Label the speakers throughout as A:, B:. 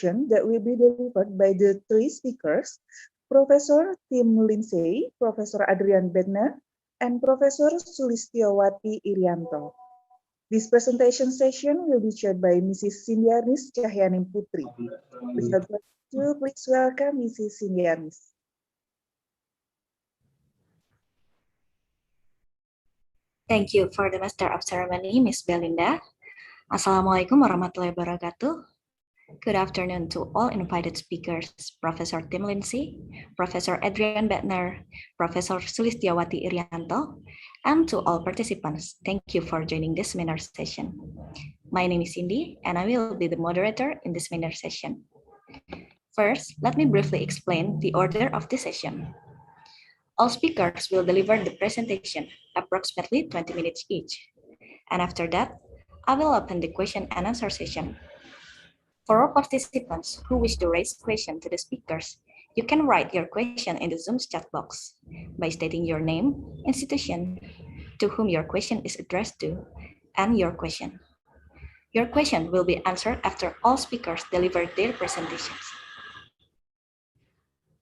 A: session that will be delivered by the three speakers, Professor Tim Lindsey, Professor Adrian Bednar, and Professor Sulistiawati Irianto. This presentation session will be chaired by Mrs. Sindiarnis Cahyaning Putri. Without further ado, please welcome Mrs. Sindiarnis.
B: Thank you for the Master of Ceremony, Ms. Belinda. Assalamualaikum warahmatullahi wabarakatuh. Good afternoon to all invited speakers, Professor Tim Lindsey, Professor Adrian Bednar, Professor Sulistiawati Irianto, and to all participants. Thank you for joining this seminar session. My name is Cindy, and I will be the moderator in this seminar session. First, let me briefly explain the order of this session. All speakers will deliver the presentation, approximately 20 minutes each. And after that, I will open the question and answer session. For all participants who wish to raise questions to the speakers, you can write your question in the Zoom's chat box by stating your name, institution, to whom your question is addressed to, and your question. Your question will be answered after all speakers deliver their presentations.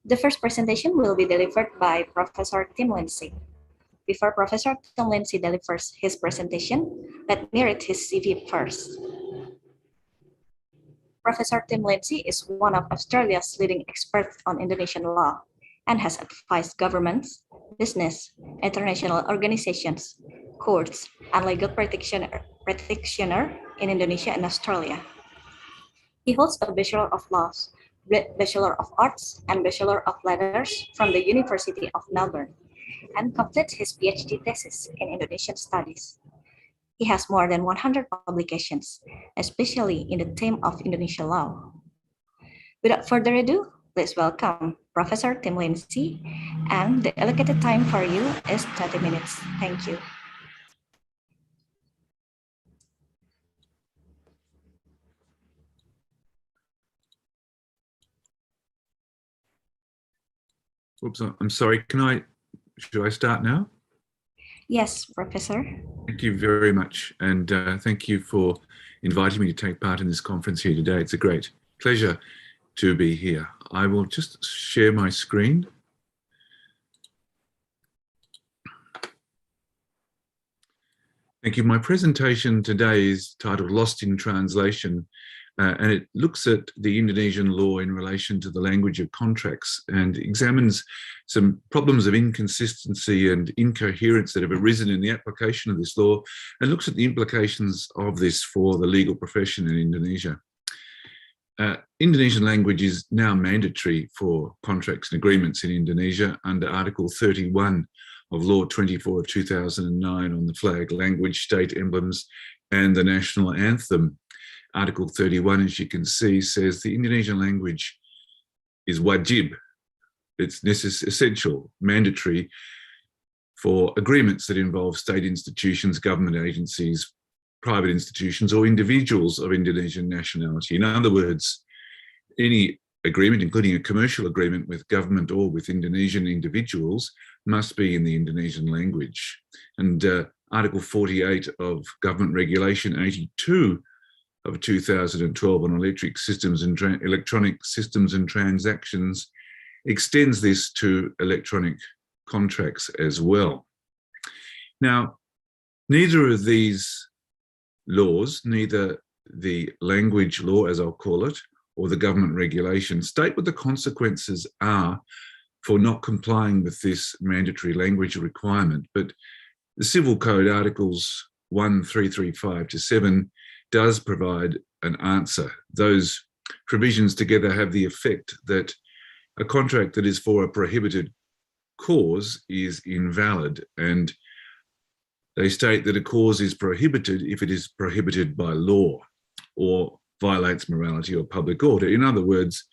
B: The first presentation will be delivered by Professor Tim Lindsey. Before Professor Tim Lindsey delivers his presentation, let me read his CV first. Professor Tim Lindsey is one of Australia's leading experts on Indonesian law and has advised governments, business, international organizations, courts, and legal practitioner in Indonesia and Australia. He holds a Bachelor of Laws, Bachelor of Arts, and Bachelor of Letters from the University of Melbourne, and completed his PhD thesis in Indonesian Studies. He has more than 100 publications, especially in the theme of Indonesian law. Without further ado, please welcome Professor Tim Lindsey, and the allocated time for you is 30 minutes. Thank you.
C: Oops, I'm sorry, should I start now?
B: Yes, Professor.
C: Thank you very much, and thank you for inviting me to take part in this conference here today. It's a great pleasure to be here. I will just share my screen. Thank you. My presentation today is titled Lost in Translation, and it looks at the Indonesian law in relation to the language of contracts and examines some problems of inconsistency and incoherence that have arisen in the application of this law, and looks at the implications of this for the legal profession in Indonesia. Indonesian language is now mandatory for contracts and agreements in Indonesia under Article 31 of Law 24 of 2009 on the flag, language, state emblems, and the national anthem. Article 31, as you can see, says the Indonesian language is wajib. It's essential, mandatory for agreements that involve state institutions, government agencies, private institutions, or individuals of Indonesian nationality. In other words, any agreement, including a commercial agreement with government or with Indonesian individuals, must be in the Indonesian language. And Article 48 of Government Regulation 82 of 2012 on electronic systems and transactions extends this to electronic contracts as well. Now, neither of these laws, neither the language law, as I'll call it, or the government regulation, state what the consequences are for not complying with this mandatory language requirement. But the Civil Code Articles 1, 3, 3, 5 to 7 does provide an answer. Those provisions together have the effect that a contract that is for a prohibited cause is invalid, and they state that a cause is prohibited if it is prohibited by law or violates morality or public order. In other words,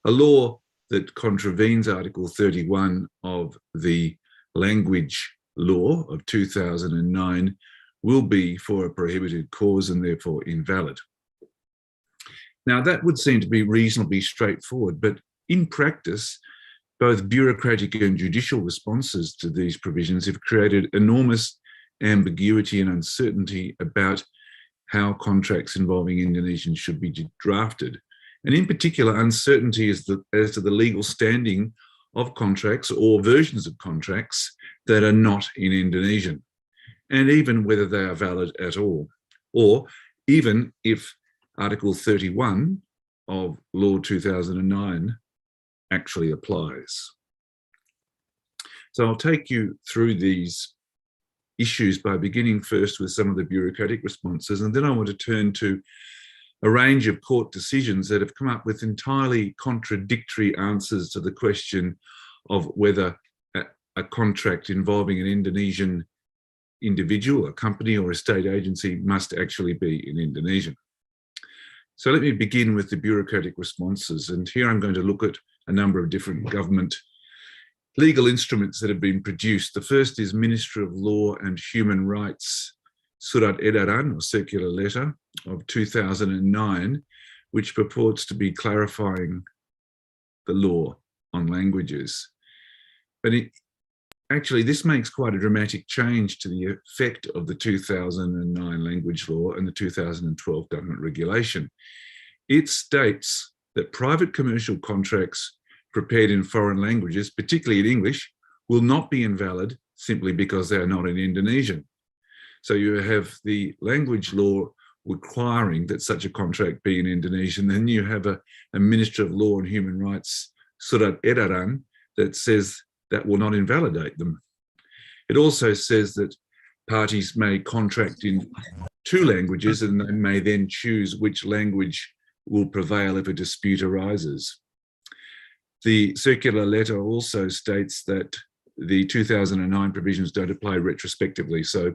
C: a law that contravenes Article 31 of the language law of 2009 will be for a prohibited cause and therefore invalid. Now, that would seem to be reasonably straightforward, but in practice, both bureaucratic and judicial responses to these provisions have created enormous ambiguity and uncertainty about how contracts involving Indonesians should be drafted. and in particular uncertainty as to the legal standing of contracts or versions of contracts that are not in Indonesian, and even whether they are valid at all, or even if Article 31 of Law 2009 actually applies. So I'll take you through these issues by beginning first with some of the bureaucratic responses, and then I want to turn to a range of court decisions that have come up with entirely contradictory answers to the question of whether a contract involving an Indonesian individual, a company or a state agency must actually be in Indonesian. So let me begin with the bureaucratic responses. And here I'm going to look at a number of different government legal instruments that have been produced. The first is Ministry of Law and Human Rights Surat Edaran, or Circular Letter of 2009, which purports to be clarifying the law on languages. But actually, this makes quite a dramatic change to the effect of the 2009 language law and the 2012 government regulation. It states that private commercial contracts prepared in foreign languages, particularly in English, will not be invalid simply because they are not in Indonesian. So you have the language law requiring that such a contract be in Indonesian. Then you have a Ministry of Law and Human Rights Surat Edaran that says that will not invalidate them. It also says that parties may contract in two languages and they may then choose which language will prevail if a dispute arises. The circular letter also states that the 2009 provisions don't apply retrospectively, so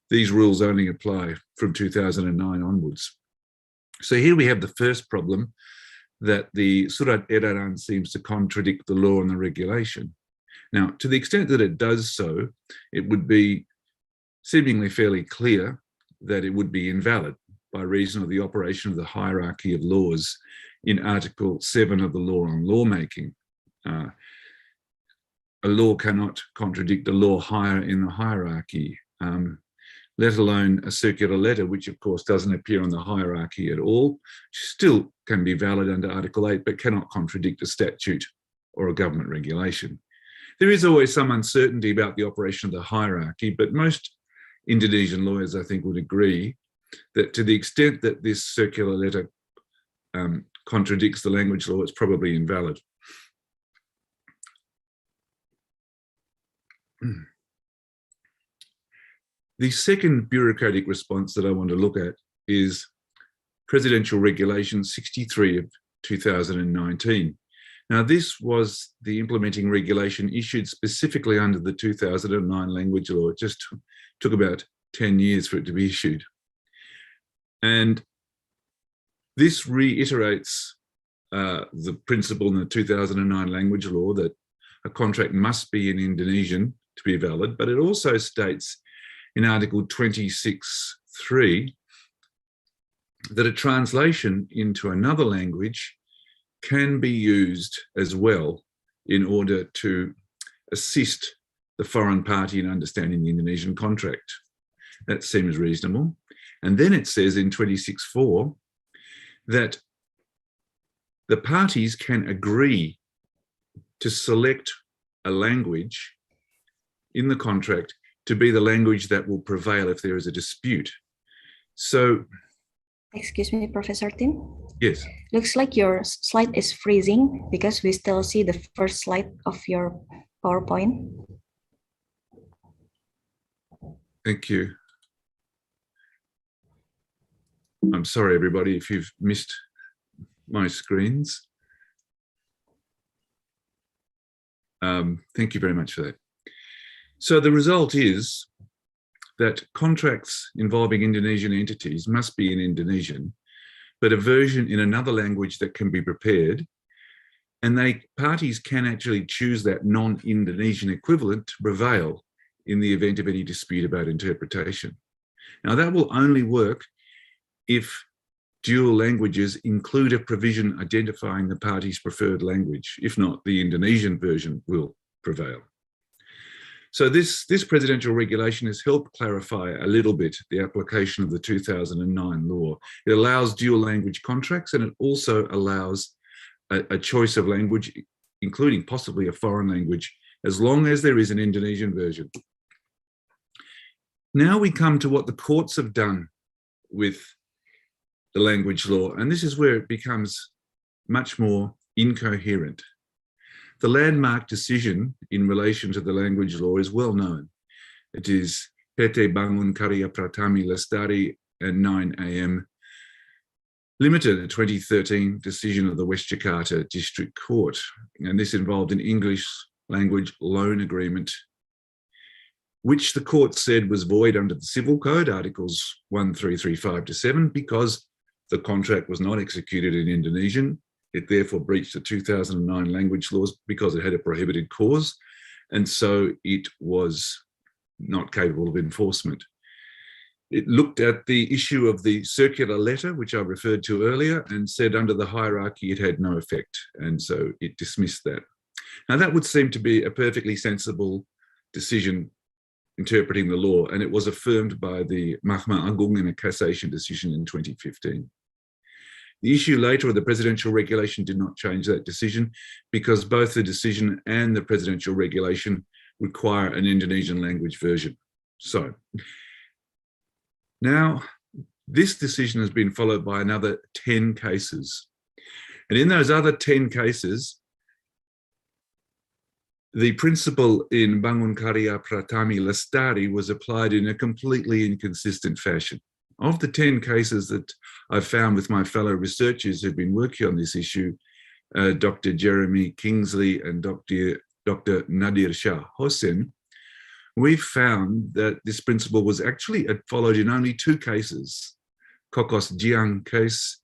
C: these rules only apply from 2009 onwards. So here we have the first problem, that the Surat Edaran seems to contradict the law and the regulation. Now, to the extent that it does so, it would be seemingly fairly clear that it would be invalid by reason of the operation of the hierarchy of laws in Article 7 of the Law on Lawmaking. A law cannot contradict a law higher in the hierarchy, let alone a circular letter, which of course doesn't appear on the hierarchy at all, still can be valid under Article 8, but cannot contradict a statute or a government regulation. There is always some uncertainty about the operation of the hierarchy, but most Indonesian lawyers, I think, would agree that to the extent that this circular letter contradicts the language law, it's probably invalid. The second bureaucratic response that I want to look at is Presidential Regulation 63 of 2019. Now, this was the implementing regulation issued specifically under the 2009 language law. It just took about 10 years for it to be issued. And this reiterates the principle in the 2009 language law that a contract must be in Indonesian to be valid, but it also states in Article 26(3) that a translation into another language can be used as well in order to assist the foreign party in understanding the Indonesian contract. That seems reasonable. And then it says in 26(4) that the parties can agree to select a language in the contract to be the language that will prevail if there is a dispute. So,
B: excuse me, Professor Tim?
C: Yes.
B: Looks like your slide is freezing because we still see the first slide of your PowerPoint.
C: Thank you. I'm sorry, everybody, if you've missed my screens. Thank you very much for that. So the result is that contracts involving Indonesian entities must be in Indonesian, but a version in another language that can be prepared, and parties can actually choose that non-Indonesian equivalent to prevail in the event of any dispute about interpretation. Now, that will only work if dual languages include a provision identifying the party's preferred language. If not, the Indonesian version will prevail. So this presidential regulation has helped clarify a little bit the application of the 2009 law. It allows dual language contracts, and it also allows a choice of language, including possibly a foreign language, as long as there is an Indonesian version. Now we come to what the courts have done with the language law, and this is where it becomes much more incoherent. The landmark decision in relation to the language law is well known. It is PT Bangun Karya Pratami Lestari and 9 AM Limited, a 2013 decision of the West Jakarta District Court. And this involved an English language loan agreement, which the court said was void under the Civil Code, Articles 1335 to 7, because the contract was not executed in Indonesian. It therefore breached the 2009 language laws because it had a prohibited cause, and so it was not capable of enforcement. It looked at the issue of the circular letter, which I referred to earlier, and said under the hierarchy it had no effect, and so it dismissed that. Now that would seem to be a perfectly sensible decision interpreting the law, and it was affirmed by the Mahkamah Agung in a cassation decision in 2015. The issue later of the presidential regulation did not change that decision, because both the decision and the presidential regulation require an Indonesian language version. So now this decision has been followed by another 10 cases. And in those other 10 cases, the principle in Bangun Karya Pratami Lestari was applied in a completely inconsistent fashion. Of the 10 cases that I've found with my fellow researchers who've been working on this issue, Dr. Jeremy Kingsley and Dr. Nadir Shah Hossein, we've found that this principle was actually followed in only 2 cases, Kokos Jiang case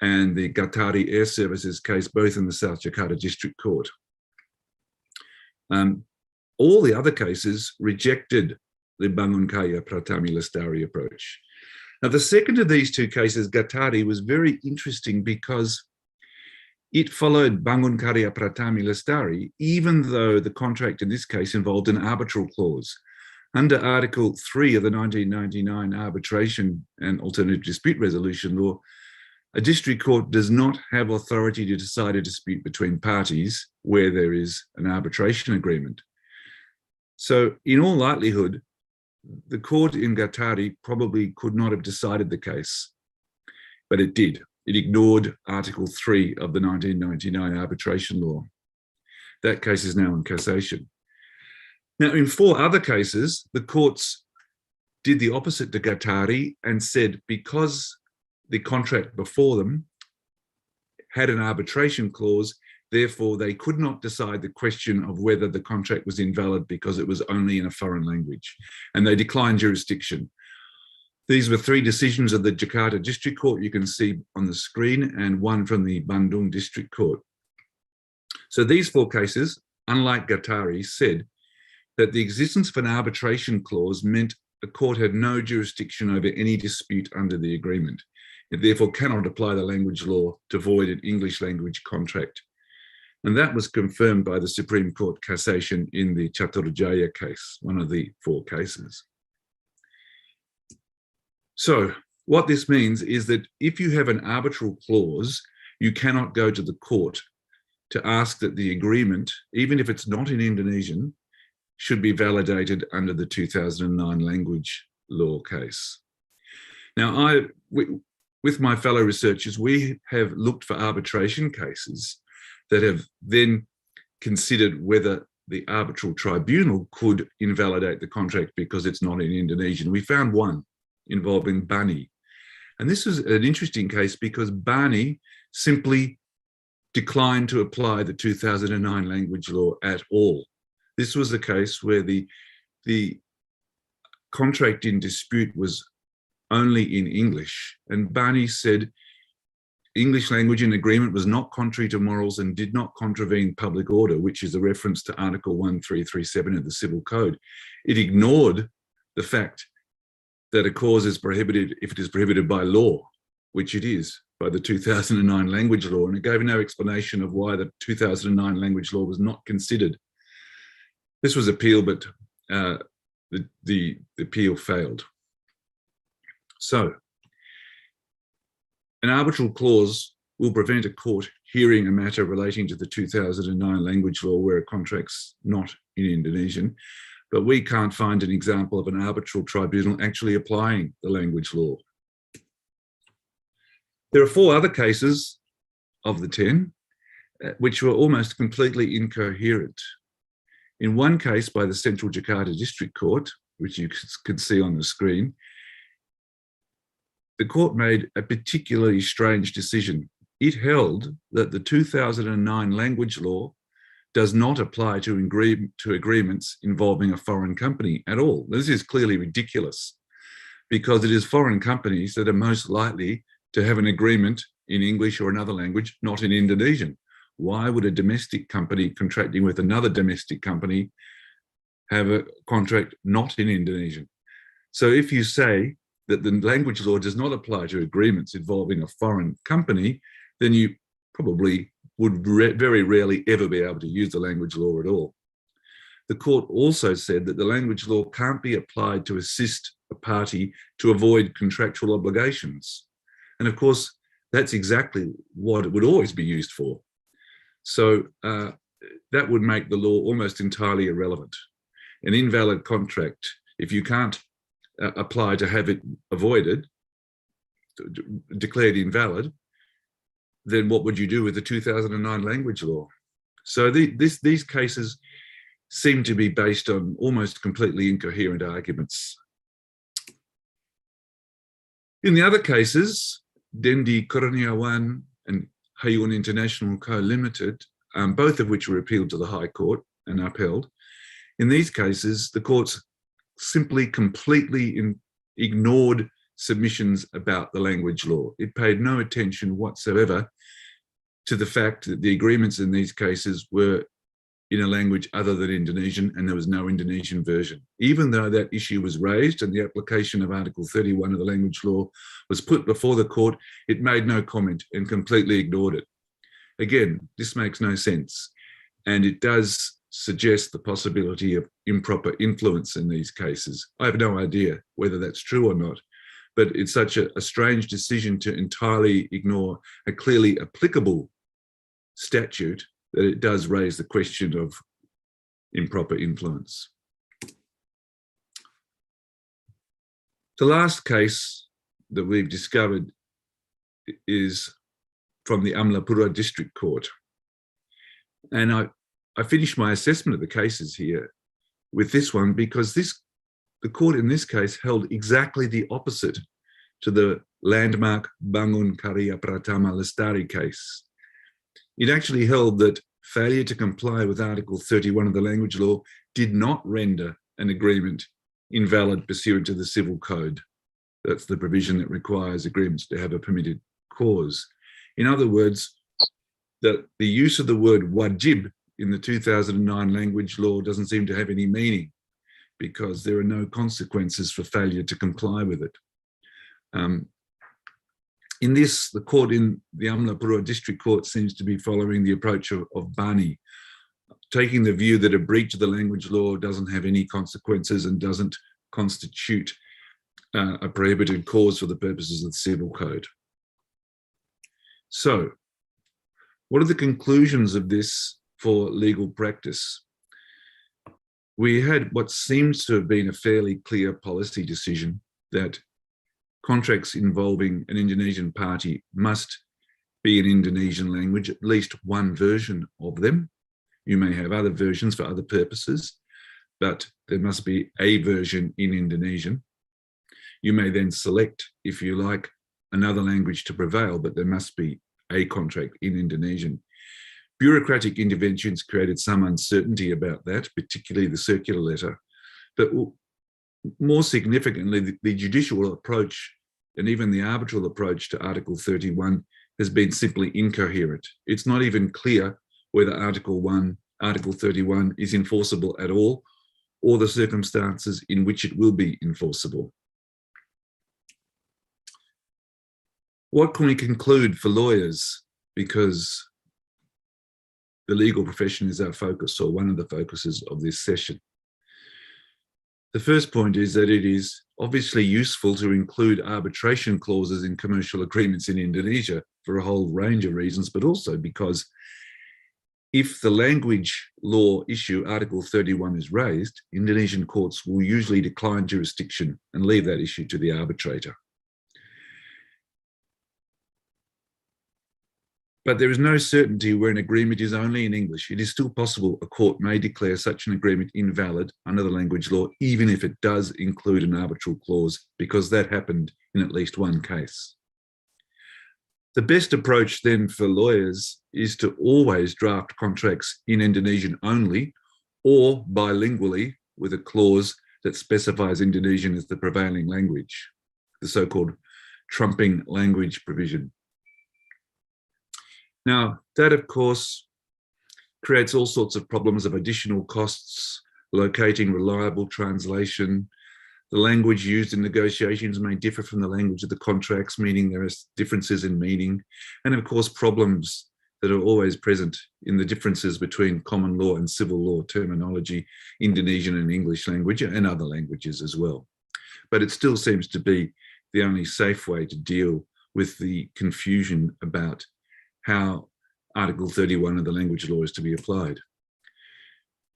C: and the Gatari Air Services case, both in the South Jakarta District Court. All the other cases rejected the Bangun Karya Pratami Lestari approach. Now, the second of these 2 cases, Gatari, was very interesting because it followed Bangun Karya Pratami Lestari, even though the contract in this case involved an arbitral clause. Under Article 3 of the 1999 Arbitration and Alternative Dispute Resolution Law, a district court does not have authority to decide a dispute between parties where there is an arbitration agreement. So in all likelihood, the court in Gatari probably could not have decided the case, but it did. It ignored Article 3 of the 1999 arbitration law. That case is now in cassation. Now, in 4 other cases, the courts did the opposite to Gatari and said because the contract before them had an arbitration clause, therefore they could not decide the question of whether the contract was invalid because it was only in a foreign language, and they declined jurisdiction. These were 3 decisions of the Jakarta District Court you can see on the screen, and 1 from the Bandung District Court. So these 4 cases, unlike Gatari, said that the existence of an arbitration clause meant the court had no jurisdiction over any dispute under the agreement. It therefore cannot apply the language law to void an English language contract. And that was confirmed by the Supreme Court cassation in the Chaturjaya case, one of the 4 cases. So what this means is that if you have an arbitral clause, you cannot go to the court to ask that the agreement, even if it's not in Indonesian, should be validated under the 2009 language law case. Now, with my fellow researchers, we have looked for arbitration cases that have then considered whether the arbitral tribunal could invalidate the contract because it's not in Indonesian. We found one involving Bani. And this was an interesting case because Bani simply declined to apply the 2009 language law at all. This was a case where the contract in dispute was only in English, and Bani said English language in agreement was not contrary to morals and did not contravene public order, which is a reference to Article 1337 of the Civil Code. It ignored the fact that a cause is prohibited if it is prohibited by law, which it is by the 2009 language law, and it gave no explanation of why the 2009 language law was not considered This was appealed, but the appeal failed. So, an arbitral clause will prevent a court hearing a matter relating to the 2009 language law where a contract's not in Indonesian, but we can't find an example of an arbitral tribunal actually applying the language law. There are 4 other cases of the 10 which were almost completely incoherent. In one case by the Central Jakarta District Court, which you can see on the screen, the court made a particularly strange decision. It held that the 2009 language law does not apply to agreements involving a foreign company at all. This is clearly ridiculous because it is foreign companies that are most likely to have an agreement in English or another language, not in Indonesian. Why would a domestic company contracting with another domestic company have a contract not in Indonesian? So if you say that the language law does not apply to agreements involving a foreign company, then you probably would very rarely ever be able to use the language law at all. The court also said that the language law can't be applied to assist a party to avoid contractual obligations. And of course, that's exactly what it would always be used for. So that would make the law almost entirely irrelevant. An invalid contract, if you can't apply to have it avoided, declared invalid, then what would you do with the 2009 language law? So these cases seem to be based on almost completely incoherent arguments. In the other cases, Dendi Kurniawan and Hayun International Co Limited, both of which were appealed to the High Court and upheld. In these cases, the courts simply completely ignored submissions about the language law. It paid no attention whatsoever to the fact that the agreements in these cases were in a language other than Indonesian, and there was no Indonesian version. Even though that issue was raised and the application of Article 31 of the language law was put before the court, it made no comment and completely ignored it. Again, this makes no sense, and it does suggest the possibility of improper influence in these cases. I have no idea whether that's true or not, but it's such a strange decision to entirely ignore a clearly applicable statute that it does raise the question of improper influence. The last case that we've discovered is from the Amlapura District Court. And I finished my assessment of the cases here with this one because the court in this case held exactly the opposite to the landmark Bangun Karya Pratama Lestari case. It actually held that failure to comply with Article 31 of the language law did not render an agreement invalid pursuant to the Civil Code. That's the provision that requires agreements to have a permitted cause. In other words, that the use of the word wajib in the 2009 language law doesn't seem to have any meaning because there are no consequences for failure to comply with it. In this, the court in the Amlapura District Court seems to be following the approach of Bani, taking the view that a breach of the language law doesn't have any consequences and doesn't constitute a prohibited cause for the purposes of the Civil Code. So, what are the conclusions of this for legal practice? We had what seems to have been a fairly clear policy decision that contracts involving an Indonesian party must be in Indonesian language, at least one version of them. You may have other versions for other purposes, but there must be a version in Indonesian. You may then select, if you like, another language to prevail, but there must be a contract in Indonesian. Bureaucratic interventions created some uncertainty about that, particularly the circular letter. But more significantly, the judicial approach and even the arbitral approach to Article 31 has been simply incoherent. It's not even clear whether Article 31 is enforceable at all, or the circumstances in which it will be enforceable. What can we conclude for lawyers? Because the legal profession is our focus, or one of the focuses of this session. The first point is that it is obviously useful to include arbitration clauses in commercial agreements in Indonesia for a whole range of reasons, but also because if the language law issue, Article 31, is raised, Indonesian courts will usually decline jurisdiction and leave that issue to the arbitrator. But there is no certainty where an agreement is only in English. It is still possible a court may declare such an agreement invalid under the language law, even if it does include an arbitral clause, because that happened in at least one case. The best approach then for lawyers is to always draft contracts in Indonesian only or bilingually with a clause that specifies Indonesian as the prevailing language, the so-called trumping language provision. Now, that, of course, creates all sorts of problems of additional costs, locating reliable translation. The language used in negotiations may differ from the language of the contracts, meaning there are differences in meaning. And, of course, problems that are always present in the differences between common law and civil law terminology, Indonesian and English language, and other languages as well. But it still seems to be the only safe way to deal with the confusion about how Article 31 of the language law is to be applied.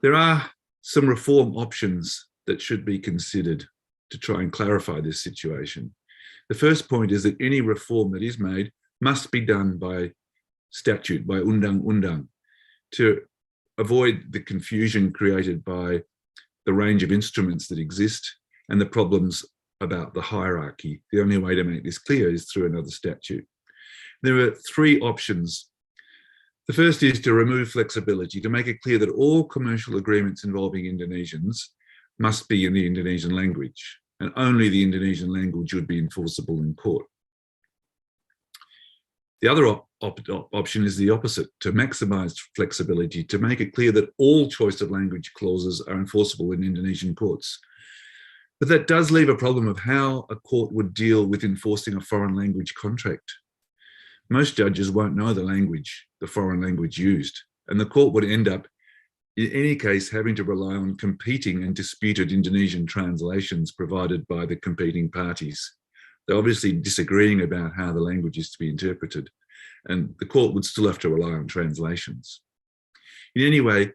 C: There are some reform options that should be considered to try and clarify this situation. The first point is that any reform that is made must be done by statute, by undang-undang, to avoid the confusion created by the range of instruments that exist and the problems about the hierarchy. The only way to make this clear is through another statute. There are three options. The first is to remove flexibility, to make it clear that all commercial agreements involving Indonesians must be in the Indonesian language, and only the Indonesian language would be enforceable in court. The other option is the opposite, to maximize flexibility, to make it clear that all choice of language clauses are enforceable in Indonesian courts. But that does leave a problem of how a court would deal with enforcing a foreign language contract. Most judges won't know the language, the foreign language used, and the court would end up, in any case, having to rely on competing and disputed Indonesian translations provided by the competing parties. They're obviously disagreeing about how the language is to be interpreted, and the court would still have to rely on translations. In any way,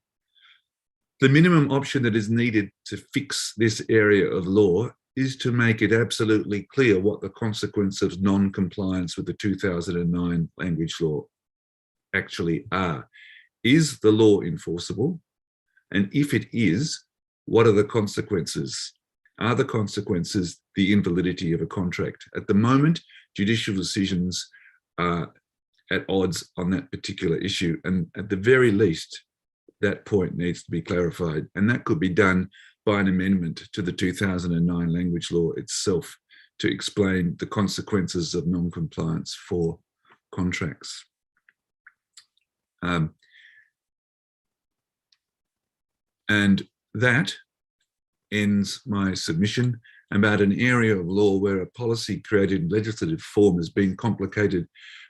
C: the minimum option that is needed to fix this area of law is to make it absolutely clear what the consequences of non-compliance with the 2009 language law actually are. Is the law enforceable? And if it is, what are the consequences? Are the consequences the invalidity of a contract? At the moment, judicial decisions are at odds on that particular issue, and at the very least, that point needs to be clarified, and that could be done by an amendment to the 2009 language law itself to explain the consequences of non-compliance for contracts. And that ends my submission about an area of law where a policy created in legislative form has been complicated,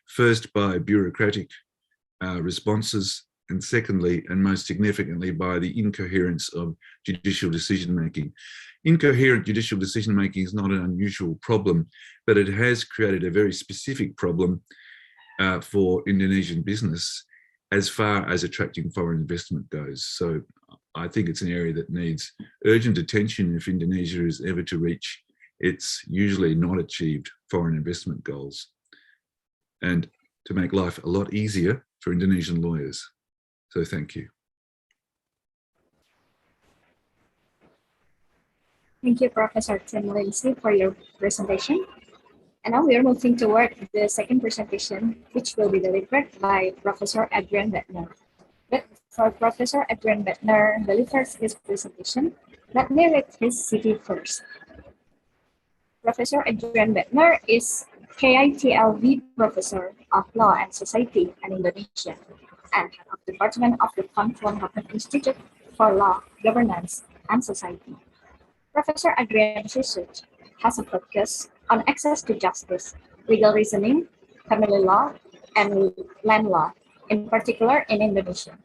C: first by bureaucratic responses, and secondly, and most significantly, by the incoherence of judicial decision-making. Incoherent judicial decision-making is not an unusual problem, but it has created a very specific problem for Indonesian business as far as attracting foreign investment goes. So I think it's an area that needs urgent attention if Indonesia is ever to reach its usually not achieved foreign investment goals, and to make life a lot easier for Indonesian lawyers. So thank you.
B: Thank you, Professor Tim Lindsey, for your presentation. And now we are moving toward the second presentation, which will be delivered by Professor Adrian Bettner. But before Professor Adrian Bettner delivers his presentation, let me read his CV first. Professor Adrian Bettner is KITLV Professor of Law and Society in Indonesia and head of Department of the Van Houten Institute for Law, Governance, and Society. Professor Adrian's research has a focus on access to justice, legal reasoning, family law, and land law in particular in Indonesia.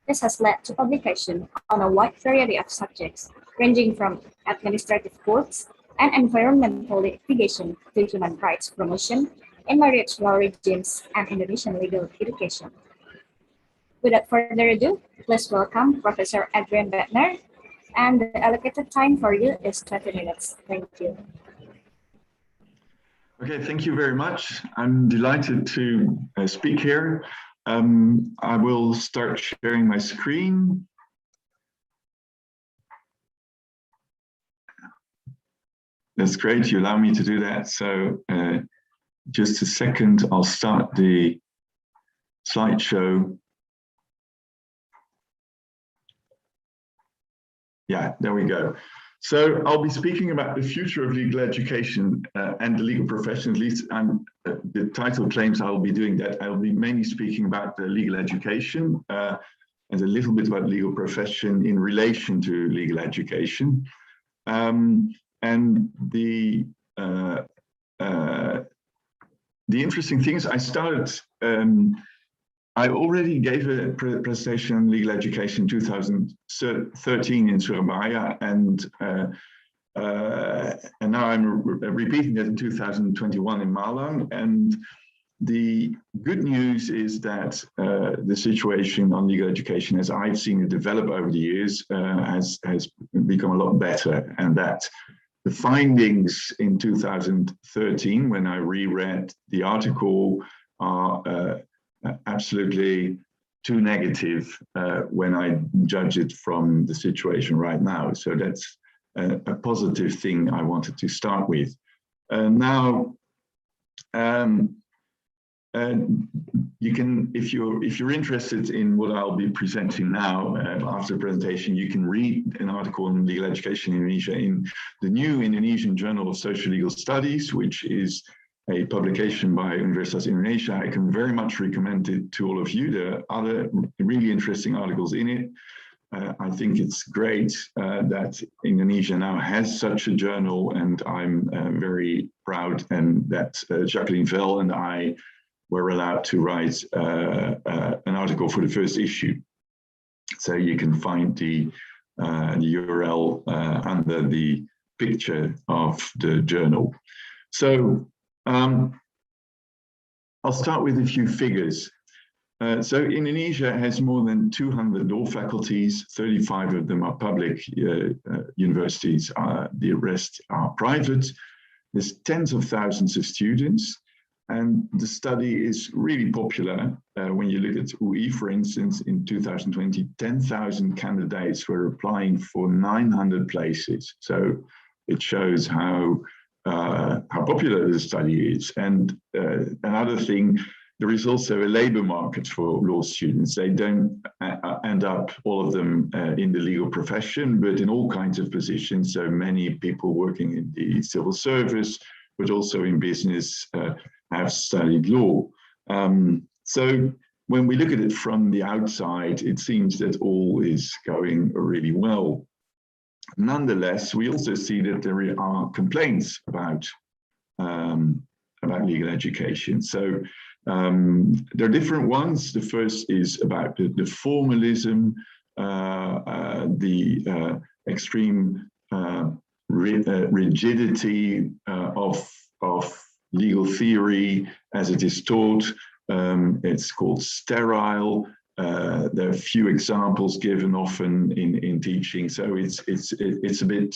B: This has led to publication on a wide variety of subjects, ranging from administrative courts and environmental litigation to human rights promotion in marriage law regimes and Indonesian legal education. Without further ado, please welcome Professor Adrian Bettner, and the allocated time for you is 20 minutes. Thank you.
D: Okay, thank you very much. I'm delighted to speak here. I will start sharing my screen. That's great, you allow me to do that. So just a second, I'll start the slideshow. Yeah, there we go. So I'll be speaking about the future of legal education and the legal profession. At least the title claims I will be doing that. I will be mainly speaking about the legal education and a little bit about legal profession in relation to legal education. And the interesting thing is I started, I already gave a presentation on legal education in 2013 in Surabaya, and now I'm repeating it in 2021 in Malang. And the good news is that the situation on legal education, as I've seen it develop over the years, has become a lot better, and that the findings in 2013, when I reread the article, are absolutely too negative when I judge it from the situation right now. So that's a positive thing I wanted to start with. Now, you can, if you're interested in what I'll be presenting now after the presentation, you can read an article on legal education in Indonesia in the new Indonesian Journal of Social Legal Studies, which is a publication by Universitas Indonesia. I can very much recommend it to all of you. There are other really interesting articles in it. I think it's great that Indonesia now has such a journal, and I'm very proud and that Jacqueline Vell and I were allowed to write an article for the first issue. So you can find the URL under the picture of the journal. So I'll start with a few figures. So Indonesia has more than 200 law faculties, 35 of them are public universities, the rest are private. There's tens of thousands of students, and the study is really popular. When you look at UI, for instance, in 2020, 10,000 candidates were applying for 900 places. So it shows how popular the study is. And another thing, there is also a labor market for law students. They don't end up, all of them, in the legal profession, but in all kinds of positions. So many people working in the civil service, but also in business, have studied law. So when we look at it from the outside, it seems that all is going really well. Nonetheless, we also see that there are complaints about legal education. So there are different ones. The first is about the formalism, the extreme rigidity of legal theory as it is taught. It's called sterile. There are few examples given often in teaching, so it's a bit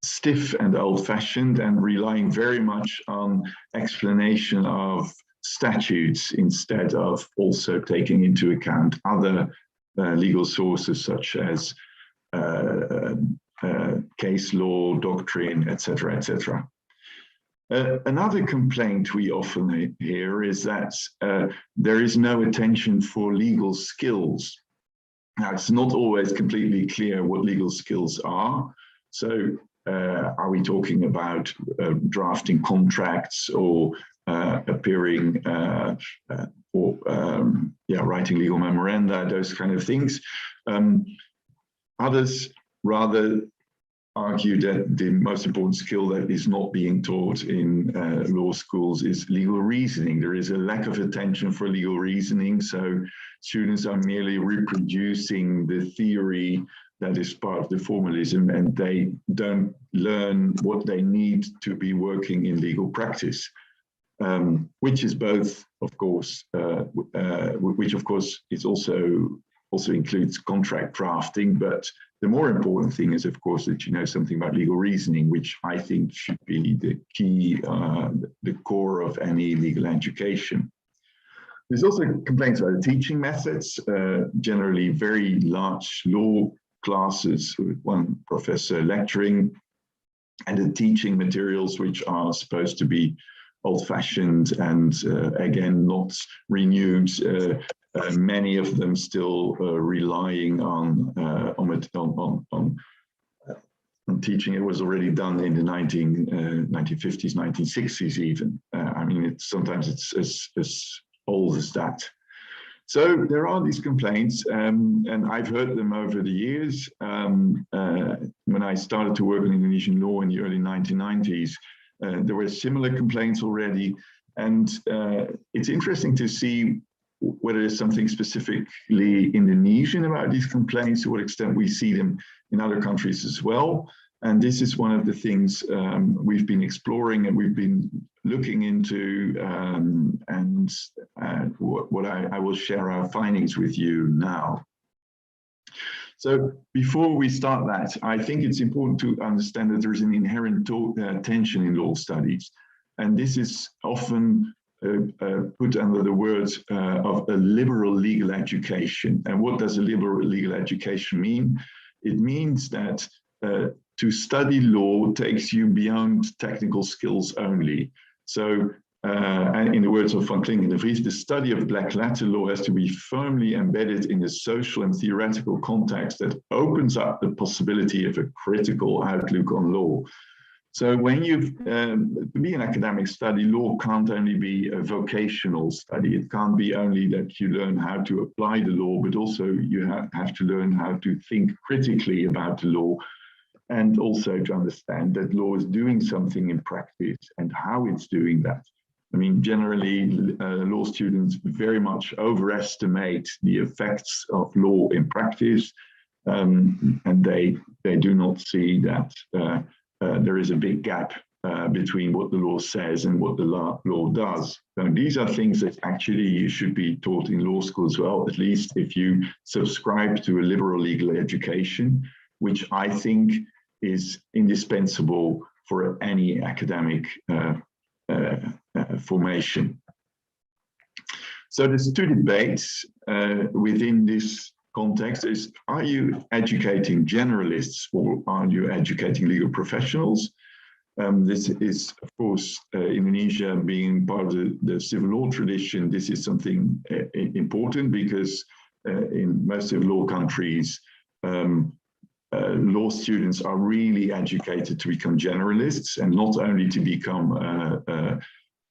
D: stiff and old-fashioned and relying very much on explanation of statutes instead of also taking into account other legal sources such as case law, doctrine, etc., etc. Another complaint we often hear is that there is no attention for legal skills. Now, it's not always completely clear what legal skills are. So are we talking about drafting contracts or appearing or writing legal memoranda, those kind of things? Others rather argue that the most important skill that is not being taught in law schools is legal reasoning. There is a lack of attention for legal reasoning, so students are merely reproducing the theory that is part of the formalism, and they don't learn what they need to be working in legal practice, which is both, of course, which of course is also includes contract drafting, but the more important thing is, of course, that you know something about legal reasoning, which I think should be the key, the core of any legal education. There's also complaints about the teaching methods, generally very large law classes with one professor lecturing, and the teaching materials, which are supposed to be old-fashioned and again not renewed. Many of them still relying on teaching. It was already done in the 1950s, 1960s even. I mean, sometimes it's as old as that. So there are these complaints, and I've heard them over the years. When I started to work in Indonesian law in the early 1990s, there were similar complaints already. And it's interesting to see whether there's something specifically Indonesian about these complaints, to what extent we see them in other countries as well. And this is one of the things we've been exploring and we've been looking into, and what I will share our findings with you now. So before we start that, I think it's important to understand that there is an inherent tension in law studies. And this is often put under the words of a liberal legal education. And what does a liberal legal education mean? It means that to study law takes you beyond technical skills only. So, and in the words of Van Klingen de Vries, the study of black letter law has to be firmly embedded in a social and theoretical context that opens up the possibility of a critical outlook on law. So when to be an academic study, law can't only be a vocational study. It can't be only that you learn how to apply the law, but also you have to learn how to think critically about the law, and also to understand that law is doing something in practice and how it's doing that. I mean, generally, law students very much overestimate the effects of law in practice, and they do not see that there is a big gap between what the law says and what the law does. So these are things that actually you should be taught in law school as well, at least if you subscribe to a liberal legal education, which I think is indispensable for any academic formation. So there's two debates within this context is, are you educating generalists or are you educating legal professionals? This is, of course, Indonesia being part of the civil law tradition, this is something important because in most of law countries, law students are really educated to become generalists and not only to become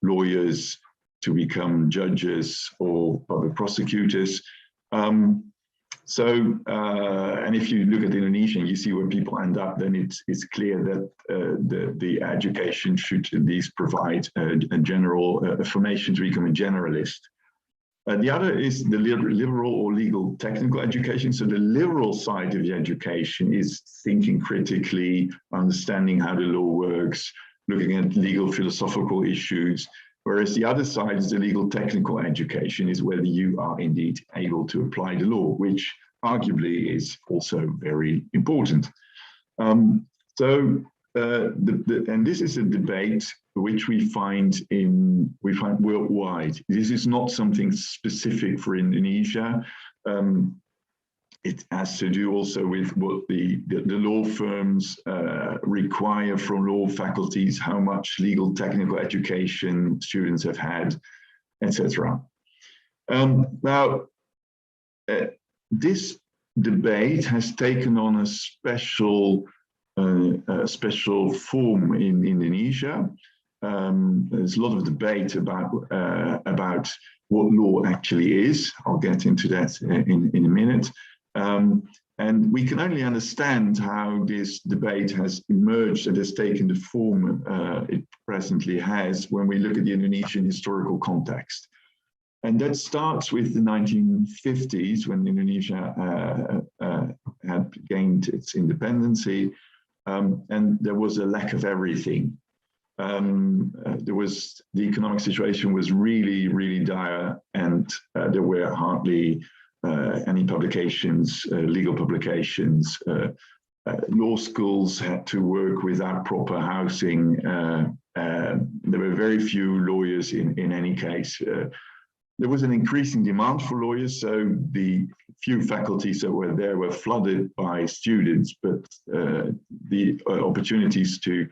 D: lawyers, to become judges or public prosecutors. And if you look at Indonesia and you see where people end up, then it's clear that the education should at least provide a general formation to become a generalist. The other is the liberal or legal technical education. So the liberal side of the education is thinking critically, understanding how the law works, looking at legal philosophical issues. Whereas the other side is the legal technical education, is whether you are indeed able to apply the law, which arguably is also very important. And this is a debate which we find worldwide. This is not something specific for Indonesia. It has to do also with what the law firms require from law faculties, how much legal technical education students have had, etc. Now, this debate has taken on a special form in Indonesia. There's a lot of debate about what law actually is. I'll get into that in a minute. And we can only understand how this debate has emerged and has taken the form it presently has when we look at the Indonesian historical context. And that starts with the 1950s, when Indonesia had gained its independence, and there was a lack of everything. The economic situation was really, really dire, and there were hardly any publications, legal publications. Law schools had to work without proper housing. There were very few lawyers in any case. There was an increasing demand for lawyers, so the few faculties that were there were flooded by students, but the opportunities to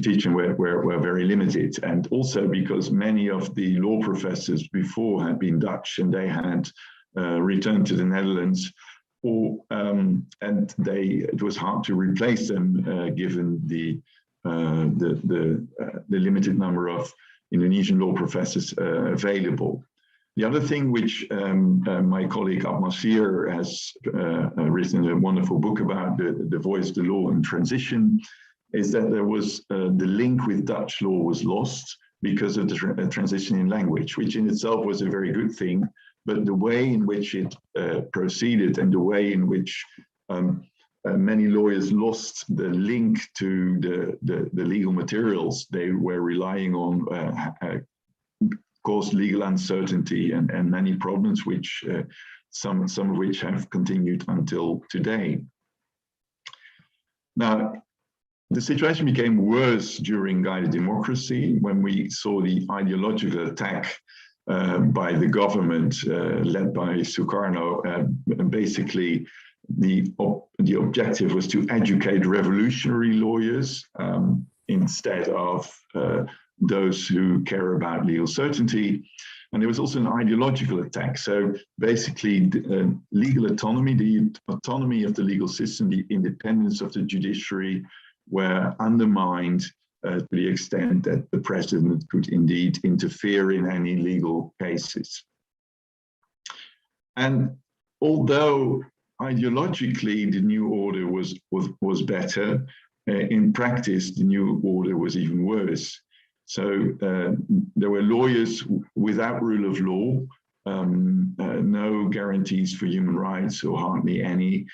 D: teach them were very limited. And also because many of the law professors before had been Dutch, and they had returned to the Netherlands, and it was hard to replace them given the limited number of Indonesian law professors available. The other thing which my colleague Amlapura has written a wonderful book about, the voice of the law and transition, is that there was the link with Dutch law was lost because of the transition in language, which in itself was a very good thing, but the way in which it proceeded and the way in which many lawyers lost the link to the legal materials they were relying on caused legal uncertainty and many problems, which some of which have continued until today. Now, the situation became worse during guided democracy when we saw the ideological attack by the government led by Sukarno. Basically, the objective was to educate revolutionary lawyers instead of those who care about legal certainty. And there was also an ideological attack. So basically, legal autonomy, the autonomy of the legal system, the independence of the judiciary were undermined to the extent that the president could indeed interfere in any legal cases. And although ideologically the new order was better, in practice the new order was even worse. So there were lawyers without rule of law, no guarantees for human rights or hardly any.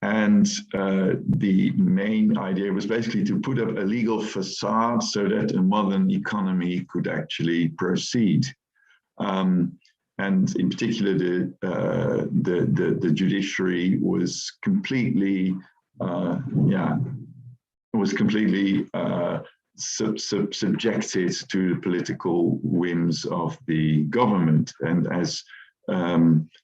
D: And the main idea was basically to put up a legal facade so that a modern economy could actually proceed. And in particular, the judiciary was completely, subjected to the political whims of the government. And as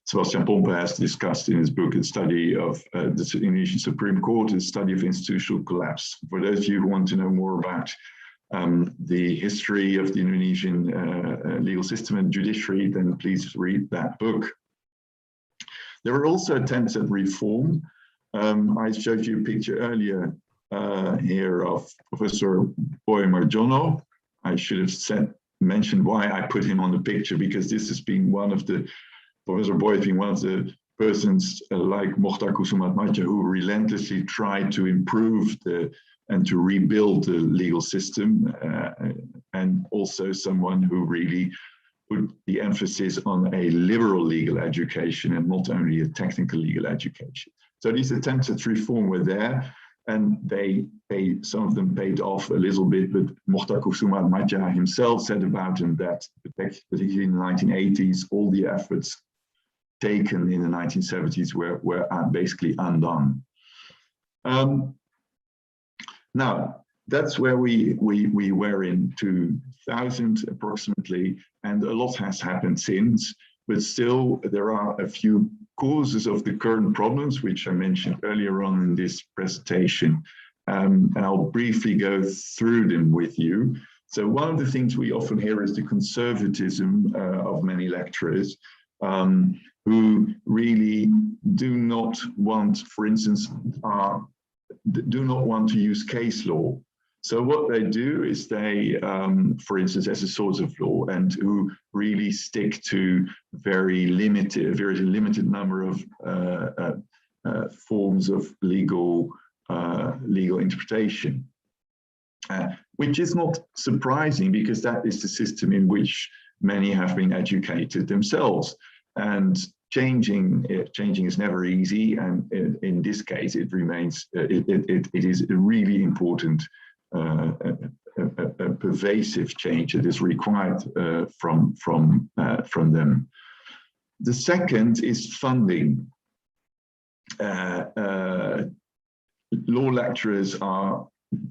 D: Sebastian Pompe has discussed in his book, A Study of the Indonesian Supreme Court, A Study of Institutional Collapse. For those of you who want to know more about the history of the Indonesian legal system and judiciary, then please read that book. There were also attempts at reform. I showed you a picture earlier here of Professor Boy Marjono. I should have mentioned why I put him on the picture, because this has been one of the, Professor Boy has been one of the persons like Mokhtar Kusumatmadja who relentlessly tried to improve and to rebuild the legal system, and also someone who really put the emphasis on a liberal legal education and not only a technical legal education. So these attempts at reform were there, and some of them paid off a little bit, but Mokhtar Kusumatmadja himself said about him that, particularly in the 1980s, all the efforts taken in the 1970s were basically undone. Now, that's where we were in 2000 approximately, and a lot has happened since, but still there are a few causes of the current problems, which I mentioned earlier on in this presentation, and I'll briefly go through them with you. So one of the things we often hear is the conservatism of many lecturers, who really do not want, for instance, do not want to use case law. So what they do is they, for instance, as a source of law, and who really stick to very limited number of forms of legal interpretation, which is not surprising because that is the system in which many have been educated themselves. And changing is never easy, and in this case, it remains. It is a really important, a pervasive change that is required from them. The second is funding. Law lecturers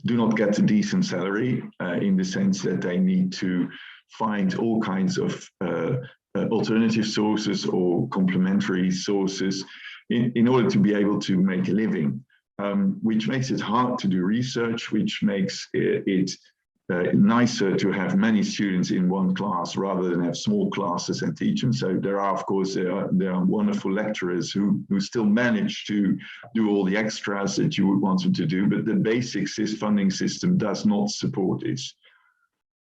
D: do not get a decent salary in the sense that they need to find all kinds of alternative sources or complementary sources in order to be able to make a living, which makes it hard to do research, which makes it nicer to have many students in one class rather than have small classes and teach them. So there are, of course, there are wonderful lecturers who still manage to do all the extras that you would want them to do, but the basic funding system does not support this.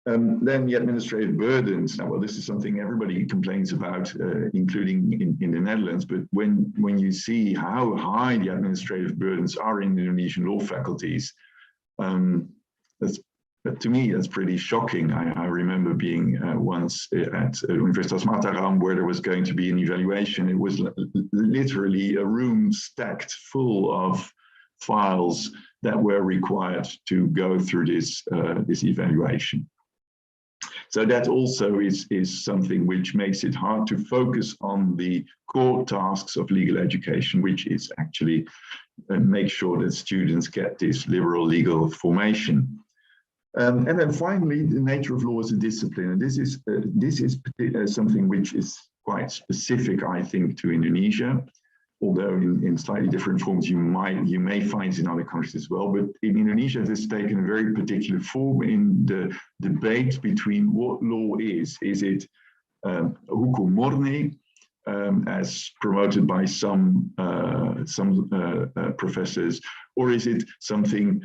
D: Then the administrative burdens. Now, well, this is something everybody complains about, including in the Netherlands. But when you see how high the administrative burdens are in the Indonesian law faculties, to me, that's pretty shocking. I remember being once at Universitas Mataram, where there was going to be an evaluation. It was literally a room stacked full of files that were required to go through this evaluation. So that also is something which makes it hard to focus on the core tasks of legal education, which is actually make sure that students get this liberal legal formation. And then finally, the nature of law as a discipline. And this is something which is quite specific, I think, to Indonesia, although in slightly different forms you may find it in other countries as well. But in Indonesia, it has taken a very particular form in the debate between what law is. Is it hukum murni, as promoted by some professors, or is it something?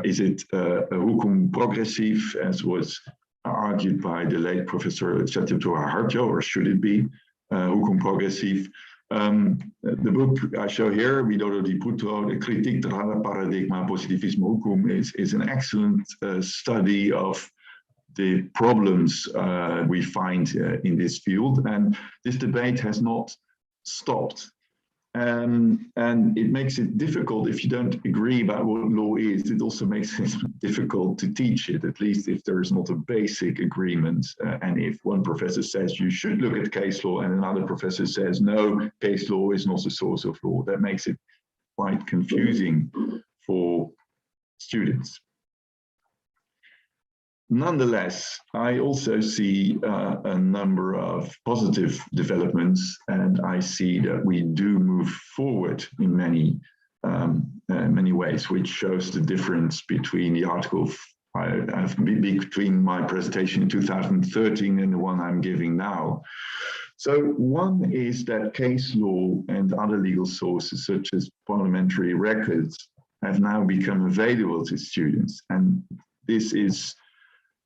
D: Is it hukum progressive, as was argued by the late Professor Satyato Harjo, or should it be hukum progressive? The book I show here, Widodo Diputro, The Kritik Terhadap Paradigma Positivisme Hukum, is an excellent study of the problems we find in this field. And this debate has not stopped. And it makes it difficult if you don't agree about what law is. It also makes it difficult to teach it, at least if there is not a basic agreement. And if one professor says you should look at case law and another professor says no, case law is not a source of law, that makes it quite confusing for students. Nonetheless, I also see a number of positive developments, and I see that we do move forward in many ways, which shows the difference between the article between my presentation in 2013 and the one I'm giving now. So one is that case law and other legal sources, such as parliamentary records, have now become available to students, and this is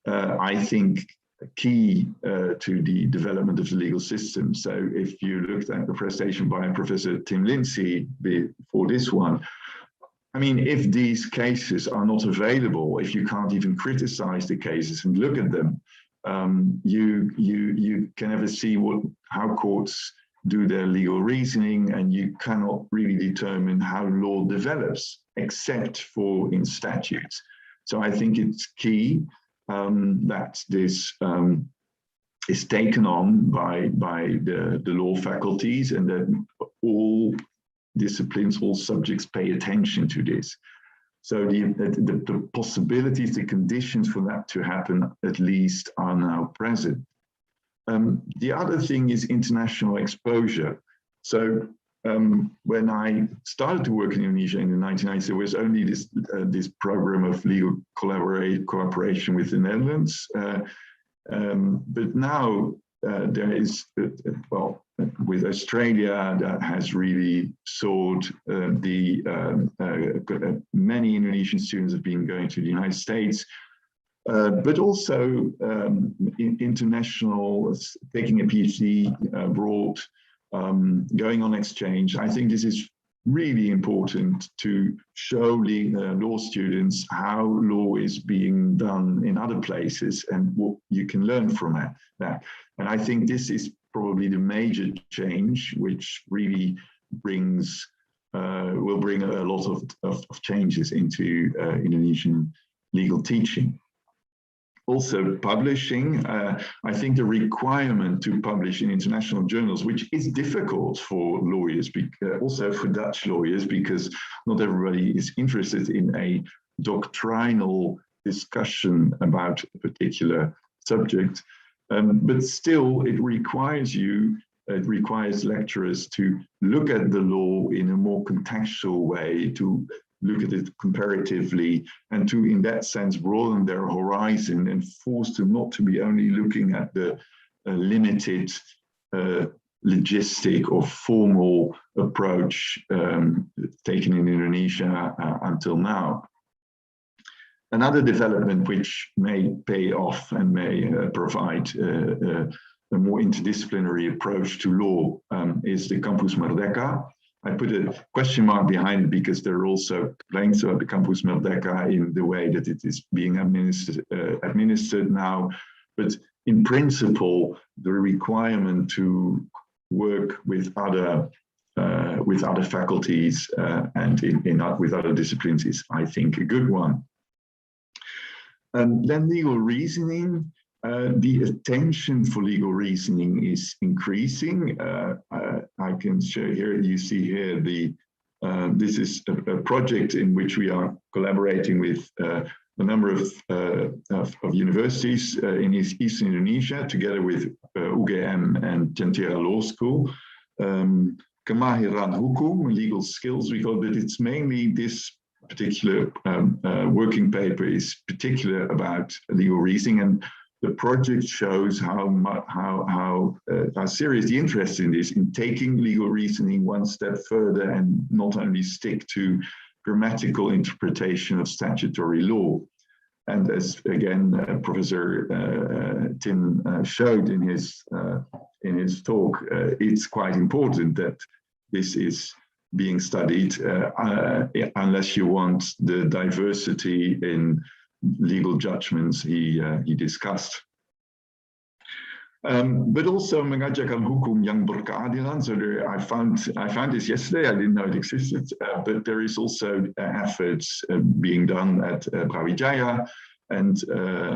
D: I think key to the development of the legal system. So if you looked at the presentation by Professor Tim Lindsey for this one, I mean, if these cases are not available, if you can't even criticize the cases and look at them, you can never see how courts do their legal reasoning, and you cannot really determine how law develops, except for in statutes. So I think it's key that this is taken on by the law faculties, and that all disciplines, all subjects pay attention to this. So the possibilities, the conditions for that to happen at least are now present. The other thing is international exposure. So when I started to work in Indonesia in the 1990s, there was only this program of legal cooperation with the Netherlands. But now there is, well, with Australia, that has really soared. Many Indonesian students have been going to the United States, but also international, taking a PhD abroad, going on exchange. I think this is really important to show law students how law is being done in other places and what you can learn from that. And I think this is probably the major change, which really will bring a lot of changes into Indonesian legal teaching. Also publishing, I think the requirement to publish in international journals, which is difficult for lawyers, also for Dutch lawyers, because not everybody is interested in a doctrinal discussion about a particular subject. But still, it requires lecturers to look at the law in a more contextual way, to look at it comparatively, and to, in that sense, broaden their horizon and force them not to be only looking at the limited logistic or formal approach taken in Indonesia until now. Another development which may pay off and may provide a more interdisciplinary approach to law is the Campus Merdeka. I put a question mark behind it because there are also complaints about the Campus Merdeka in the way that it is being administered now. But in principle, the requirement to work with other faculties and with other disciplines is, I think, a good one. Then legal reasoning. The attention for legal reasoning is increasing. I can show here, you see here, this is a project in which we are collaborating with a number of universities in East Indonesia, together with UGM and Jentera Law School. Kemahiran Hukum, legal skills, we call it. It's mainly this particular working paper is particular about legal reasoning, and the project shows how serious the interest in this, in taking legal reasoning one step further and not only stick to grammatical interpretation of statutory law. And as again, Professor Tim showed in his talk, it's quite important that this is being studied unless you want the diversity in legal judgments he discussed. But also mengajarkan hukum yang berkeadilan. So I found this yesterday. I didn't know it existed, but there is also efforts being done at Brawijaya and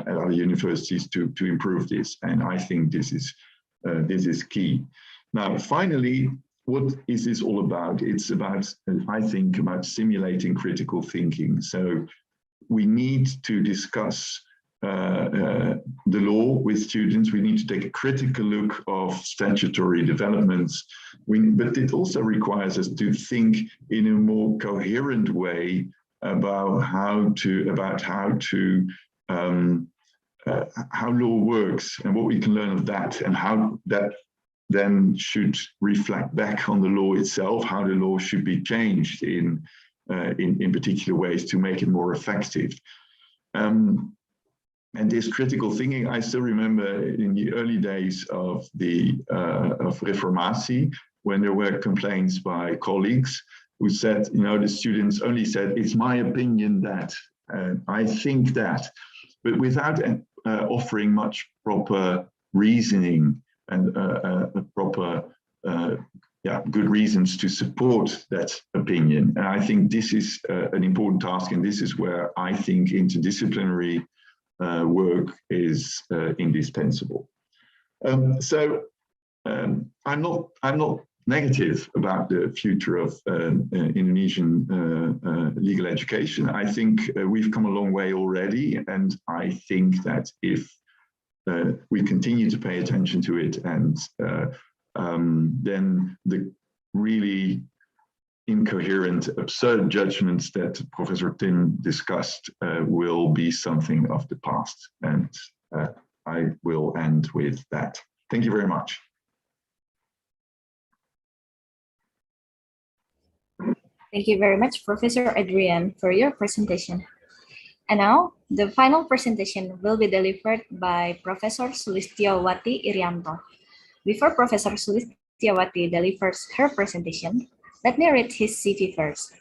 D: at other universities to improve this. And I think this is key. Now, finally, what is this all about? It's about, I think, about stimulating critical thinking. So we need to discuss the law with students. We need to take a critical look of statutory developments. But it also requires us to think in a more coherent way about how law works and what we can learn of that, and how that then should reflect back on the law itself, how the law should be changed in particular ways to make it more effective. And this critical thinking, I still remember in the early days of Reformasi, when there were complaints by colleagues who said, the students only said, it's my opinion that, I think that, but without offering much proper reasoning and proper good reasons to support that opinion. And I think this is an important task, and this is where I think interdisciplinary work is indispensable. So I'm not negative about the future of Indonesian legal education. I think we've come a long way already, and I think that if we continue to pay attention to it, and then the really incoherent, absurd judgments that Professor Tim discussed will be something of the past. And I will end with that. Thank you very much.
B: Thank you very much, Professor Adrian, for your presentation. And now, the final presentation will be delivered by Professor Sulistiawati Irianto. Before Professor Sulistiawati delivers her presentation, Let me read his CV first.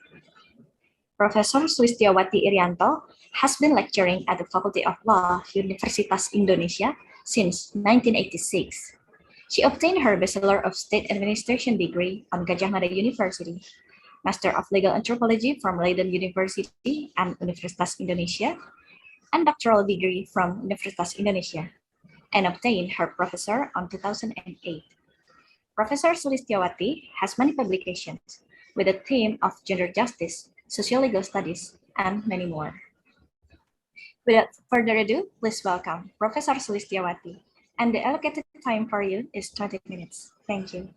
B: Professor Sulistiawati Irianto has been lecturing at the Faculty of Law, Universitas Indonesia since 1986. She obtained her Bachelor of State Administration degree on Gajah Mada University, Master of Legal Anthropology from Leiden University and Universitas Indonesia, and doctoral degree from Universitas Indonesia, and obtained her professor on 2008. Professor Sulistiawati has many publications with a theme of gender justice, socio-legal studies, and many more. Without further ado, please welcome Professor Sulistiawati, and the allocated time for you is 20 minutes. Thank you.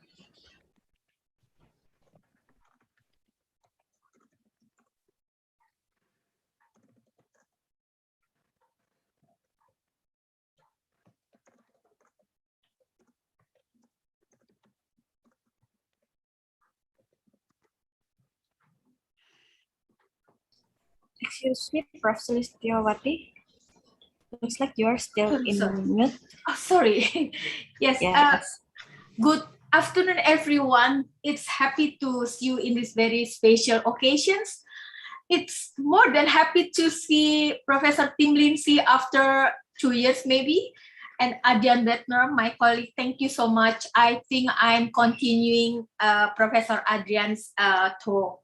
B: Excuse me, Prof. Sulistiawati. Looks like you're still in mute.
E: Oh, sorry. Yes. Good afternoon, everyone. It's happy to see you in this very special occasions. It's more than happy to see Professor Tim Lindsey after 2 years, maybe. And Adrian Bettner, my colleague, thank you so much. I think I'm continuing Professor Adrian's talk.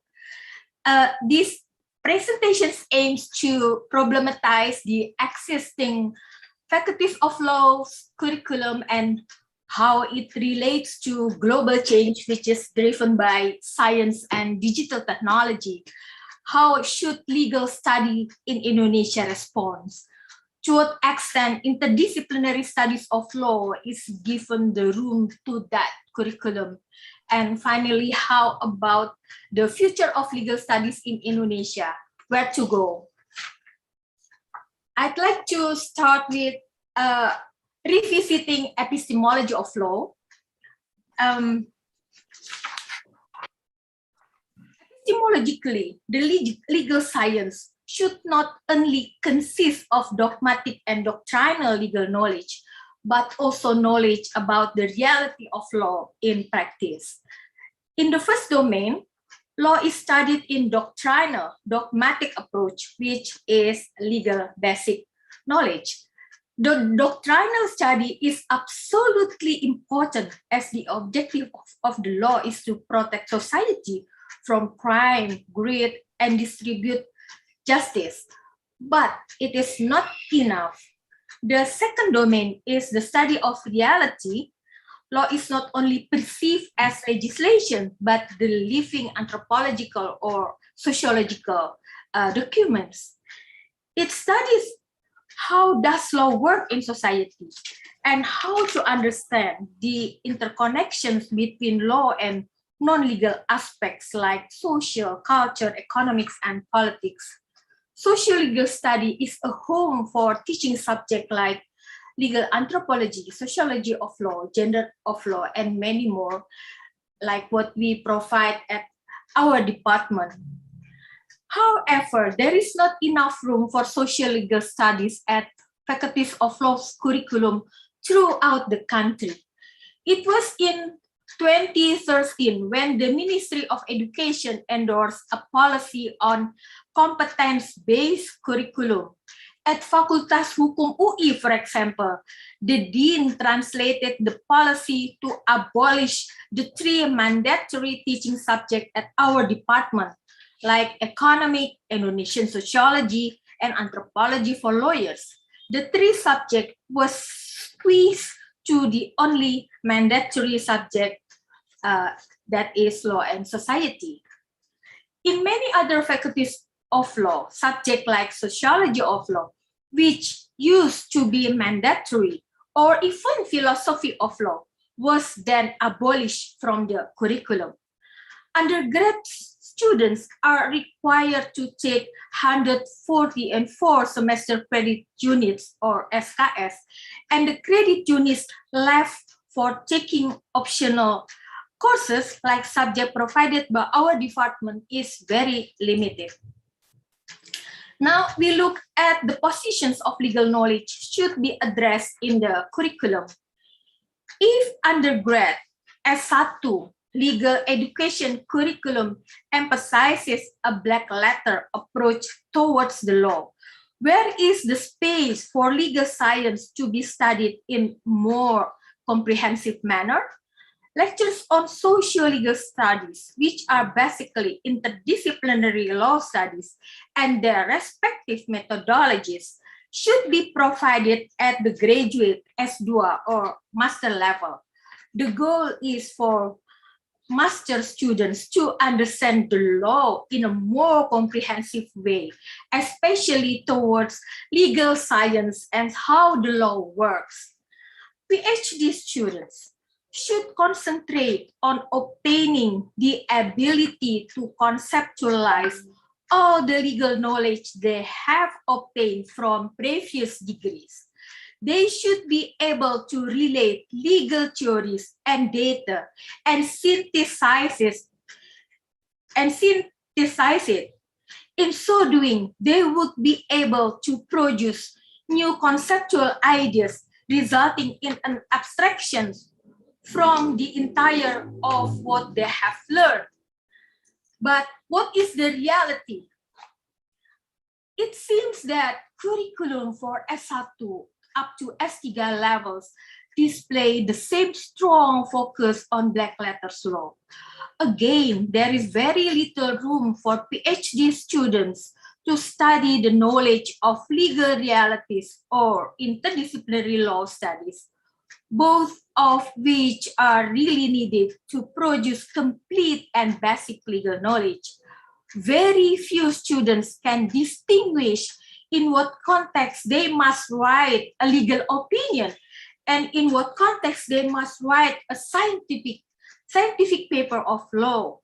E: This presentation aims to problematize the existing faculties of law curriculum and how it relates to global change, which is driven by science and digital technology. How should legal study in Indonesia respond? To what extent interdisciplinary studies of law is given the room to that curriculum? And finally, how about the future of legal studies in Indonesia? Where to go? I'd like to start with revisiting epistemology of law. Epistemologically, the legal science should not only consist of dogmatic and doctrinal legal knowledge, but also knowledge about the reality of law in practice. In the first domain, law is studied in doctrinal, dogmatic approach, which is legal basic knowledge. The doctrinal study is absolutely important as the objective of the law is to protect society from crime, greed, and distribute justice. But it is not enough. The second domain is the study of reality. Law is not only perceived as legislation, but the living anthropological or sociological documents. It studies how does law work in society and how to understand the interconnections between law and non-legal aspects like social, culture, economics, and politics. Social-legal study is a home for teaching subjects like legal anthropology, sociology of law, gender of law, and many more, like what we provide at our department. However, there is not enough room for social legal studies at faculties of law curriculum throughout the country. It was in 2013 when the Ministry of Education endorsed a policy on competence-based curriculum. At Fakultas Hukum UI, for example, the dean translated the policy to abolish the 3 mandatory teaching subjects at our department, like economic, Indonesian sociology, and anthropology for lawyers. The 3 subjects was squeezed to the only mandatory subject that is law and society. In many other faculties of law, subjects like sociology of law, which used to be mandatory, or even philosophy of law, was then abolished from the curriculum. Undergrad students are required to take 144 semester credit units, or SKS, and the credit units left for taking optional courses like subject provided by our department is very limited. Now we look at the positions of legal knowledge should be addressed in the curriculum. If undergrad S1 legal education curriculum emphasizes a black letter approach towards the law. Where is the space for legal science to be studied in more comprehensive manner? Lectures on socio-legal studies, which are basically interdisciplinary law studies and their respective methodologies, should be provided at the graduate S2 or master level. The goal is for master students to understand the law in a more comprehensive way, especially towards legal science and how the law works. PhD students should concentrate on obtaining the ability to conceptualize all the legal knowledge they have obtained from previous degrees. They should be able to relate legal theories and data and synthesize it. In so doing, they would be able to produce new conceptual ideas resulting in an abstraction from the entire of what they have learned. But what is the reality? It seems that curriculum for S1 up to S3 levels display the same strong focus on black letters law. Again, there is very little room for PhD students to study the knowledge of legal realities or interdisciplinary law studies, both of which are really needed to produce complete and basic legal knowledge. Very few students can distinguish in what context they must write a legal opinion and in what context they must write a scientific paper of law.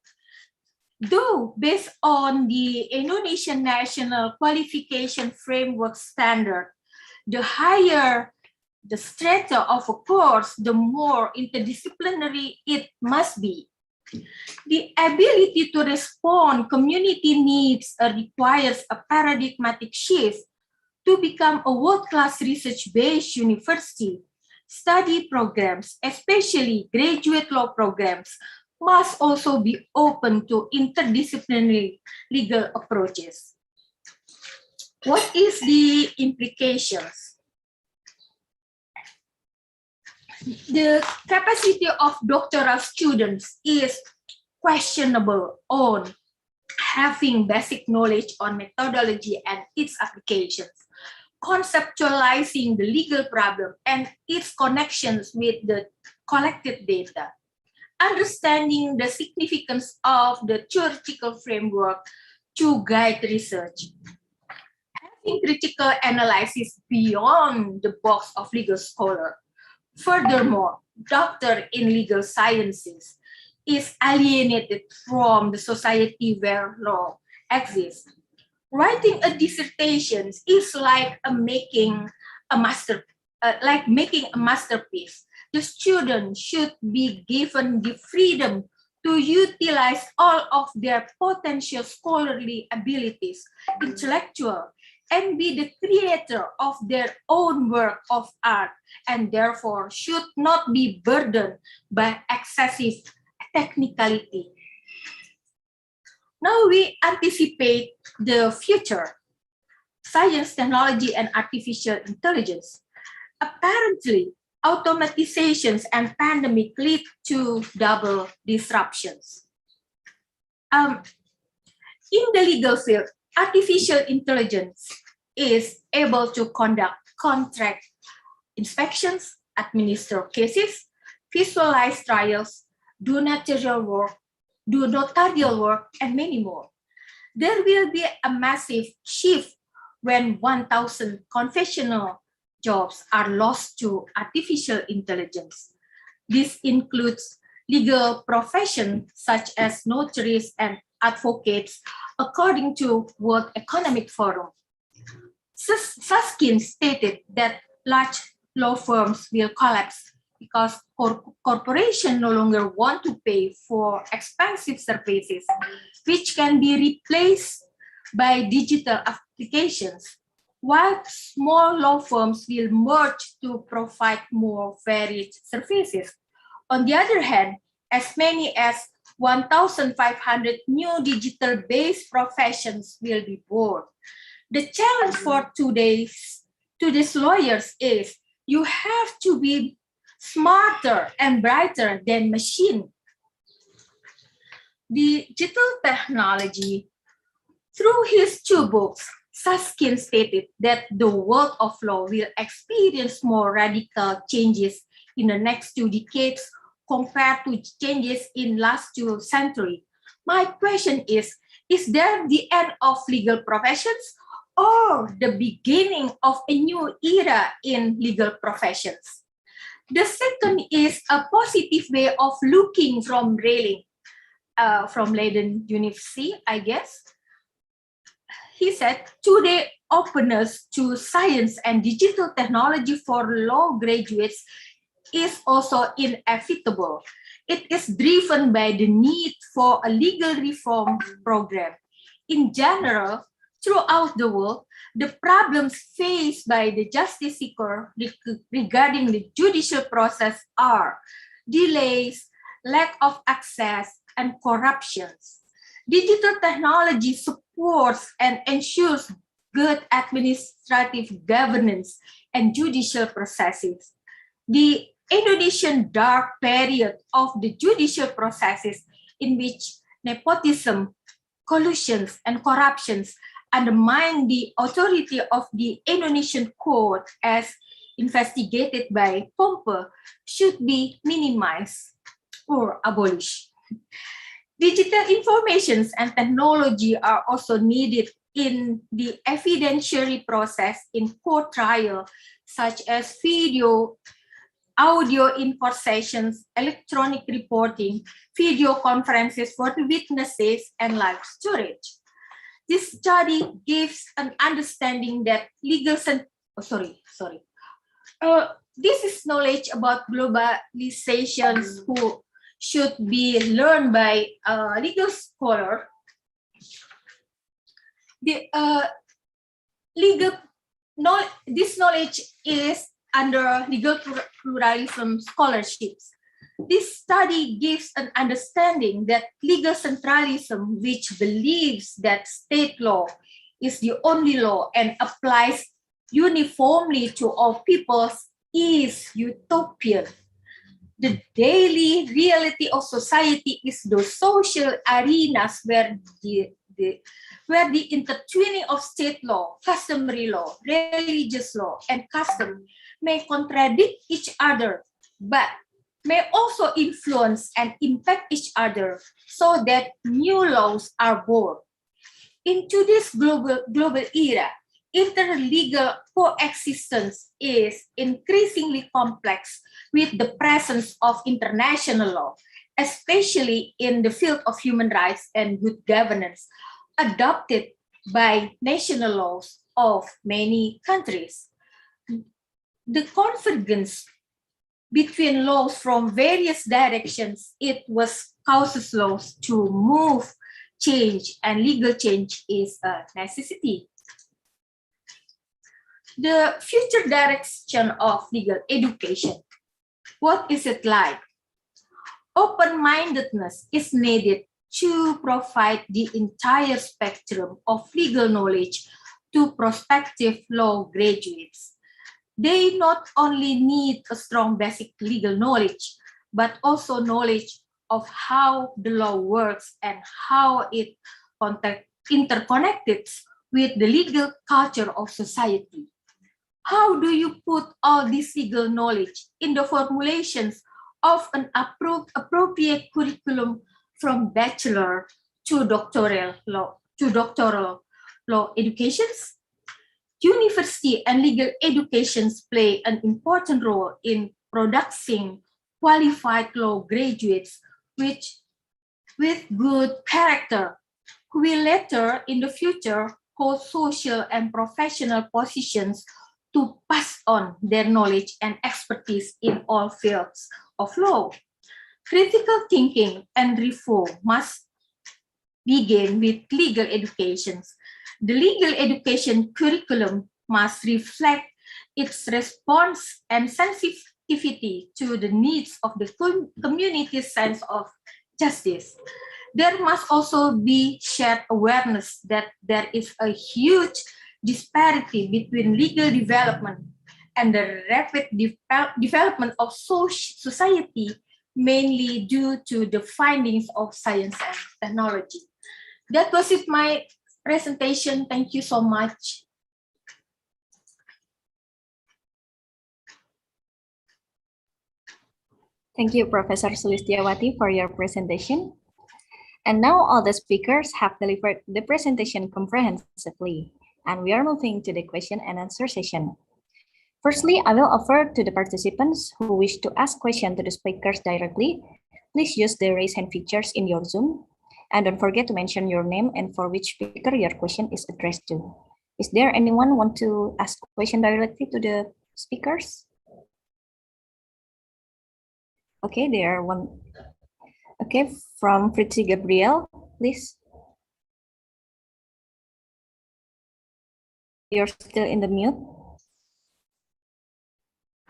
E: Though based on the Indonesian National Qualification Framework Standard, the higher the strata of a course, the more interdisciplinary it must be. The ability to respond community needs requires a paradigmatic shift to become a world-class research-based university. Study programs, especially graduate law programs, must also be open to interdisciplinary legal approaches. What is the implications? The capacity of doctoral students is questionable on having basic knowledge on methodology and its applications, conceptualizing the legal problem and its connections with the collected data, understanding the significance of the theoretical framework to guide research, having critical analysis beyond the box of legal scholar. Furthermore, doctor in legal sciences is alienated from the society where law exists. Writing a dissertation is like making a masterpiece. The student should be given the freedom to utilize all of their potential scholarly abilities, intellectual, and be the creator of their own work of art, and therefore should not be burdened by excessive technicality. Now we anticipate the future. Science, technology, and artificial intelligence. Apparently, automatizations and pandemic lead to double disruptions. In the legal field, artificial intelligence is able to conduct contract inspections, administer cases, visualize trials, do notarial work, and many more. There will be a massive shift when 1,000 conventional jobs are lost to artificial intelligence. This includes legal professions such as notaries and advocates, according to World Economic Forum. Susskind stated that large law firms will collapse because corporations no longer want to pay for expensive services, which can be replaced by digital applications, while small law firms will merge to provide more varied services. On the other hand, as many as 1,500 new digital-based professions will be born. The challenge for today's lawyers is you have to be smarter and brighter than machine. Digital technology, through his two books, Susskind stated that the world of law will experience more radical changes in the next 2 decades compared to changes in last 2 centuries. My question is there the end of legal professions or the beginning of a new era in legal professions? The second is a positive way of looking from Leiden University, I guess. He said, today openness to science and digital technology for law graduates is also inevitable. It is driven by the need for a legal reform program. In general, throughout the world, the problems faced by the justice seeker regarding the judicial process are delays, lack of access, and corruptions. Digital technology supports and ensures good administrative governance and judicial processes. The Indonesian dark period of the judicial processes in which nepotism, collusions, and corruptions undermine the authority of the Indonesian court as investigated by Pompe should be minimized or abolished. Digital informations and technology are also needed in the evidentiary process in court trial, such as video, audio in court sessions, electronic reporting, video conferences for the witnesses, and live storage. This study gives an understanding that this is knowledge about globalizations who should be learned by a legal scholar. This knowledge is under legal pluralism scholarships. This study gives an understanding that legal centralism, which believes that state law is the only law and applies uniformly to all peoples, is utopian. The daily reality of society is those social arenas where the intertwining of state law, customary law, religious law, and custom may contradict each other, but may also influence and impact each other so that new laws are born. In today's global era, interlegal coexistence is increasingly complex with the presence of international law, especially in the field of human rights and good governance, adopted by national laws of many countries. The convergence between laws from various directions, it was causes laws to move, change, and legal change is a necessity. The future direction of legal education. What is it like? Open-mindedness is needed to provide the entire spectrum of legal knowledge to prospective law graduates. They not only need a strong basic legal knowledge, but also knowledge of how the law works and how it interconnected with the legal culture of society. How do you put all this legal knowledge in the formulations of an appropriate curriculum from bachelor to doctoral law educations? University and legal educations play an important role in producing qualified law graduates with good character, who will later in the future hold social and professional positions to pass on their knowledge and expertise in all fields of law. Critical thinking and reform must begin with legal educations. The legal education curriculum must reflect its response and sensitivity to the needs of the community's sense of justice. There must also be shared awareness that there is a huge disparity between legal development and the rapid development of society, mainly due to the findings of science and technology. That was it, my presentation. Thank you so much.
B: Thank you, Professor Sulistiawati, for your presentation. And now all the speakers have delivered the presentation comprehensively, and we are moving to the question and answer session. Firstly, I will offer to the participants who wish to ask questions to the speakers directly, please use the raise hand features in your Zoom. And don't forget to mention your name and for which speaker your question is addressed to. Is there anyone want to ask a question directly to the speakers? Okay, there are one. Okay, from Fritzi Gabriel, please. You're still in the mute.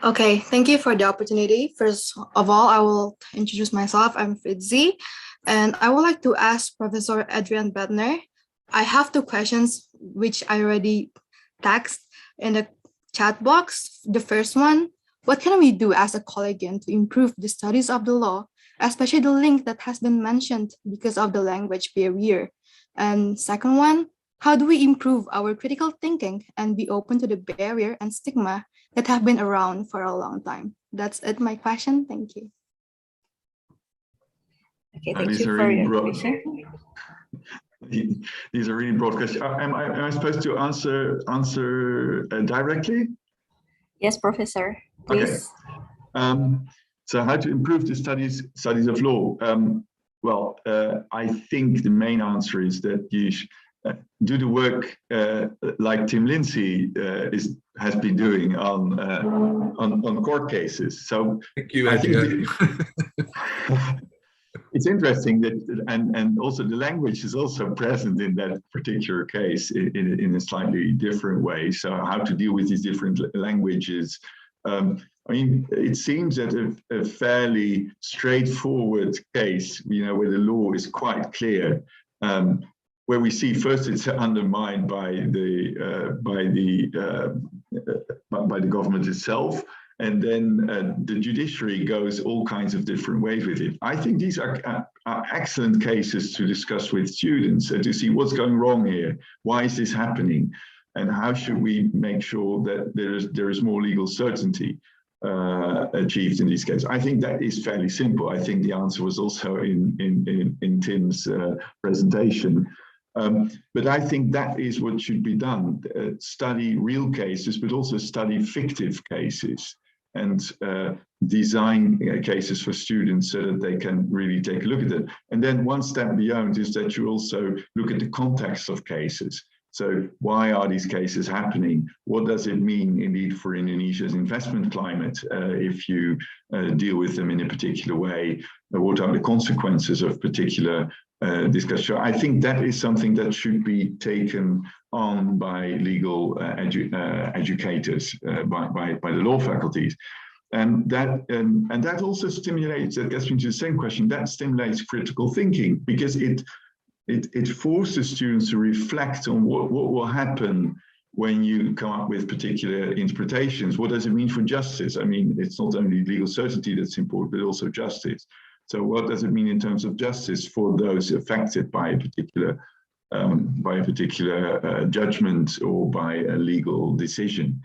F: Okay, thank you for the opportunity. First of all, I will introduce myself. I'm Fritzi, and I would like to ask Professor Adrian Bedner. I have two questions which I already text in the chat box. The first one, what can we do as a collegian to improve the studies of the law, especially the link that has been mentioned because of the language barrier? And second one, how do we improve our critical thinking and be open to the barrier and stigma that have been around for a long time? That's it, my question. Thank you.
B: Okay, thank you for your question.
D: These are really broad questions. Am I supposed to answer directly?
B: Yes, Professor, please.
D: Okay. So how to improve the studies of law? Well, I think the main answer is that you do the work like Tim Lindsey has been doing on court cases. So
C: thank you,
D: I
C: Adrian.
D: It's interesting that, and also the language is also present in that particular case in a slightly different way. So how to deal with these different languages. I mean, it seems that a fairly straightforward case, where the law is quite clear, where we see first it's undermined by the government itself, and then the judiciary goes all kinds of different ways with it. I think these are excellent cases to discuss with students and to see what's going wrong here, why is this happening, and how should we make sure that there is more legal certainty achieved in these cases. I think that is fairly simple. I think the answer was also in Tim's presentation. But I think that is what should be done. Study real cases, but also study fictive cases and design cases for students so that they can really take a look at it. And then one step beyond is that you also look at the context of cases. So why are these cases happening? What does it mean indeed for Indonesia's investment climate if you deal with them in a particular way? What are the consequences of particular discussion? I think that is something that should be taken on by legal educators, by the law faculties. And that also stimulates, that gets me to the same question, that stimulates critical thinking, because it forces students to reflect on what will happen when you come up with particular interpretations. What does it mean for justice? I mean, it's not only legal certainty that's important, but also justice. So what does it mean in terms of justice for those affected by a particular judgment or by a legal decision?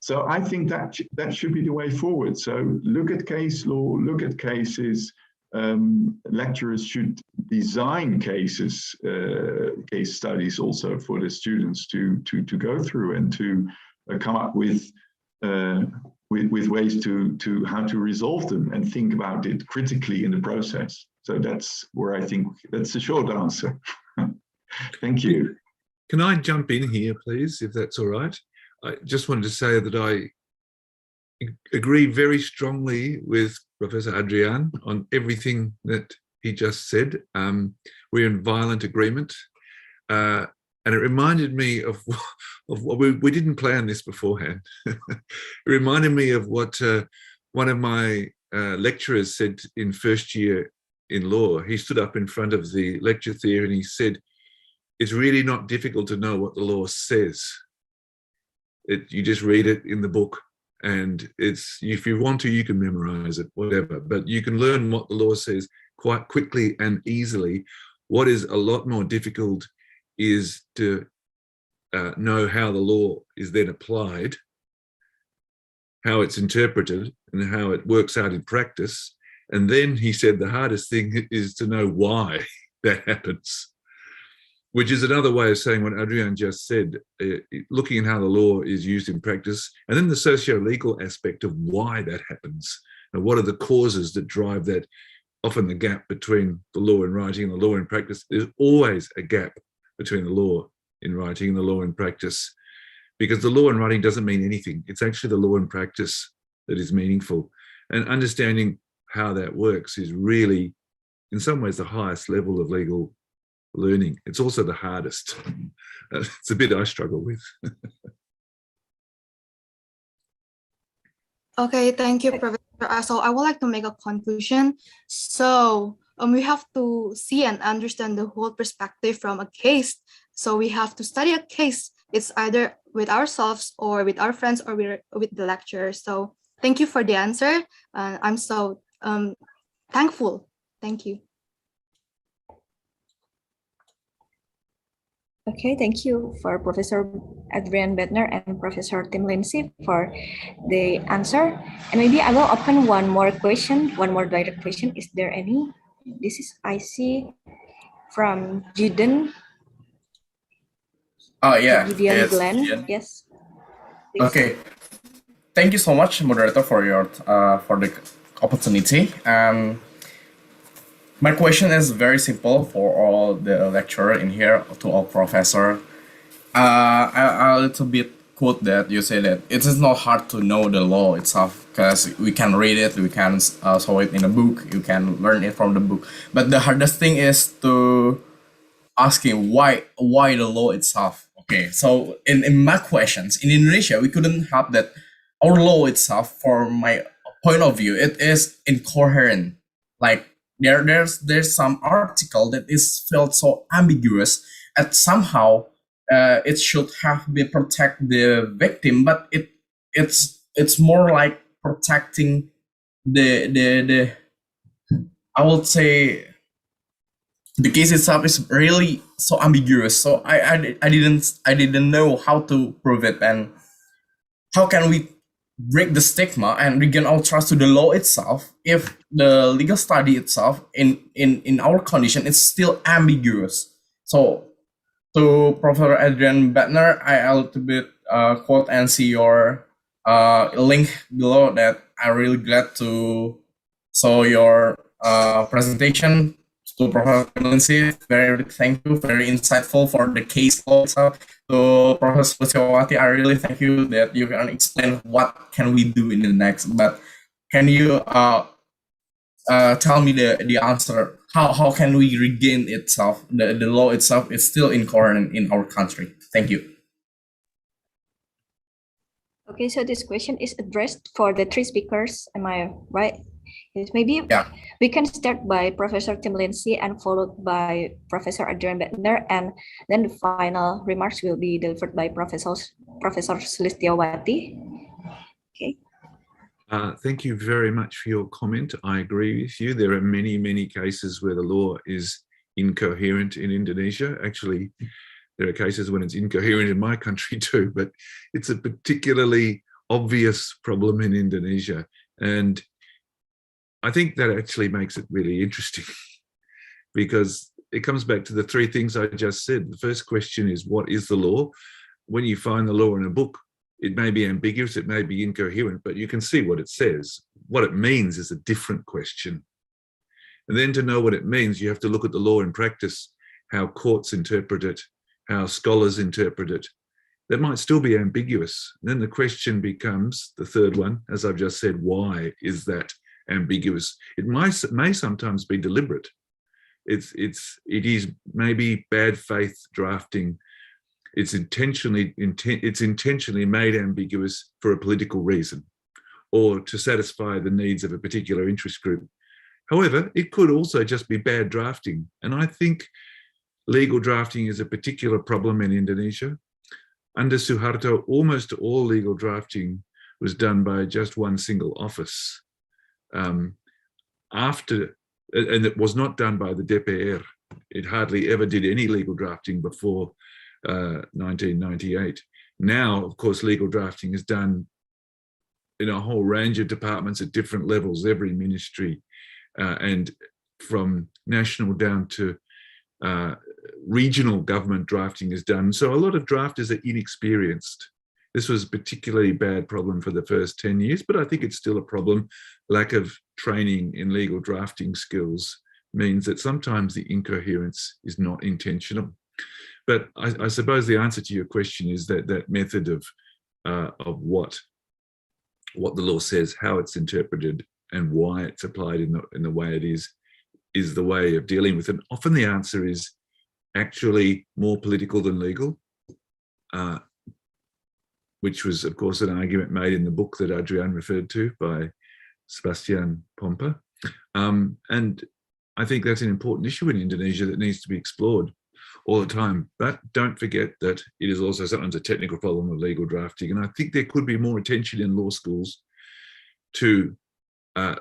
D: So I think that should be the way forward. So look at case law, look at cases. Lecturers should design cases, case studies also for the students to go through and to come up with ways to how to resolve them and think about it critically in the process. So that's where I think that's the short answer. Thank you.
C: Can I jump in here, please, if that's all right? I just wanted to say that I agree very strongly with Professor Adrian on everything that he just said. We're in violent agreement. And it reminded me of what we didn't plan this beforehand. It reminded me of what one of my lecturers said in first year in law. He stood up in front of the lecture theatre and he said, it's really not difficult to know what the law says. You just read it in the book, and if you want to, you can memorize it, whatever, but you can learn what the law says quite quickly and easily. What is a lot more difficult is to know how the law is then applied, how it's interpreted, and how it works out in practice. And then he said the hardest thing is to know why that happens, which is another way of saying what Adrian just said, looking at how the law is used in practice, and then the socio-legal aspect of why that happens, and what are the causes that drive that, often the gap between the law in writing and the law in practice. There's always a gap between the law in writing and the law in practice, because the law in writing doesn't mean anything. It's actually the law in practice that is meaningful. And understanding how that works is really, in some ways, the highest level of legal learning. It's also the hardest. It's a bit I struggle with.
F: Okay, thank you, Professor. So I would like to make a conclusion. So we have to see and understand the whole perspective from a case. So we have to study a case. It's either with ourselves or with our friends or with the lecturer. So thank you for the answer. I'm so thankful. Thank you.
B: Okay, thank you for Professor Adrian Bedner and Professor Tim Lindsey for the answer. And maybe I will open one more question, one more direct question. Is there any? This is, I see, from Jiden.
G: Oh, yeah.
B: Gideon Glenn.
G: Gideon.
B: Yes. Please.
G: Okay. Thank you so much, moderator, for your for the opportunity. My question is very simple for all the lecturer in here, to all professor. I a little bit quote that you say that it is not hard to know the law itself, because we can read it, we can saw it in a book, you can learn it from the book. But the hardest thing is to asking why the law itself. Okay, so in my questions, in Indonesia, we couldn't have that. Our law itself, from my point of view, it is incoherent. Like there's some article that is felt so ambiguous, and somehow it should have been protect the victim, but it's more like protecting the I would say the case itself is really so ambiguous. So I didn't know how to prove it, and how can we break the stigma and regain our trust to the law itself if the legal study itself in our condition is still ambiguous. So to Professor Adrian Bedner, I a little bit quote and see your link below that. I'm really glad to saw your presentation. To Professor Lindsey, very thank you, very insightful for the case law itself. To Professor Socio, I really thank you that you can explain what can we do in the next. But can you tell me the answer? How can we regain itself? The law itself is still incoherent in our country. Thank you.
B: Okay, so this question is addressed for the three speakers. Am I right? Yes, maybe we can start by Professor Tim Lindsey and followed by Professor Adrian Bedner, and then the final remarks will be delivered by Professor Sulistiawati. Okay.
C: Thank you very much for your comment. I agree with you. There are many, many cases where the law is incoherent in Indonesia. Actually, there are cases when it's incoherent in my country too, but it's a particularly obvious problem in Indonesia. And I think that actually makes it really interesting because it comes back to the three things I just said. The first question is, what is the law? When you find the law in a book, it may be ambiguous, it may be incoherent, but you can see what it says. What it means is a different question. And then to know what it means, you have to look at the law in practice, how courts interpret it, how scholars interpret it. That might still be ambiguous. And then the question becomes, the third one, as I've just said, why is that ambiguous? It may sometimes be deliberate. It is maybe bad faith drafting It's intentionally made ambiguous for a political reason or to satisfy the needs of a particular interest group. However, it could also just be bad drafting. And I think legal drafting is a particular problem in Indonesia. Under Suharto, almost all legal drafting was done by just one single office. And it was not done by the DPR. It hardly ever did any legal drafting before 1998. Now, of course, legal drafting is done in a whole range of departments at different levels, every ministry, and from national down to regional government drafting is done. So a lot of drafters are inexperienced. This was a particularly bad problem for the first 10 years, but I think it's still a problem. Lack of training in legal drafting skills means that sometimes the incoherence is not intentional. But I suppose the answer to your question is that that method of what the law says, how it's interpreted, and why it's applied in the way it is the way of dealing with it. Often the answer is actually more political than legal, which was, of course, an argument made in the book that Adrian referred to by Sebastian Pompa. And I think that's an important issue in Indonesia that needs to be explored all the time. But don't forget that it is also sometimes a technical problem of legal drafting. And I think there could be more attention in law schools to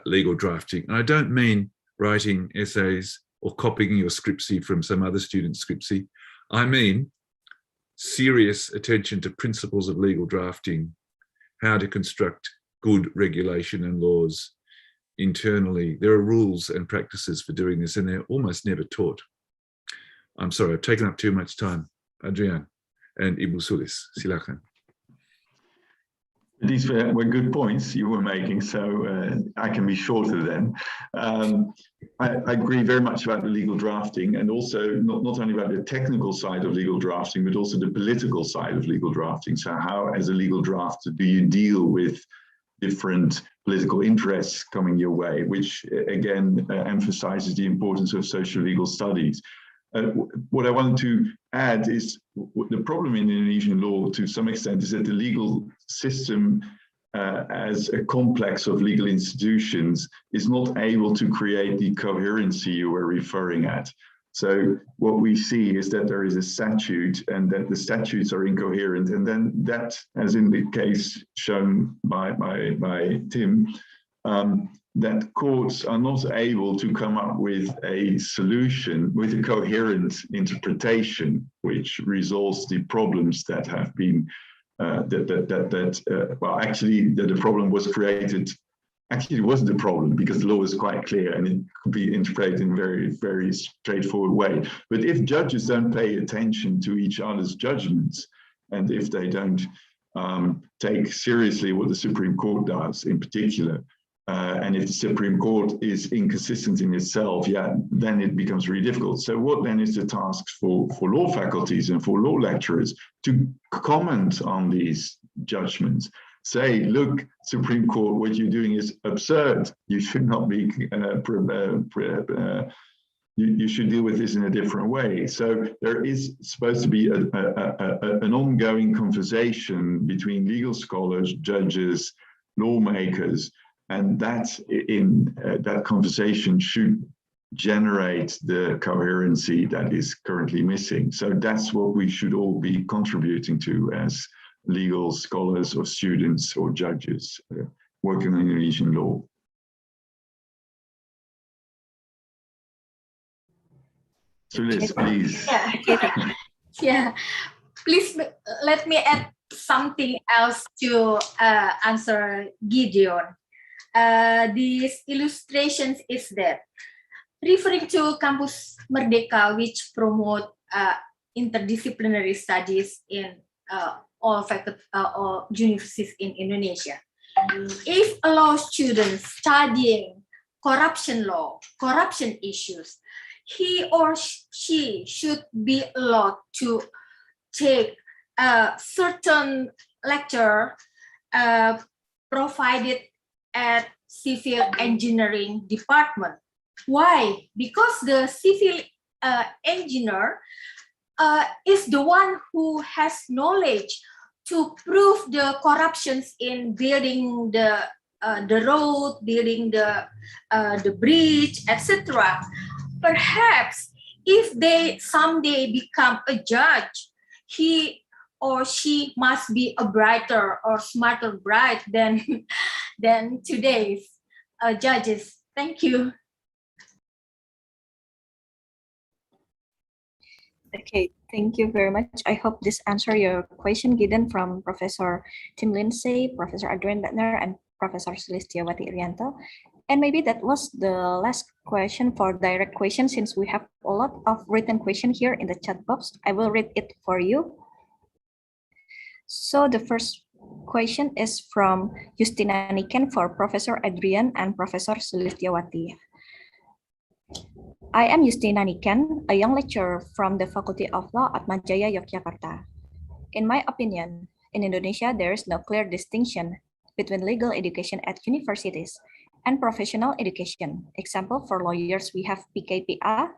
C: legal drafting. And I don't mean writing essays or copying your scriptsy from some other student's scriptsy. I mean serious attention to principles of legal drafting, how to construct good regulation and laws internally. There are rules and practices for doing this, and they're almost never taught. I'm sorry, I've taken up too much time. Adrian and Ibu Sulis, silakan.
D: These were good points you were making, so I can be shorter then. I agree very much about the legal drafting, and also not only about the technical side of legal drafting, but also the political side of legal drafting. So how, as a legal drafter, do you deal with different political interests coming your way, which again emphasizes the importance of social legal studies. What I wanted to add is the problem in Indonesian law to some extent is that the legal system as a complex of legal institutions is not able to create the coherency you were referring at. So what we see is that there is a statute and that the statutes are incoherent, and then that, as in the case shown by Tim, that courts are not able to come up with a solution, with a coherent interpretation, which resolves the problems that have been, well, actually, that the problem was created. Actually, it wasn't a problem because the law is quite clear and it could be interpreted in a very, very straightforward way. But if judges don't pay attention to each other's judgments, and if they don't take seriously what the Supreme Court does in particular, and if the Supreme Court is inconsistent in itself, then it becomes really difficult. So what then is the task for law faculties and for law lecturers? To comment on these judgments. Say, look, Supreme Court, what you're doing is absurd. You should not be, you should deal with this in a different way. So there is supposed to be an ongoing conversation between legal scholars, judges, lawmakers, and that conversation should generate the coherency that is currently missing. So that's what we should all be contributing to as legal scholars or students or judges working on Indonesian law. Sulis, please.
E: Yeah. Please let me add something else to answer Gideon. These illustrations is that referring to Campus Merdeka, which promote interdisciplinary studies in all universities in Indonesia. If a law student studying corruption law, corruption issues, he or she should be allowed to take a certain lecture provided at civil engineering department. Why? Because the civil engineer is the one who has knowledge to prove the corruptions in building the road, building the bridge, etc. Perhaps if they someday become a judge, he or she must be a brighter or smarter bride than today's judges. Thank you.
B: Okay, thank you very much. I hope this answers your question given from Professor Tim Lindsey, Professor Adrian Bettner, and Professor Sulistiawati Irianto. And maybe that was the last question for direct questions, since we have a lot of written questions here in the chat box. I will read it for you. So the first question is from Justina Niken for Professor Adrian and Professor Sulistiawati. I am Justina Niken, a young lecturer from the Faculty of Law at Atmajaya, Yogyakarta. In my opinion, in Indonesia, there is no clear distinction between legal education at universities and professional education. Example, for lawyers, we have PKPA.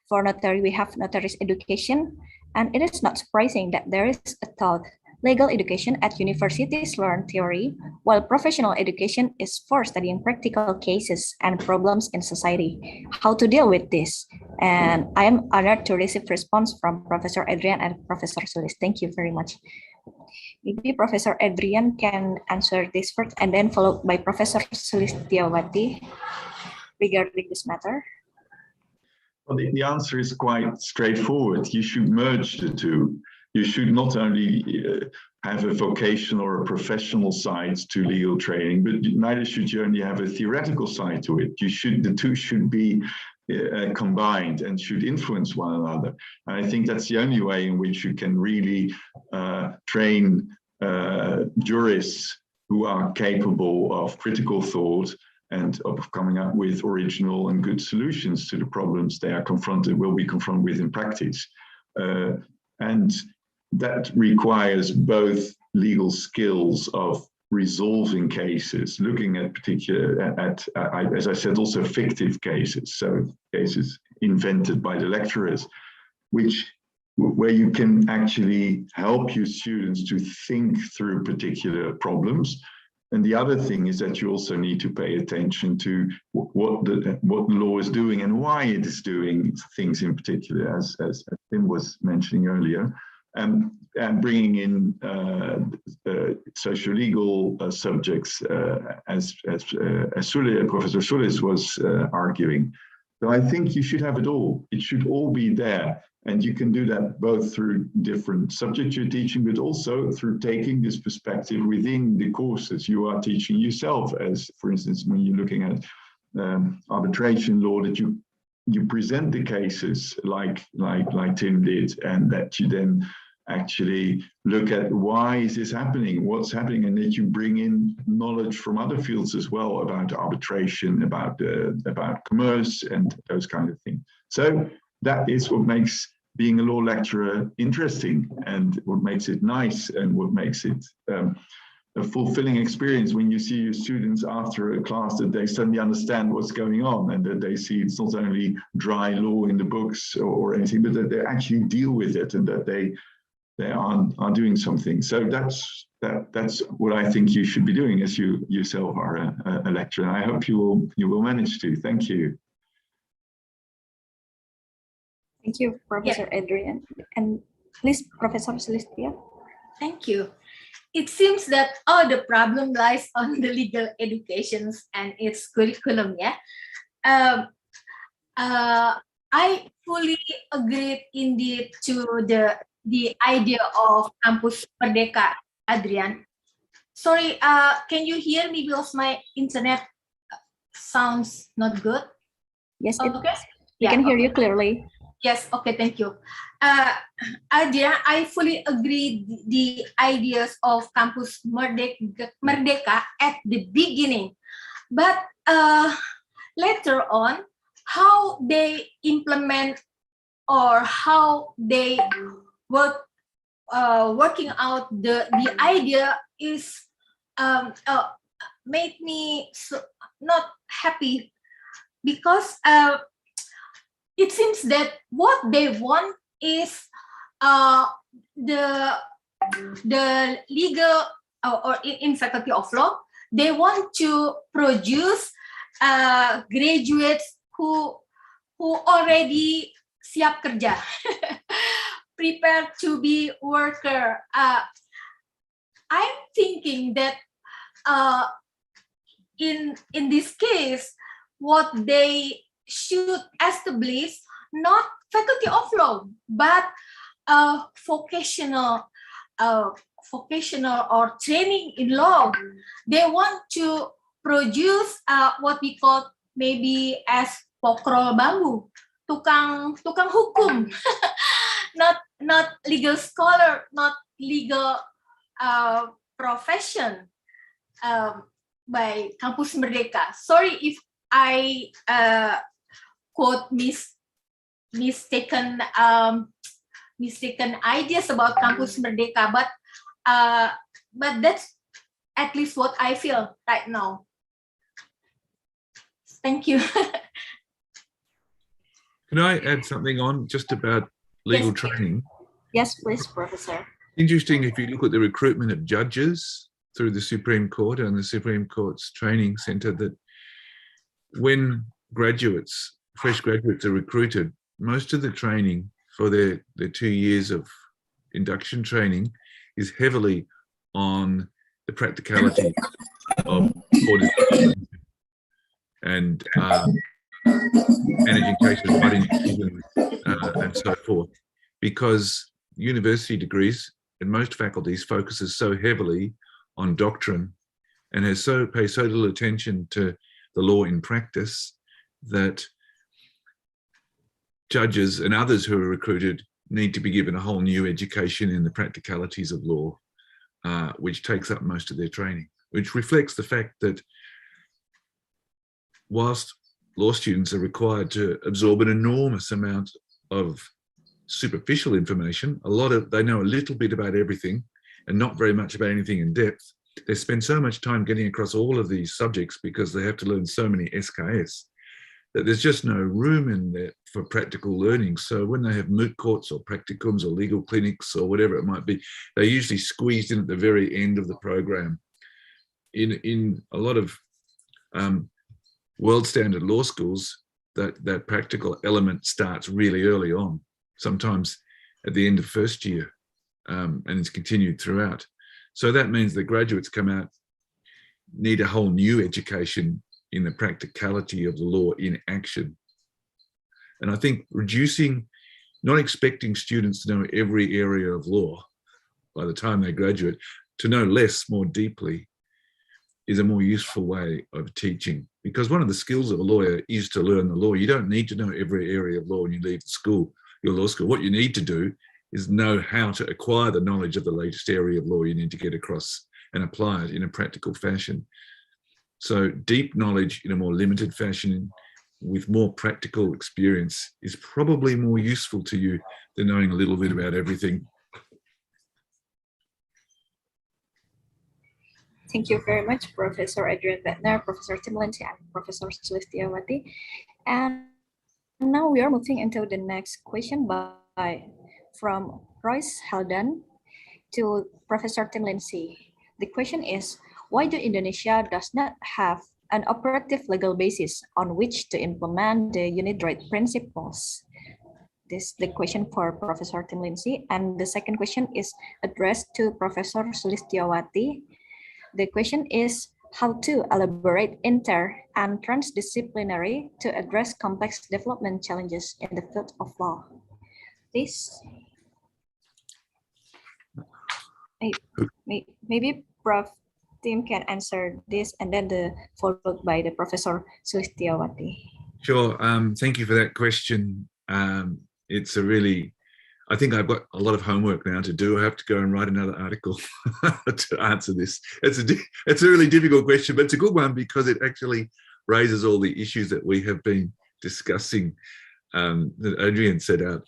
B: For notary, we have notary's education. And it is not surprising that there is a thought legal education at universities learn theory, while professional education is for studying practical cases and problems in society. How to deal with this? And I am honored to receive response from Professor Adrian and Professor Sulis. Thank you very much. Maybe Professor Adrian can answer this first, and then followed by Professor Sulistiawati regarding this matter.
D: Well, the answer is quite straightforward. You should merge the two. You should not only have a vocational or a professional side to legal training, but neither should you only have a theoretical side to it. The two should be combined and should influence one another. And I think that's the only way in which you can really train jurists who are capable of critical thought and of coming up with original and good solutions to the problems they are will be confronted with in practice. And that requires both legal skills of resolving cases, looking at as I said, also fictive cases, so cases invented by the lecturers, where you can actually help your students to think through particular problems. And the other thing is that you also need to pay attention to what the law is doing and why it is doing things in particular, as Tim was mentioning earlier. And bringing in socio-legal subjects, as Professor Sulis was arguing. So I think you should have it all. It should all be there. And you can do that both through different subjects you're teaching, but also through taking this perspective within the courses you are teaching yourself. As, for instance, when you're looking at arbitration law, that you present the cases like Tim did, and that you then actually look at why is this happening, what's happening, and that you bring in knowledge from other fields as well about arbitration, about commerce, and those kind of things. So that is what makes being a law lecturer interesting, and what makes it nice, and what makes it a fulfilling experience when you see your students after a class, that they suddenly understand what's going on, and that they see it's not only dry law in the books or anything, but that they actually deal with it, and that they are doing something. So that's what I think you should be doing, as you yourself are a lecturer. And I hope you will manage to. Thank you.
B: Thank you, Professor Adrian. And please, Professor Sulistia.
E: Thank you. It seems that all the problem lies on the legal educations and its curriculum. I fully agree indeed to the idea of Campus Merdeka, Adrian. Sorry, can you hear me because my internet sounds not good?
B: Yes,
E: okay.
B: We can hear you clearly.
E: Yes, okay, thank you. Adrian, I fully agree the ideas of Campus Merdeka at the beginning, but later on, how they implement or how they working out the idea is made me not happy, because it seems that what they want is the legal or in Faculty of Law, they want to produce graduates who already siap kerja, prepared to be worker. I'm thinking that in this case, what they should establish not Faculty of Law, but vocational or training in law. They want to produce what we call maybe as pokrol bambu, tukang hukum, not legal scholar, not legal profession by Kampus Merdeka. Sorry if I quote mistaken ideas about Kampus Merdeka, but that's at least what I feel right now. Thank you.
C: Can I add something on just about legal training?
B: Yes, please, Professor.
C: Interesting, if you look at the recruitment of judges through the Supreme Court and the Supreme Court's training centre, that when fresh graduates are recruited, most of the training for their 2 years of induction training is heavily on the practicality of court and managing cases, writing decisions, and so forth, because university degrees in most faculties focuses so heavily on doctrine and pays so little attention to the law in practice that judges and others who are recruited need to be given a whole new education in the practicalities of law, which takes up most of their training, which reflects the fact that whilst law students are required to absorb an enormous amount of superficial information, they know a little bit about everything and not very much about anything in depth. They spend so much time getting across all of these subjects because they have to learn so many SKS that there's just no room in there for practical learning. So when they have moot courts or practicums or legal clinics or whatever it might be, they're usually squeezed in at the very end of the program. In a lot of world standard law schools, that practical element starts really early on, sometimes at the end of first year, and it's continued throughout. So that means the graduates come out, need a whole new education in the practicality of the law in action. And I think not expecting students to know every area of law by the time they graduate, to know less more deeply, is a more useful way of teaching. Because one of the skills of a lawyer is to learn the law. You don't need to know every area of law when you leave your law school. What you need to do is know how to acquire the knowledge of the latest area of law you need to get across and apply it in a practical fashion. So deep knowledge in a more limited fashion with more practical experience is probably more useful to you than knowing a little bit about everything.
B: Thank you very much, Professor Adrian Bettner, Professor Tim Lindsey, and Professor Sulistiawati. And now we are moving into the next question from Royce Haldan to Professor Tim Lindsey. The question is, why do Indonesia does not have an operative legal basis on which to implement the unit right principles? This is the question for Professor Tim Lindsey. And the second question is addressed to Professor Sulistiawati. The question is how to elaborate inter- and transdisciplinary to address complex development challenges in the field of law. Please. Maybe Prof. Tim can answer this and then followed by the Professor Sulistiawati.
C: Sure. Thank you for that question. I think I've got a lot of homework now to do. I have to go and write another article to answer this. It's a really difficult question, but it's a good one because it actually raises all the issues that we have been discussing that Adrian set out.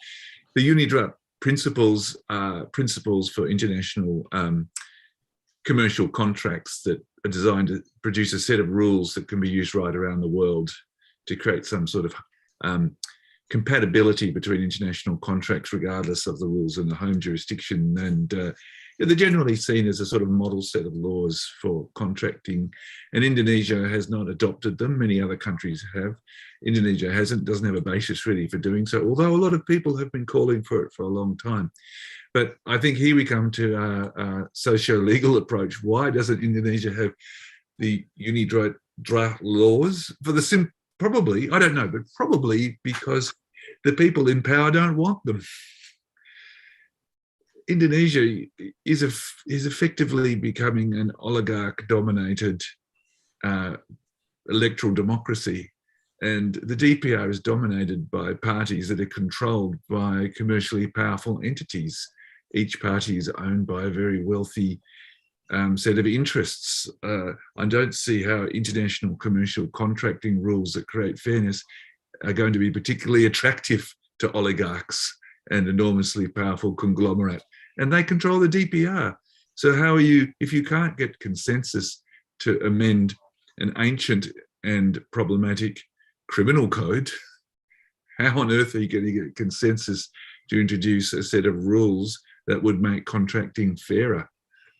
C: The UNIDROIT principles are principles for international commercial contracts that are designed to produce a set of rules that can be used right around the world to create some sort of compatibility between international contracts, regardless of the rules in the home jurisdiction. And they're generally seen as a sort of model set of laws for contracting. And Indonesia has not adopted them. Many other countries have. Indonesia hasn't, doesn't have a basis really for doing so, although a lot of people have been calling for it for a long time. But I think here we come to our socio-legal approach. Why doesn't Indonesia have the unidroit laws? For the probably, I don't know, but probably because the people in power don't want them. Indonesia is effectively becoming an oligarch-dominated electoral democracy, and the DPR is dominated by parties that are controlled by commercially powerful entities. Each party is owned by a very wealthy set of interests. I don't see how international commercial contracting rules that create fairness are going to be particularly attractive to oligarchs and enormously powerful conglomerate. And they control the DPR. So how are you, if you can't get consensus to amend an ancient and problematic criminal code, how on earth are you going to get consensus to introduce a set of rules that would make contracting fairer?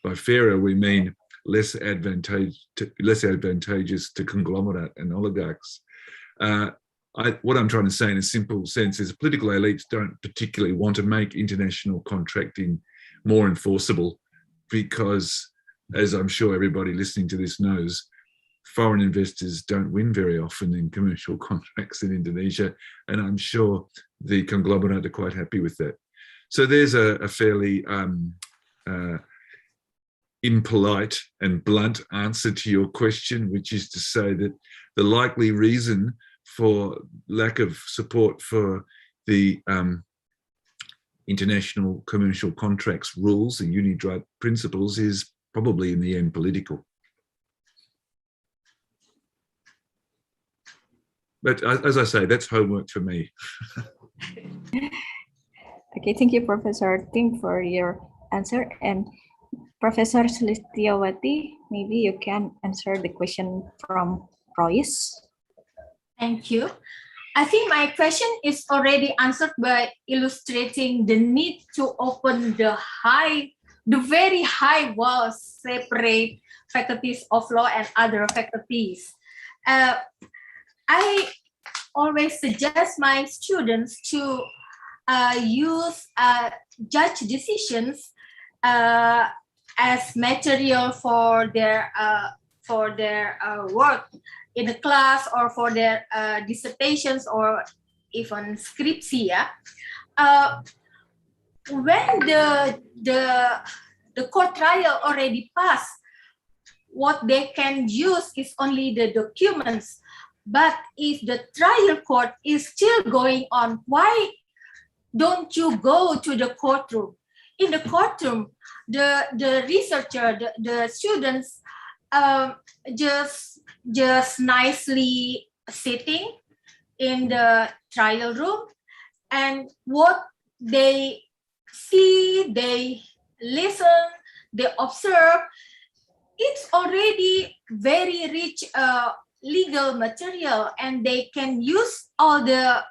C: By fairer, we mean less advantageous to conglomerate and oligarchs. What I'm trying to say in a simple sense is political elites don't particularly want to make international contracting more enforceable because, as I'm sure everybody listening to this knows, foreign investors don't win very often in commercial contracts in Indonesia, and I'm sure the conglomerate are quite happy with that. So there's a fairly impolite and blunt answer to your question, which is to say that the likely reason for lack of support for the international commercial contracts rules, the unidroit principles, is probably in the end political. But as I say, that's homework for me.
B: Okay, thank you, Professor Tim, for your answer. And Professor Sulistiawati, maybe you can answer the question from Royce.
E: Thank you. I think my question is already answered by illustrating the need to open the very high walls, separate faculties of law and other faculties. I always suggest my students to use judge decisions as material for their work in the class or for their dissertations or even scripts. When the court trial already passed, what they can use is only the documents. But if the trial court is still going on, why don't you go to the courtroom? In the courtroom, the researcher, the students just nicely sitting in the trial room, and what they see, they listen, they observe, it's already very rich legal material, and they can use all the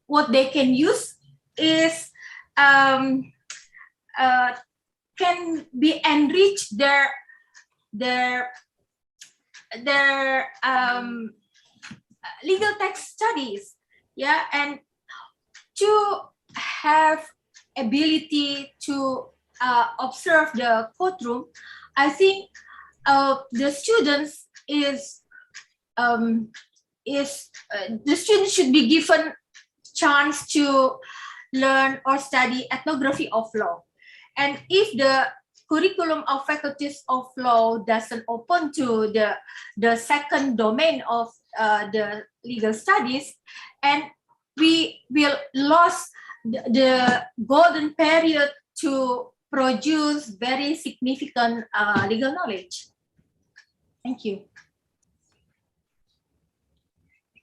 E: what they can use is can be enrich their legal text studies, and to have ability to observe the courtroom. I think the students the students should be given chance to learn or study ethnography of law. And if the curriculum of faculties of law doesn't open to the second domain of the legal studies, and we will lose the golden period to produce very significant legal knowledge. Thank you.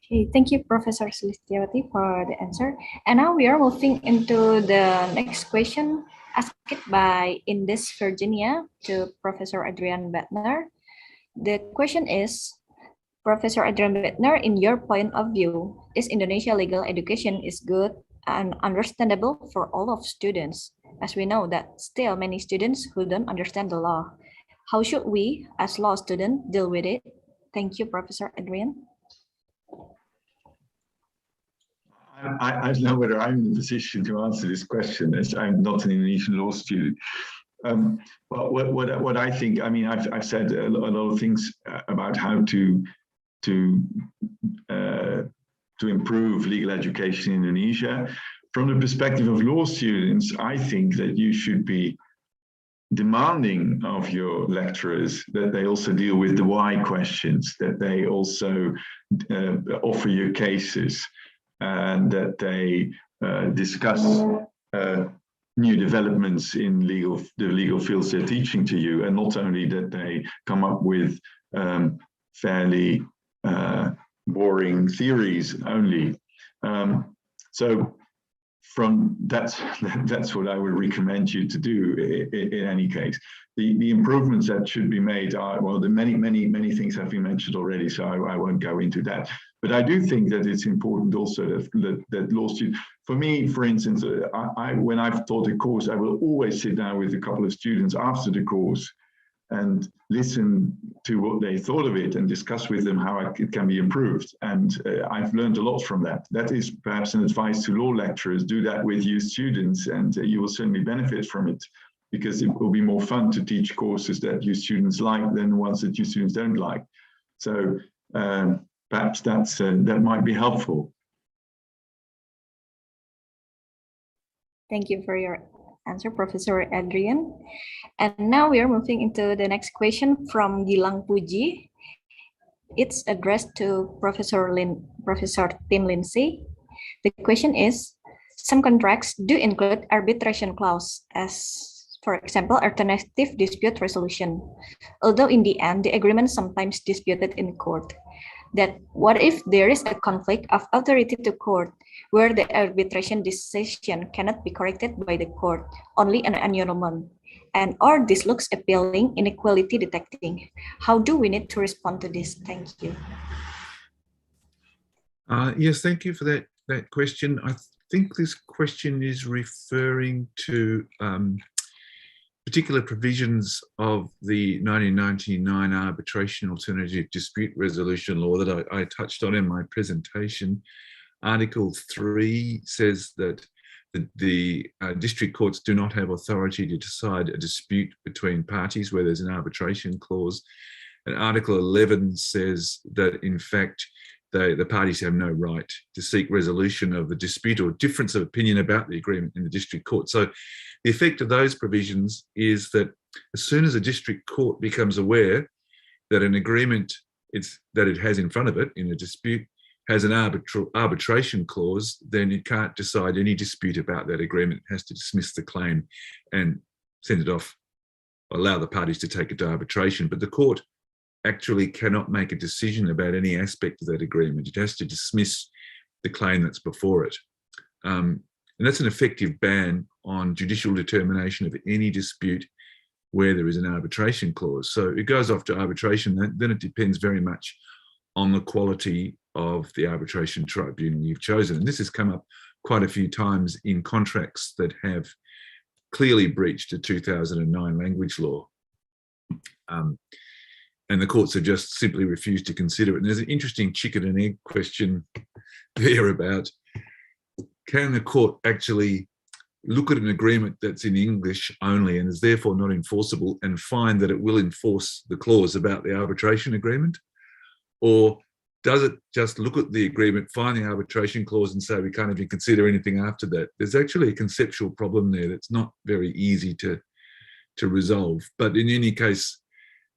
B: Okay, thank you, Professor Sulistiawati, for the answer. And now we are moving into the next question asked by Indes Virginia to Professor Adrian Bettner. The question is, Professor Adrian Bettner, in your point of view, is Indonesia legal education is good and understandable for all of students, as we know that still many students who don't understand the law. How should we, as law students, deal with it? Thank you, Professor Adrian.
D: I don't know whether I'm in a position to answer this question, as I'm not an Indonesian law student. But what I think, I mean, I've said a lot of things about how to improve legal education in Indonesia. From the perspective of law students, I think that you should be demanding of your lecturers that they also deal with the why questions, that they also offer you cases, and that they discuss new developments in the legal fields they're teaching to you, and not only that they come up with fairly boring theories only. So from that's what I would recommend you to do in any case. The improvements that should be made are, well, the many things have been mentioned already, so I won't go into that. But I do think that it's important also that law students, for me, for instance, when I've taught a course, I will always sit down with a couple of students after the course and listen to what they thought of it and discuss with them how it can be improved. And I've learned a lot from that. That is perhaps an advice to law lecturers: do that with your students, and you will certainly benefit from it, because it will be more fun to teach courses that your students like than ones that your students don't like. So perhaps that might be helpful.
B: Thank you for your answer, Professor Adrian. And now we are moving into the next question from Gilang Puji. It's addressed to Professor Tim Lindsey. The question is, some contracts do include arbitration clause, as for example, alternative dispute resolution, although in the end, the agreement sometimes disputed in court. That what if there is a conflict of authority to court, where the arbitration decision cannot be corrected by the court, only an annulment, and or this looks appealing, inequality detecting. How do we need to respond to this? Thank you.
C: Yes, thank you for that question. I think this question is referring to particular provisions of the 1999 Arbitration Alternative Dispute Resolution Law that I touched on in my presentation. Article 3 says that the district courts do not have authority to decide a dispute between parties where there's an arbitration clause. And Article 11 says that, in fact, the parties have no right to seek resolution of the dispute or difference of opinion about the agreement in the district court. So the effect of those provisions is that as soon as a district court becomes aware that an agreement that it has in front of it in a dispute has an arbitration clause, then it can't decide any dispute about that agreement. It has to dismiss the claim and send it off, allow the parties to take it to arbitration. But the court actually cannot make a decision about any aspect of that agreement. It has to dismiss the claim that's before it. And that's an effective ban on judicial determination of any dispute where there is an arbitration clause. So it goes off to arbitration, then it depends very much on the quality of the arbitration tribunal you've chosen. And this has come up quite a few times in contracts that have clearly breached a 2009 language law. And the courts have just simply refused to consider it. And there's an interesting chicken and egg question there about, can the court actually look at an agreement that's in English only and is therefore not enforceable and find that it will enforce the clause about the arbitration agreement? Or does it just look at the agreement, find the arbitration clause and say we can't even consider anything after that? There's actually a conceptual problem there that's not very easy to resolve. But in any case,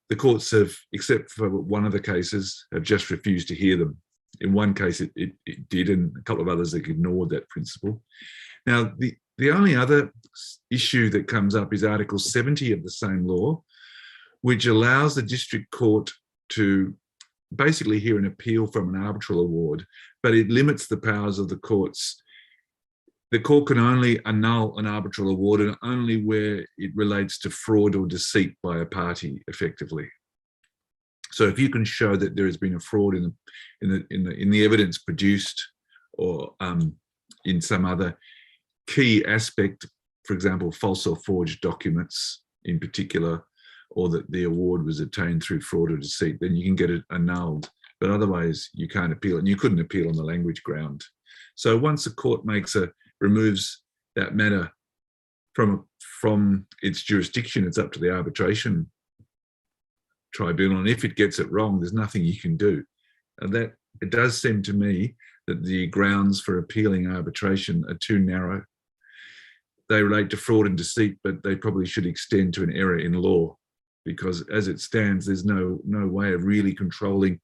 C: the courts have, except for one of the cases, have just refused to hear them. In one case it did, and a couple of others have ignored that principle. Now, the only other issue that comes up is Article 70 of the same law, which allows the district court to basically hear an appeal from an arbitral award, but it limits the powers of the courts. The court can only annul an arbitral award and only where it relates to fraud or deceit by a party, effectively. So if you can show that there has been a fraud in the evidence produced, or in some other key aspect, for example, false or forged documents in particular, or that the award was obtained through fraud or deceit, then you can get it annulled. But otherwise, you can't appeal, and you couldn't appeal on the language ground. So once a court removes that matter from its jurisdiction, it's up to the arbitration tribunal, and if it gets it wrong, there's nothing you can do. And that it does seem to me that the grounds for appealing arbitration are too narrow. They relate to fraud and deceit, but they probably should extend to an error in law, because as it stands, there's no way of really controlling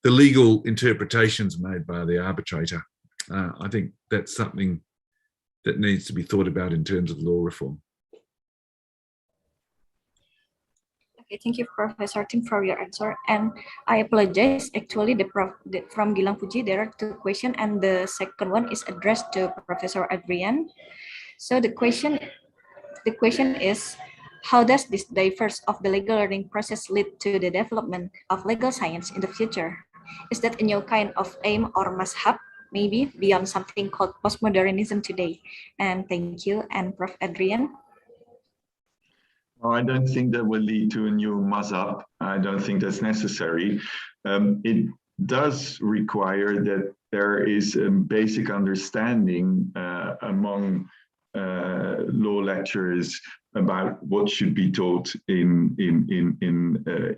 C: the legal interpretations made by the arbitrator. I think that's something that needs to be thought about in terms of law reform.
B: Okay, thank you, Professor Tim, for your answer. And I apologize. Actually, from Gilang Puji, there are two questions, and the second one is addressed to Professor Adrian. So the question is, how does this diverse of the legal learning process lead to the development of legal science in the future? Is that a new kind of aim or must-have, maybe beyond something called postmodernism today? And thank you. And Prof. Adrian.
D: I don't think that will lead to a new must-have. I don't think that's necessary. It does require that there is a basic understanding among law lecturers about what should be taught in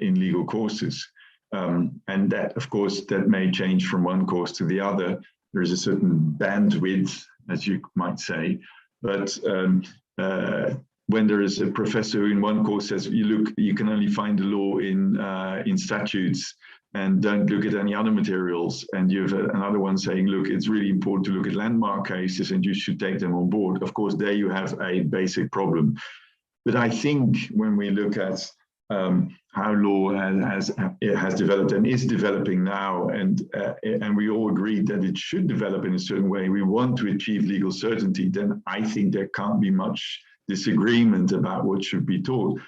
D: legal courses. And that, of course, that may change from one course to the other. There is a certain bandwidth, as you might say, but when there is a professor who in one course says, you can only find the law in statutes and don't look at any other materials, and you have another one saying, look, it's really important to look at landmark cases and you should take them on board. Of course, there you have a basic problem. But I think when we look at how law has developed and is developing now, and we all agree that it should develop in a certain way, we want to achieve legal certainty, then I think there can't be much disagreement about what should be taught.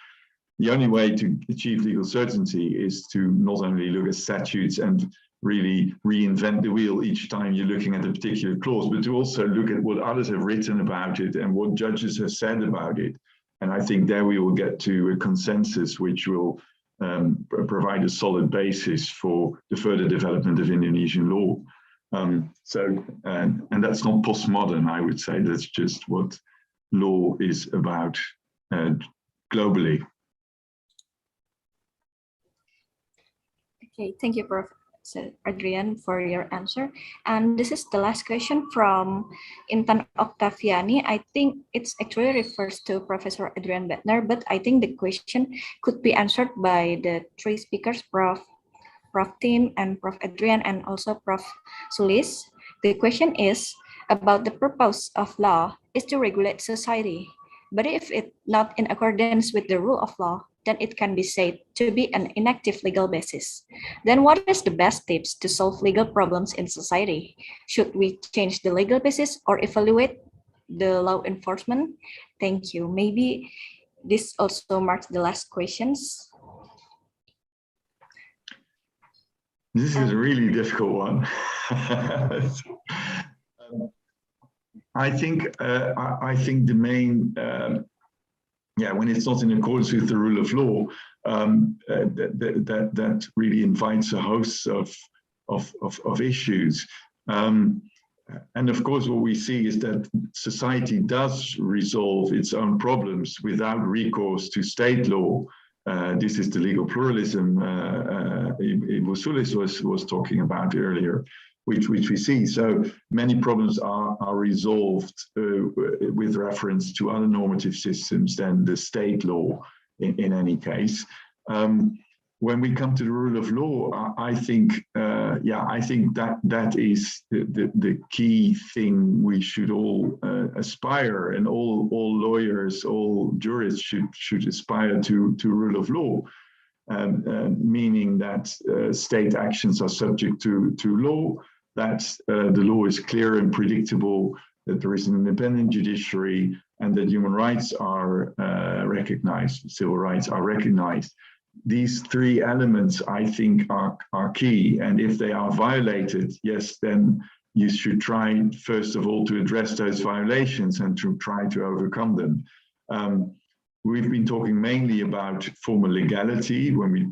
D: The only way to achieve legal certainty is to not only look at statutes and really reinvent the wheel each time you're looking at a particular clause, but to also look at what others have written about it and what judges have said about it. And I think there we will get to a consensus which will provide a solid basis for the further development of Indonesian law. And that's not postmodern, I would say. That's just what law is about globally.
B: Okay, thank you, Professor Adrian, for your answer. And this is the last question from Intan Octaviani. I think it's actually refers to Professor Adrian Bettner, but I think the question could be answered by the three speakers, Prof. Tim and Prof. Adrian, and also Prof. Sulis. The question is about the purpose of law is to regulate society. But if it's not in accordance with the rule of law, then it can be said to be an inactive legal basis. Then what is the best tips to solve legal problems in society? Should we change the legal basis or evaluate the law enforcement? Thank you. Maybe this also marks the last questions.
D: This is a really difficult one. I think the main, when it's not in accordance with the rule of law, that really invites a host of issues. And of course, what we see is that society does resolve its own problems without recourse to state law. This is the legal pluralism Ibu Sulis was talking about earlier, which we see. So many problems are resolved with reference to other normative systems than the state law in any case. When we come to the rule of law, I think that is the key thing we should all aspire, and all lawyers, all jurists should aspire to rule of law, meaning that state actions are subject to law, that the law is clear and predictable, that there is an independent judiciary, and that human rights are recognized, civil rights are recognized. these three elements, I think, are key. And if they are violated, yes, then you should try, first of all, to address those violations and to try to overcome them. We've been talking mainly about formal legality when we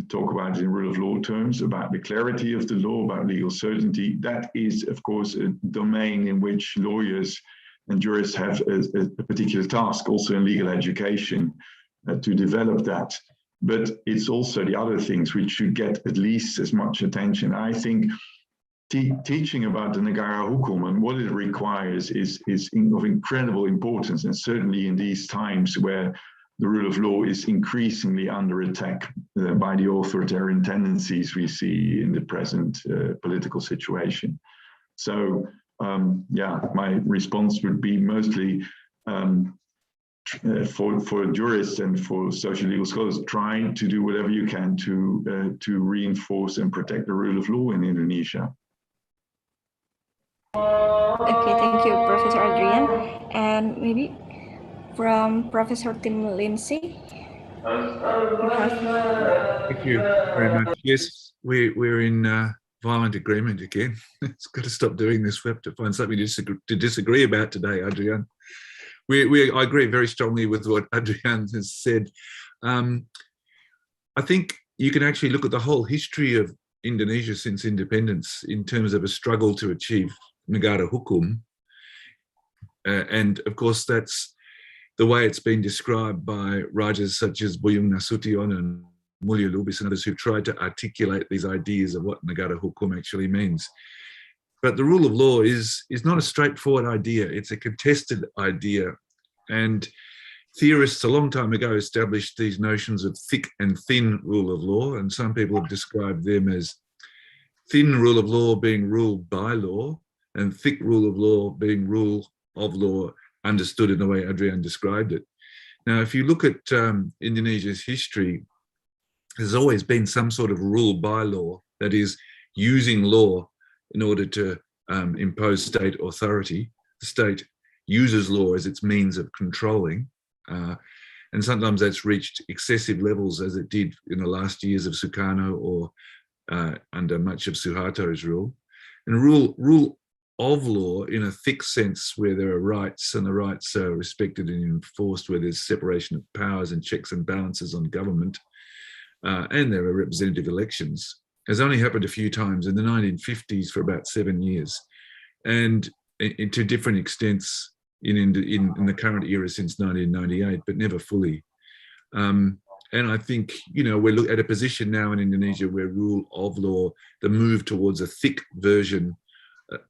D: talk about it in rule of law terms, about the clarity of the law, about legal certainty. That is, of course, a domain in which lawyers and jurists have a particular task, also in legal education, to develop that. But it's also the other things which should get at least as much attention. I think teaching about the Negara Hukum and what it requires is of incredible importance, and certainly in these times where the rule of law is increasingly under attack by the authoritarian tendencies we see in the present political situation. So, yeah, my response would be mostly for jurists and for social legal scholars, trying to do whatever you can to reinforce and protect the rule of law in Indonesia.
B: Okay, thank you, Professor Adrian. And maybe from Professor Tim Lindsey.
C: Thank you very much. Yes, we're in violent agreement again. It's got to stop doing this. We have to find something to disagree about today, Adrian. I agree very strongly with what Adrian has said. I think you can actually look at the whole history of Indonesia since independence in terms of a struggle to achieve Negara Hukum. And of course, that's the way it's been described by writers such as Buyung Nasution and Mulya Lubis and others who've tried to articulate these ideas of what Negara Hukum actually means. But the rule of law is not a straightforward idea. It's a contested idea. And theorists a long time ago established these notions of thick and thin rule of law. And some people have described them as thin rule of law being ruled by law and thick rule of law being rule of law understood in the way Adrian described it. Now, if you look at Indonesia's history, there's always been some sort of rule by law, that is, using law in order to impose state authority. The state uses law as its means of controlling, and sometimes that's reached excessive levels, as it did in the last years of Sukarno or under much of Suharto's rule. And rule of law in a thick sense, where there are rights and the rights are respected and enforced, where there's separation of powers and checks and balances on government, and there are representative elections, has only happened a few times in the 1950s for about 7 years, and to different extents in the current era since 1998, but never fully. And I think, you know, we're at a position now in Indonesia where rule of law, the move towards a thick version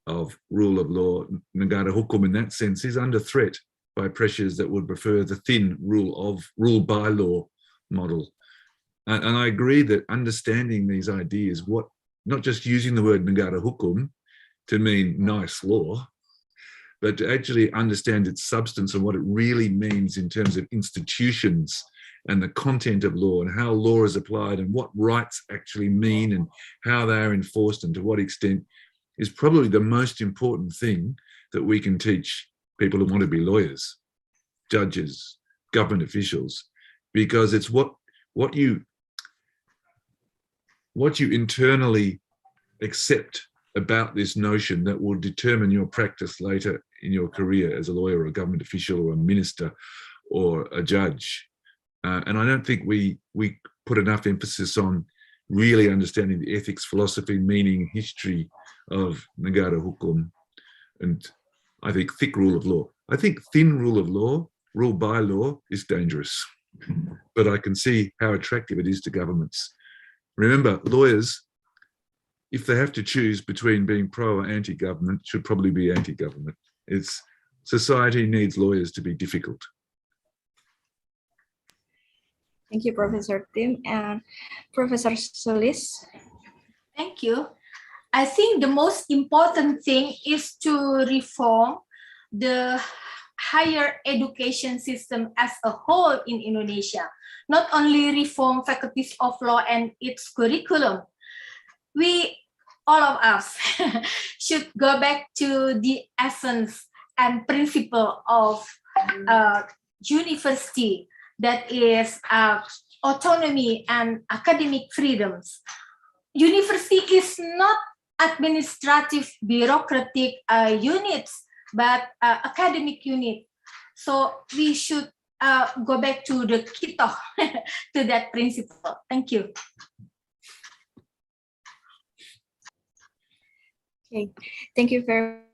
C: of rule of law, Negara Hukum in that sense, is under threat by pressures that would prefer the thin rule by law model. And I agree that understanding these ideas, not just using the word Negara Hukum to mean nice law, but to actually understand its substance and what it really means in terms of institutions and the content of law and how law is applied and what rights actually mean and how they are enforced and to what extent, is probably the most important thing that we can teach people who want to be lawyers, judges, government officials, because it's what you internally accept about this notion that will determine your practice later in your career as a lawyer or a government official or a minister or a judge. And I don't think we put enough emphasis on really understanding the ethics, philosophy, meaning, history of Negara Hukum, and I think thick rule of law. I think thin rule of law, rule by law, is dangerous, but I can see how attractive it is to governments. Remember, lawyers, if they have to choose between being pro or anti-government, should probably be anti-government. Society needs lawyers to be difficult.
B: Thank you, Professor Tim. And Professor Solis.
E: Thank you. I think the most important thing is to reform the higher education system as a whole in Indonesia. Not only reform faculties of law and its curriculum. We, all of us, should go back to the essence and principle of university, that is autonomy and academic freedoms. University is not administrative bureaucratic units, but academic unit. So we should go back to the kito, to that principle. Thank you.
B: Okay, thank you very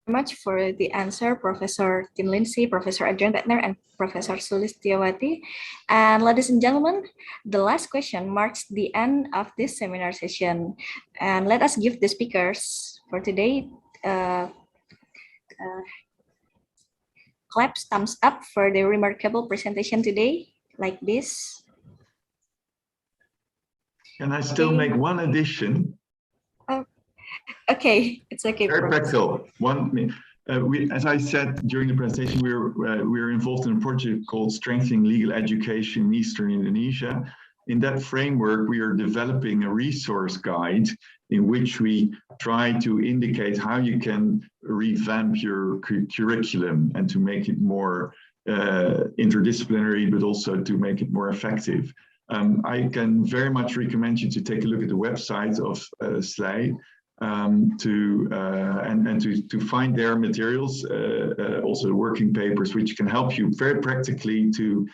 B: much for the answer, Professor Tim Lindsey, Professor Adrian Bettner, and Professor Sulistiawati. And ladies and gentlemen, the last question marks the end of this seminar session. And let us give the speakers for today claps, thumbs up for the remarkable presentation today, like this.
D: Can I still make one addition?
B: Okay, it's okay.
D: Very practical. As I said during the presentation, we're involved in a project called Strengthening Legal Education in Eastern Indonesia. In that framework, we are developing a resource guide in which we try to indicate how you can revamp your curriculum and to make it more interdisciplinary, but also to make it more effective. I can very much recommend you to take a look at the website of SLAI. To find their materials, also working papers, which can help you very practically to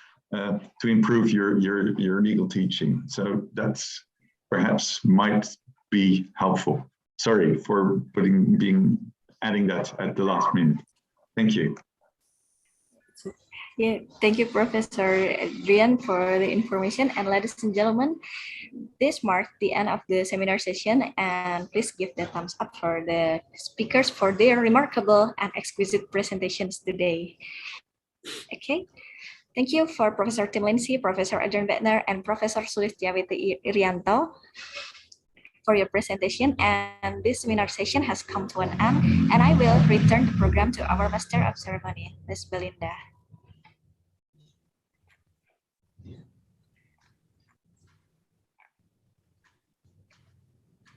D: improve your legal teaching. So that's perhaps might be helpful. Sorry for adding that at the last minute. Thank you.
B: Yeah, thank you, Professor Adrian, for the information. And ladies and gentlemen, this marked the end of the seminar session, and please give the thumbs up for the speakers for their remarkable and exquisite presentations today. Okay, thank you for Professor Tim Lindsey, Professor Adrian Bettner, and Professor Sulistiawati Irianto for your presentation. And this seminar session has come to an end, and I will return the program to our Master of Ceremony, Ms. Belinda.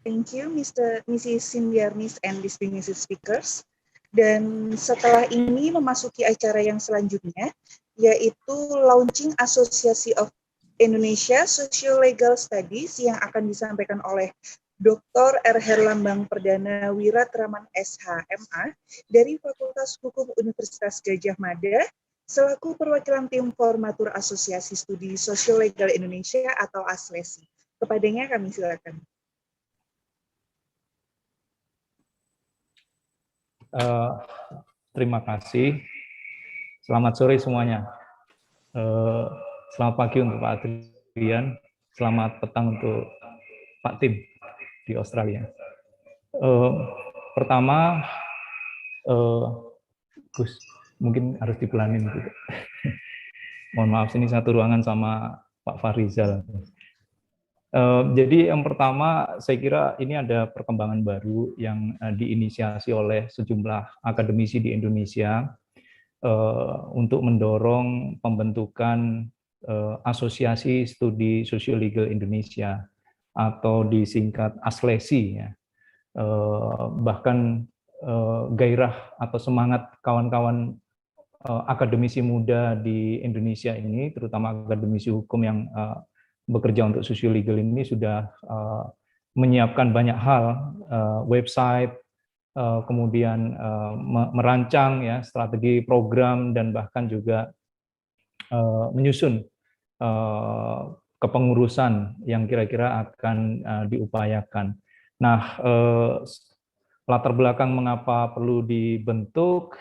A: Thank you, Mrs. Sindiarnis and distinguished speakers. Dan setelah ini memasuki acara yang selanjutnya, yaitu launching Association of Indonesia Socio-Legal Studies yang akan disampaikan oleh Dr. R. Herlambang Perdana Wiratraman SH.MA dari Fakultas Hukum Universitas Gadjah Mada, selaku perwakilan tim formatur Asosiasi Studi Socio-Legal Indonesia atau ASLESI. Kepadanya kami silakan.
H: Terima kasih. Selamat sore semuanya. Selamat pagi untuk Pak Adrian. Selamat petang untuk Pak Tim di Australia. Pertama, Gus, mungkin harus dipelanin gitu. Mohon maaf, ini satu ruangan sama Pak Farizal. Jadi yang pertama, saya kira ini ada perkembangan baru yang diinisiasi oleh sejumlah akademisi di Indonesia untuk mendorong pembentukan Asosiasi Studi Sosio-Legal Indonesia atau disingkat ASLESI. Ya. Bahkan gairah atau semangat kawan-kawan akademisi muda di Indonesia ini, terutama akademisi hukum yang bekerja untuk sosio-legal ini sudah menyiapkan banyak hal, website, kemudian merancang ya strategi program dan bahkan juga menyusun kepengurusan yang kira-kira akan diupayakan. Nah, latar belakang mengapa perlu dibentuk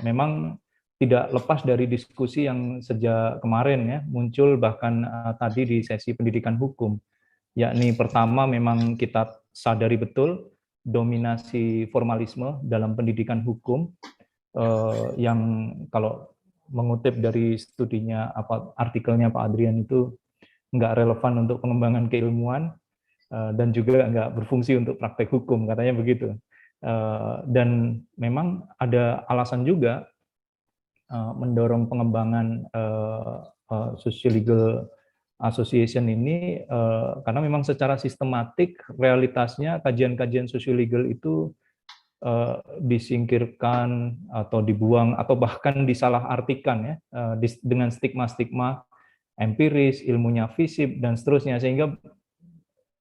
H: memang tidak lepas dari diskusi yang sejak kemarin ya muncul bahkan tadi di sesi pendidikan hukum, yakni pertama memang kita sadari betul dominasi formalisme dalam pendidikan hukum yang kalau mengutip dari studinya artikelnya Pak Adrian itu nggak relevan untuk pengembangan keilmuan dan juga nggak berfungsi untuk praktek hukum, katanya begitu. Dan memang ada alasan juga mendorong pengembangan socio-legal association ini karena memang secara sistematik realitasnya kajian-kajian sosio-legal itu disingkirkan atau dibuang atau bahkan disalahartikan ya dengan stigma-stigma empiris, ilmunya FISIP, dan seterusnya, sehingga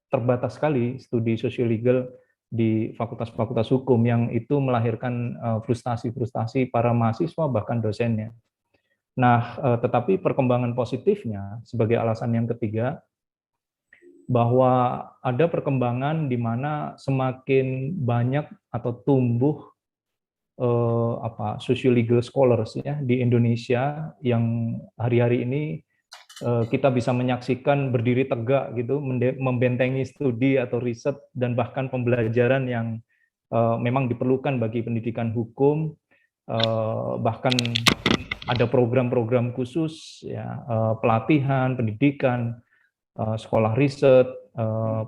H: terbatas sekali studi sosiologal di fakultas-fakultas hukum yang itu melahirkan frustasi-frustasi para mahasiswa bahkan dosennya. Nah, tetapi perkembangan positifnya sebagai alasan yang ketiga, bahwa ada perkembangan di mana semakin banyak atau tumbuh socio-legal scholars ya di Indonesia yang hari-hari ini kita bisa menyaksikan berdiri tegak gitu, membentengi studi atau riset dan bahkan pembelajaran yang memang diperlukan bagi pendidikan hukum, bahkan ada program-program khusus ya, pelatihan, pendidikan, sekolah riset,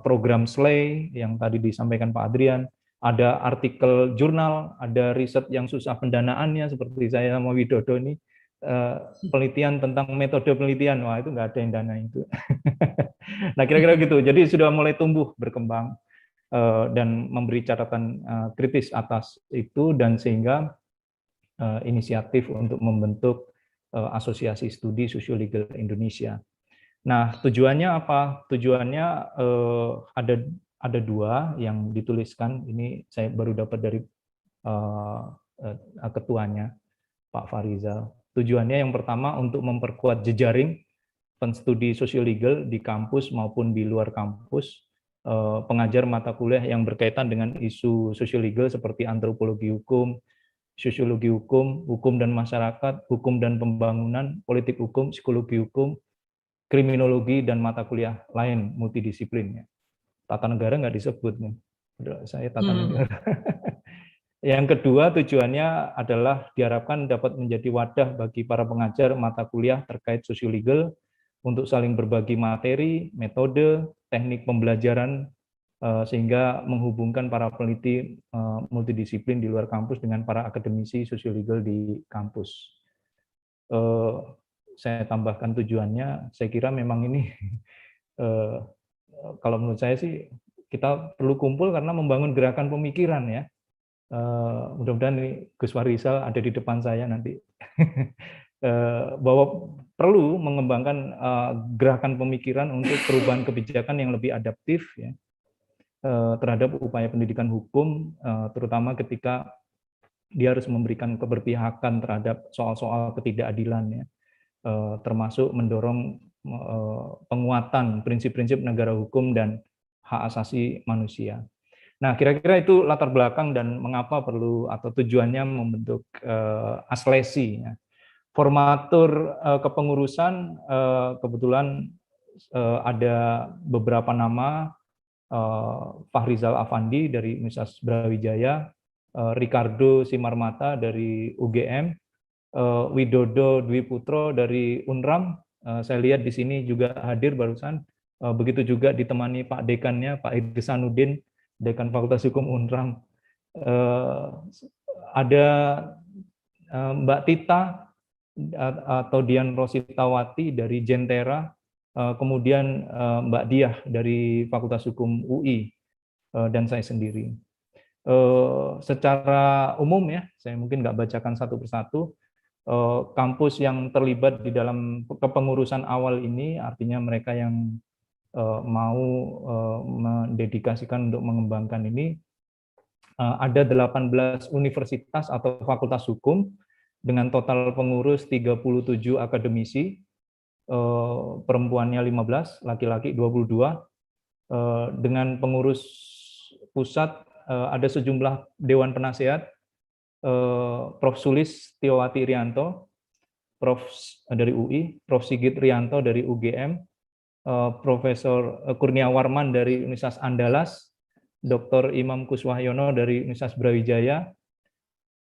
H: program SLAY yang tadi disampaikan Pak Adrian, ada artikel jurnal, ada riset yang susah pendanaannya seperti saya sama Widodo ini, penelitian tentang metode penelitian, wah itu nggak ada yang dana itu. Nah kira-kira gitu, jadi sudah mulai tumbuh berkembang dan memberi catatan kritis atas itu, dan sehingga inisiatif untuk membentuk asosiasi studi sosiologi Indonesia. Nah tujuannya apa? Tujuannya ada dua yang dituliskan, ini saya baru dapat dari ketuanya Pak Farizal. Tujuannya yang pertama untuk memperkuat jejaring penstudi sosiologi di kampus maupun di luar kampus, pengajar mata kuliah yang berkaitan dengan isu sosiologi seperti antropologi hukum, sosiologi hukum, hukum dan masyarakat, hukum dan pembangunan, politik hukum, psikologi hukum, kriminologi, dan mata kuliah lain multidisiplin. Tata negara nggak disebut nih, saya tata negara. Yang kedua, tujuannya adalah diharapkan dapat menjadi wadah bagi para pengajar mata kuliah terkait sosiologi untuk saling berbagi materi, metode, teknik pembelajaran, sehingga menghubungkan para peneliti multidisiplin di luar kampus dengan para akademisi sosiologi di kampus. Saya tambahkan tujuannya, saya kira memang ini, kalau menurut saya sih, kita perlu kumpul karena membangun gerakan pemikiran ya. Mudah-mudahan ini Gus Farizal ada di depan saya nanti, bahwa perlu mengembangkan gerakan pemikiran untuk perubahan kebijakan yang lebih adaptif ya, terhadap upaya pendidikan hukum, terutama ketika dia harus memberikan keberpihakan terhadap soal-soal ketidakadilan ya, termasuk mendorong penguatan prinsip-prinsip negara hukum dan hak asasi manusia. Nah, kira-kira itu latar belakang dan mengapa perlu atau tujuannya membentuk aslesi. Ya. Formatur kepengurusan kebetulan ada beberapa nama, Fahrizal Afandi dari Universitas Brawijaya, Ricardo Simarmata dari UGM, Widodo Dwi Putro dari Unram. Saya lihat di sini juga hadir barusan. Begitu juga ditemani Pak Dekannya, Pak Ihsanuddin, Dekan Fakultas Hukum Unram. Ada Mbak Tita atau Dian Rositawati dari Jentera, kemudian Mbak Diah dari Fakultas Hukum UI, dan saya sendiri. Secara umum ya, saya mungkin nggak bacakan satu persatu, kampus yang terlibat di dalam kepengurusan awal ini, artinya mereka yang mau mendedikasikan untuk mengembangkan ini, ada 18 universitas atau fakultas hukum dengan total pengurus 37 akademisi, perempuannya 15, laki-laki 22, dengan pengurus pusat ada sejumlah dewan penasehat, Prof. Sulis Tiowati Rianto, Prof. dari UI, Prof. Sigit Rianto dari UGM, Profesor Kurniawarman dari Universitas Andalas, Dr. Imam Kuswahyono dari Universitas Brawijaya,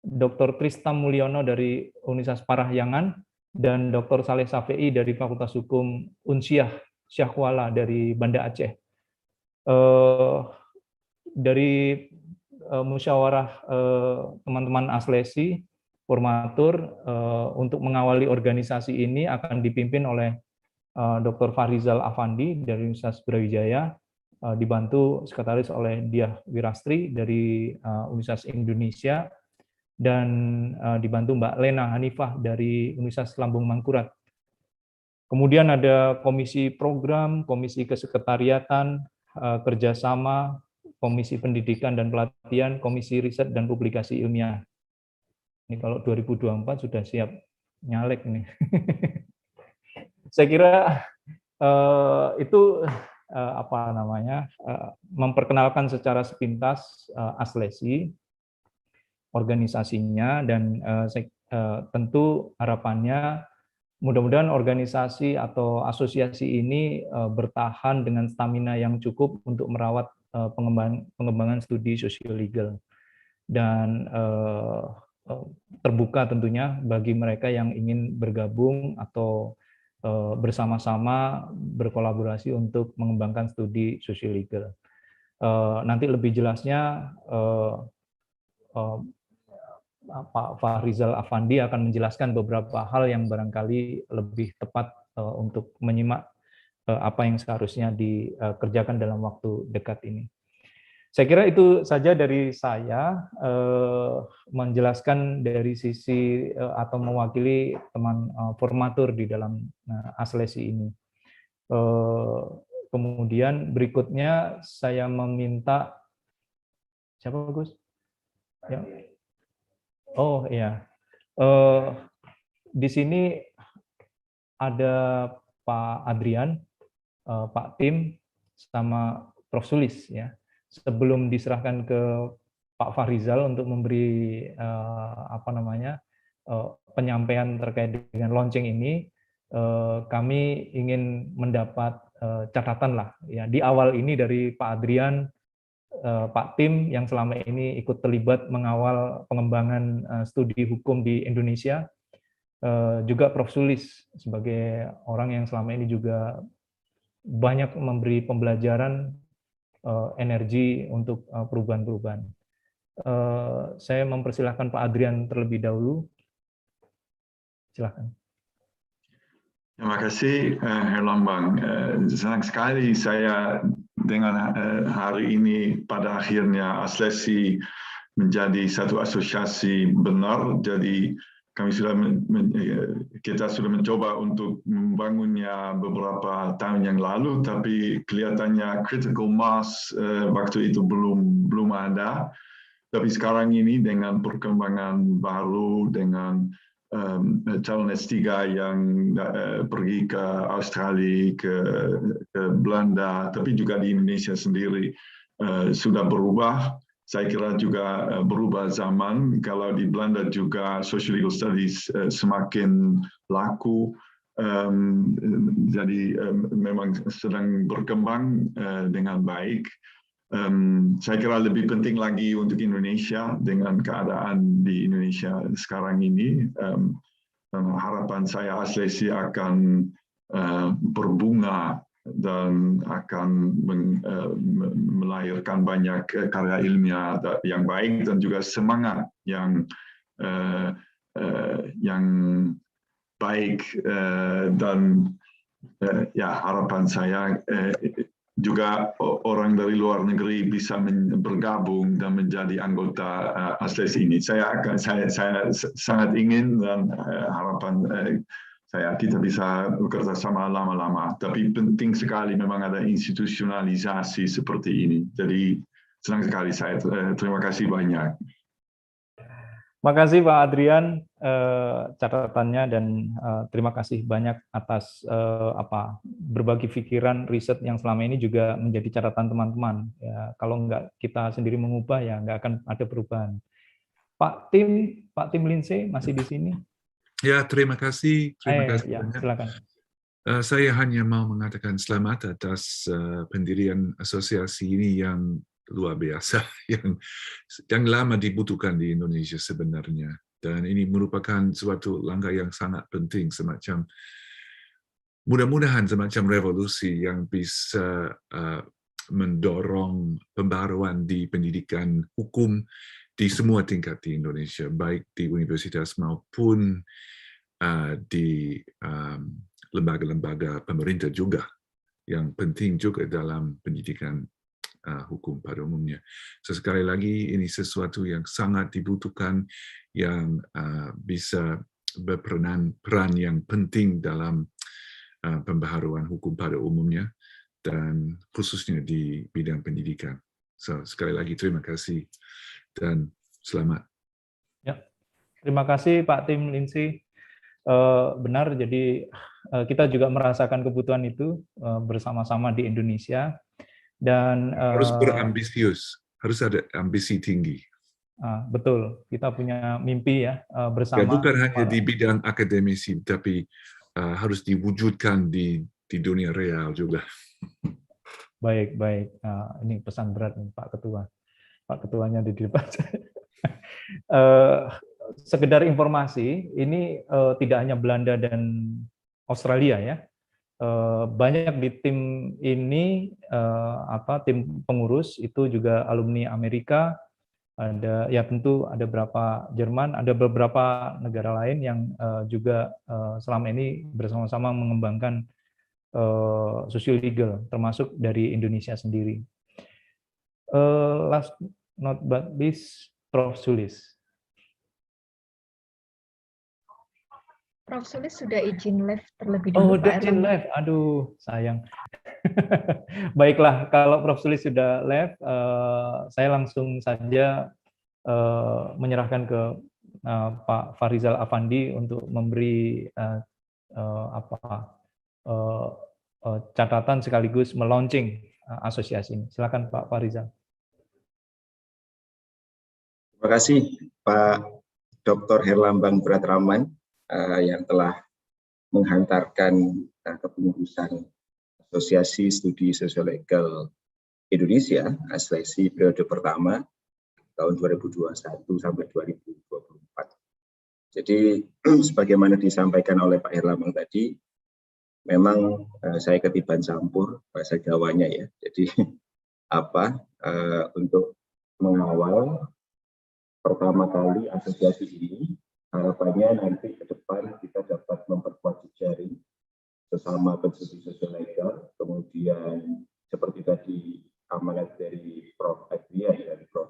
H: Dr. Tristam Mulyono dari Universitas Parahyangan, dan Dr. Saleh Safei dari Fakultas Hukum Unsiah Syahwala dari Banda Aceh. Dari musyawarah teman-teman aslesi, formatur, untuk mengawali organisasi ini akan dipimpin oleh Dr. Fahrizal Afandi dari Universitas Brawijaya, dibantu sekretaris oleh Diah Wirastri dari Universitas Indonesia, dan dibantu Mbak Lena Hanifah dari Universitas Lambung Mangkurat. Kemudian ada komisi program, komisi kesekretariatan, kerjasama, komisi pendidikan dan pelatihan, komisi riset dan publikasi ilmiah. Ini kalau 2024 sudah siap nyalek nih. Saya kira itu apa namanya, memperkenalkan secara sepintas Aslesi, organisasinya, dan tentu harapannya mudah-mudahan organisasi atau asosiasi ini bertahan dengan stamina yang cukup untuk merawat pengembangan studi sosial-legal dan terbuka tentunya bagi mereka yang ingin bergabung atau bersama-sama berkolaborasi untuk mengembangkan studi sosial-legal. Nanti lebih jelasnya Pak Fahrizal Afandi akan menjelaskan beberapa hal yang barangkali lebih tepat untuk menyimak apa yang seharusnya dikerjakan dalam waktu dekat ini. Saya kira itu saja dari saya, menjelaskan dari sisi atau mewakili teman formatur di dalam Aslesi ini. Kemudian berikutnya saya meminta, siapa Gus? Ya. Oh iya, di sini ada Pak Adrian, Pak Tim, sama Prof. Sulis ya. Sebelum diserahkan ke Pak Fahrizal untuk memberi penyampaian terkait dengan launching ini, kami ingin mendapat catatan lah ya di awal ini dari Pak Adrian, Pak Tim yang selama ini ikut terlibat mengawal pengembangan studi hukum di Indonesia, juga Prof. Sulis sebagai orang yang selama ini juga banyak memberi pembelajaran, energi untuk perubahan-perubahan. Saya mempersilahkan Pak Adrian terlebih dahulu. Silakan.
D: Terima kasih, Herlambang. Senang sekali saya dengan hari ini pada akhirnya Aslesi menjadi satu asosiasi benar. Jadi kami kita sudah mencoba untuk membangunnya beberapa tahun yang lalu, tapi kelihatannya critical mass waktu itu belum ada. Tapi sekarang ini dengan perkembangan baru, dengan calon S3 yang pergi ke Australia, ke Belanda, tapi juga di Indonesia sendiri sudah berubah. Saya kira juga berubah zaman. Kalau di Belanda juga social legal studies semakin laku, jadi memang sedang berkembang dengan baik. Saya kira lebih penting lagi untuk Indonesia dengan keadaan di Indonesia sekarang ini. Harapan saya Aslesi akan berbunga dan akan melahirkan banyak karya ilmiah yang baik dan juga semangat yang baik, dan ya harapan saya juga orang dari luar negeri bisa bergabung dan menjadi anggota Aslesi ini. Saya sangat ingin dan harapan kita bisa bekerja sama lama-lama. Tapi penting sekali memang ada institusionalisasi seperti ini. Jadi senang sekali saya. Terima kasih banyak.
H: Makasih Pak Adrian catatannya, dan terima kasih banyak atas berbagi pikiran riset yang selama ini juga menjadi catatan teman-teman. Ya, kalau nggak kita sendiri mengubah ya nggak akan ada perubahan. Pak Tim Lindsey masih di sini?
C: Ya, terima kasih. Terima kasih
H: ya,
C: banyak.
H: silakan.
C: Saya hanya mau mengatakan selamat atas pendirian asosiasi ini yang luar biasa, yang lama dibutuhkan di Indonesia sebenarnya. Dan ini merupakan suatu langkah yang sangat penting, semacam mudah-mudahan semacam revolusi yang bisa mendorong pembaruan di pendidikan hukum di semua tingkat di Indonesia, baik di universitas maupun di lembaga-lembaga pemerintah juga, yang penting juga dalam pendidikan hukum pada umumnya. So, sekali lagi ini sesuatu yang sangat dibutuhkan, yang bisa berperan yang penting dalam pembaharuan hukum pada umumnya dan khususnya di bidang pendidikan. So, sekali lagi terima kasih dan selamat.
H: Ya, terima kasih Pak Tim Lindsey. Benar, jadi kita juga merasakan kebutuhan itu bersama-sama di Indonesia dan
C: harus berambisius, harus ada ambisi tinggi.
H: Betul, kita punya mimpi ya bersama.
C: Ya, bukan hanya di bidang akademisi, tapi harus diwujudkan di dunia real juga.
H: Baik. Ini pesan berat nih, Pak Ketua. Pak Ketuanya di depan. Sekedar informasi, ini tidak hanya Belanda dan Australia ya. Banyak di tim ini tim pengurus itu juga alumni Amerika, ada ya tentu ada beberapa Jerman, ada beberapa negara lain yang juga selama ini bersama-sama mengembangkan socio-legal, termasuk dari Indonesia sendiri. Last not but least, Prof. Sulis.
I: Prof. Sulis sudah izin live terlebih dahulu.
H: Udah izin live, aduh sayang. Baiklah, kalau Prof. Sulis sudah live, saya langsung saja menyerahkan ke Pak Farizal Afandi untuk memberi catatan sekaligus melaunching asosiasi ini. Silakan Pak Farizal.
J: Terima kasih Pak Dr. Herlambang Bratraman yang telah menghantarkan kepengurusan Asosiasi Studi Sosiolegal Indonesia seleksi periode pertama tahun 2021 sampai 2024. Jadi sebagaimana disampaikan oleh Pak Herlambang tadi, memang saya ketiban campur bahasa Jawanya ya. Jadi untuk mengawal pertama kali asosiasi ini, harapannya nanti ke depan kita dapat memperkuat jejaring sesama penstudi sosiolegal, kemudian seperti tadi amanat dari Prof. Adrian dari Prof.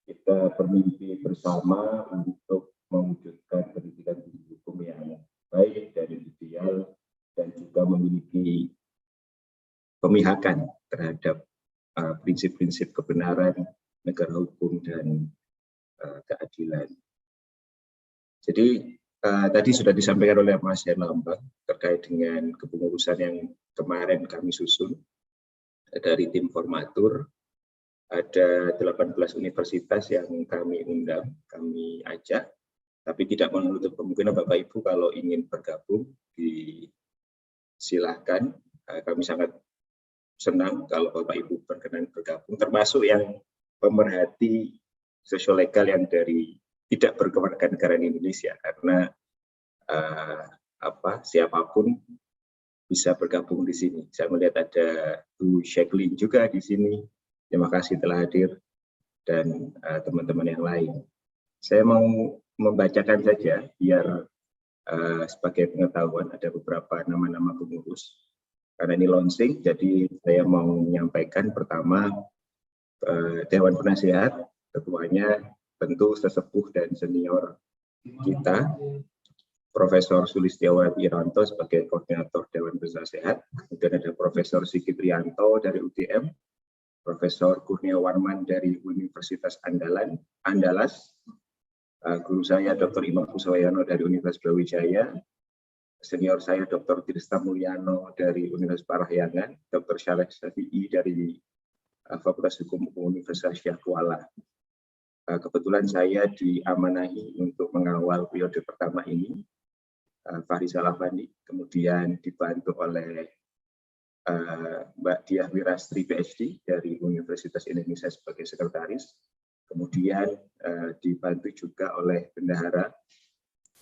J: Kita bermimpi bersama untuk mewujudkan pendidikan hukum yang baik dan ideal dan juga memiliki pemihakan terhadap prinsip-prinsip kebenaran, negara hukum dan keadilan. Jadi tadi sudah disampaikan oleh Mas Herlambang terkait dengan kepengurusan yang kemarin kami susun dari tim formatur. Ada 18 universitas yang kami undang, kami ajak, tapi tidak menutup kemungkinan Bapak Ibu kalau ingin bergabung, silahkan. Kami sangat senang kalau Bapak Ibu berkenan bergabung, termasuk yang pemerhati sosiolegal yang dari tidak berkewarganegaraan Indonesia, karena siapapun bisa bergabung di sini. Saya melihat ada Bu Sheklin juga di sini. Terima kasih telah hadir dan teman-teman yang lain. Saya mau membacakan saja biar sebagai pengetahuan ada beberapa nama-nama pengurus. Karena ini launching, jadi saya mau menyampaikan pertama Dewan Penasehat, ketuanya tentu sesepuh dan senior kita, Profesor Sulistiawati Iranto sebagai koordinator Dewan Penasehat, kemudian ada Profesor Sigit Rianto dari UGM, Profesor Kurniawarman dari Universitas Andalas, guru saya Dr. Imam Kuswayano dari Universitas Brawijaya, senior saya Dr. Tirsta Mulyano dari Universitas Parahyangan, Dr. Syarek Syafi'i dari Fakultas Hukum Universitas Syekh Kuala. Kebetulan saya diamanahi untuk mengawal periode pertama ini, Farizal Afandi, kemudian dibantu oleh Mbak Diah Wirastri PhD dari Universitas Indonesia sebagai sekretaris, kemudian dibantu juga oleh Bendahara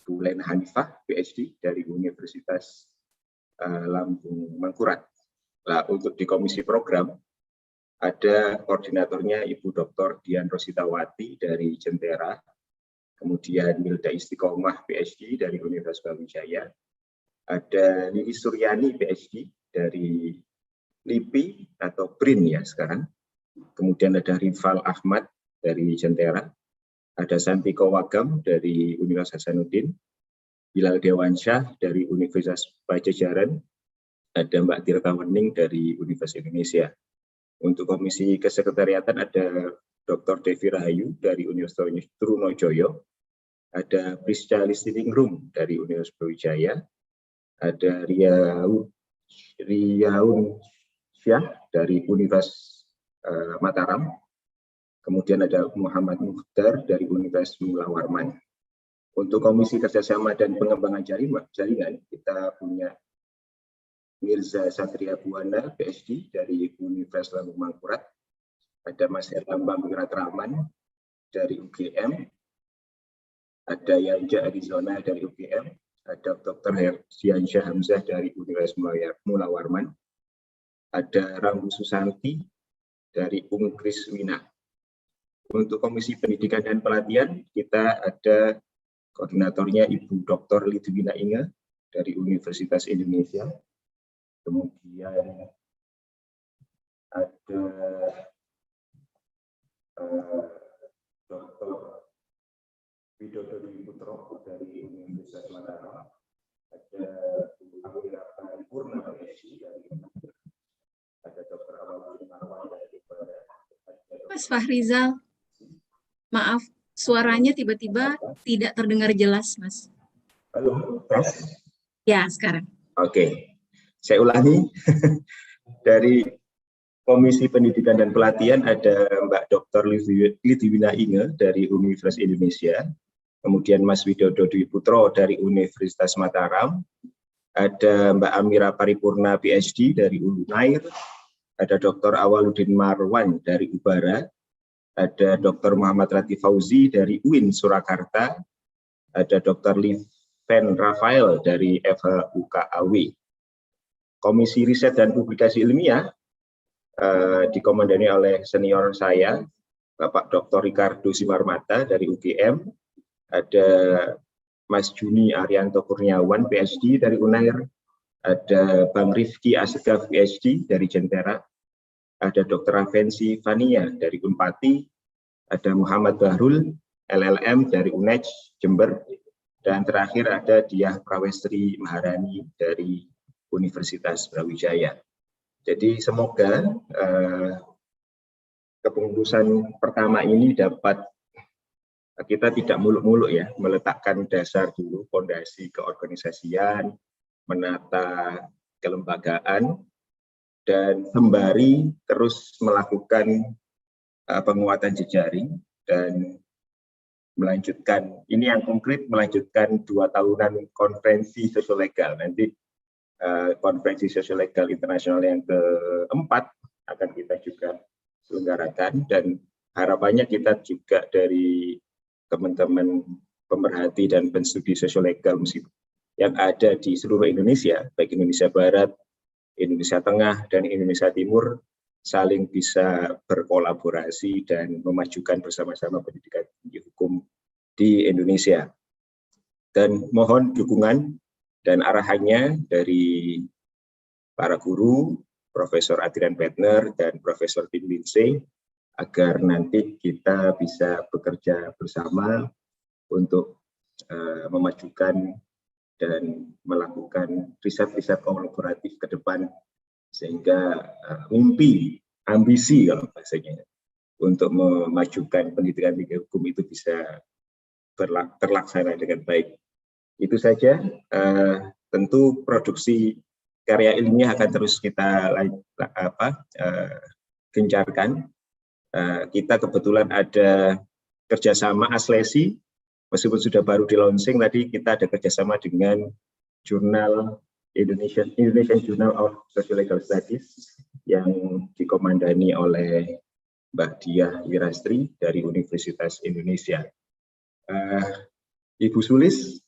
J: Bu Lena Hanifah PhD dari Universitas Lampung Mangkurat. Nah, untuk di komisi program ada koordinatornya Ibu Dr. Dian Rositawati dari Jentera, kemudian Milda Istiqomah PhD dari Universitas Brawijaya, ada Lili Suryani PhD dari LIPI atau BRIN ya sekarang, kemudian ada Rival Ahmad dari Jentera, ada Santiko Wagam dari Universitas Hasanuddin, Bilal Dewansyah dari Universitas Pajajaran, ada Mbak Tirta Wening dari Universitas Indonesia. Untuk Komisi Kesekretariatan ada Dr. Devi Rahayu dari Universitas Trunojoyo, ada Prisca Listiningrum dari Universitas Brawijaya, ada Riaun Syah dari Universitas Mataram, kemudian ada Muhammad Mukhtar dari Universitas Mula Warman. Untuk Komisi Kerjasama dan Pengembangan Jaringan, kita punya Mirza Satria Buwana, PhD dari Universitas Lambung Mangkurat, ada Mas Erlambang Wiratraman dari UGM, ada Yanja Arizona dari UGM, ada Dr. Herdiansyah Hamzah dari Universitas Mula Warman, ada Rambu Susanti dari Unkris Wina. Untuk Komisi Pendidikan dan Pelatihan, kita ada koordinatornya Ibu Dr. Lidwina Inge dari Universitas Indonesia. Kemudian ada Dr. Widodo Dwi Putro dari Universitas Mataram. Ada Amlapura Purna PhD dari Indonesia. Ada Dr. Awaludin Marwan dari
K: Mas Fahrizal, maaf, suaranya tiba-tiba tidak terdengar jelas, Mas.
J: Halo, tes?
K: Ya, sekarang.
J: Oke, saya ulangi. Dari Komisi Pendidikan dan Pelatihan ada Mbak Dr. Lidwina Inge dari Universitas Indonesia, kemudian Mas Widodo Dwi Putro dari Universitas Mataram, ada Mbak Amira Paripurna PhD dari Unair, ada Dr. Awaludin Marwan dari Ubara, ada Dr. Muhammad Latif Fauzi dari UIN Surakarta, ada Dr. Liven Rafael dari FHUKAW. Komisi Riset dan Publikasi Ilmiah dikomandani oleh senior saya, Bapak Dr. Ricardo Simarmata dari UGM, ada Mas Juni Arianto Kurniawan PhD dari Unair, ada Bang Rifki Asgaf PhD dari Jentera, ada Dr. Avensi Fania dari Unpati, ada Muhammad Bahrul LLM dari UNED Jember, dan terakhir ada Diah Prawestri Maharani dari Universitas Brawijaya. Jadi semoga kepengurusan pertama ini dapat kita tidak muluk-muluk ya, meletakkan dasar dulu, fondasi keorganisasian, menata kelembagaan, dan sembari terus melakukan penguatan jejaring dan melanjutkan, ini yang konkret, melanjutkan 2 tahunan konferensi sosiolegal. Nanti konferensi sosiolegal internasional yang keempat akan kita juga selenggarakan, dan harapannya kita juga dari teman-teman pemerhati dan penstudi sosiolegal yang ada di seluruh Indonesia, baik Indonesia Barat, Indonesia Tengah, dan Indonesia Timur, saling bisa berkolaborasi dan memajukan bersama-sama pendidikan tinggi hukum di Indonesia. Dan mohon dukungan dan arahannya dari para guru, Profesor Adrian Bedner dan Profesor Tim Lindsey, agar nanti kita bisa bekerja bersama untuk memajukan dan melakukan riset-riset kolaboratif ke depan, sehingga mimpi, ambisi kalau bahasanya, untuk memajukan pendidikan tinggi hukum itu bisa terlaksana dengan baik. Itu saja. Tentu produksi karya ilmiah akan terus kita gencarkan. Kita kebetulan ada kerjasama Aslesi, meskipun sudah baru di launching, tadi kita ada kerjasama dengan jurnal Indonesian Journal of Social-Legal Studies yang dikomandani oleh Mbak Diah Wirastri dari Universitas Indonesia. Ibu Sulis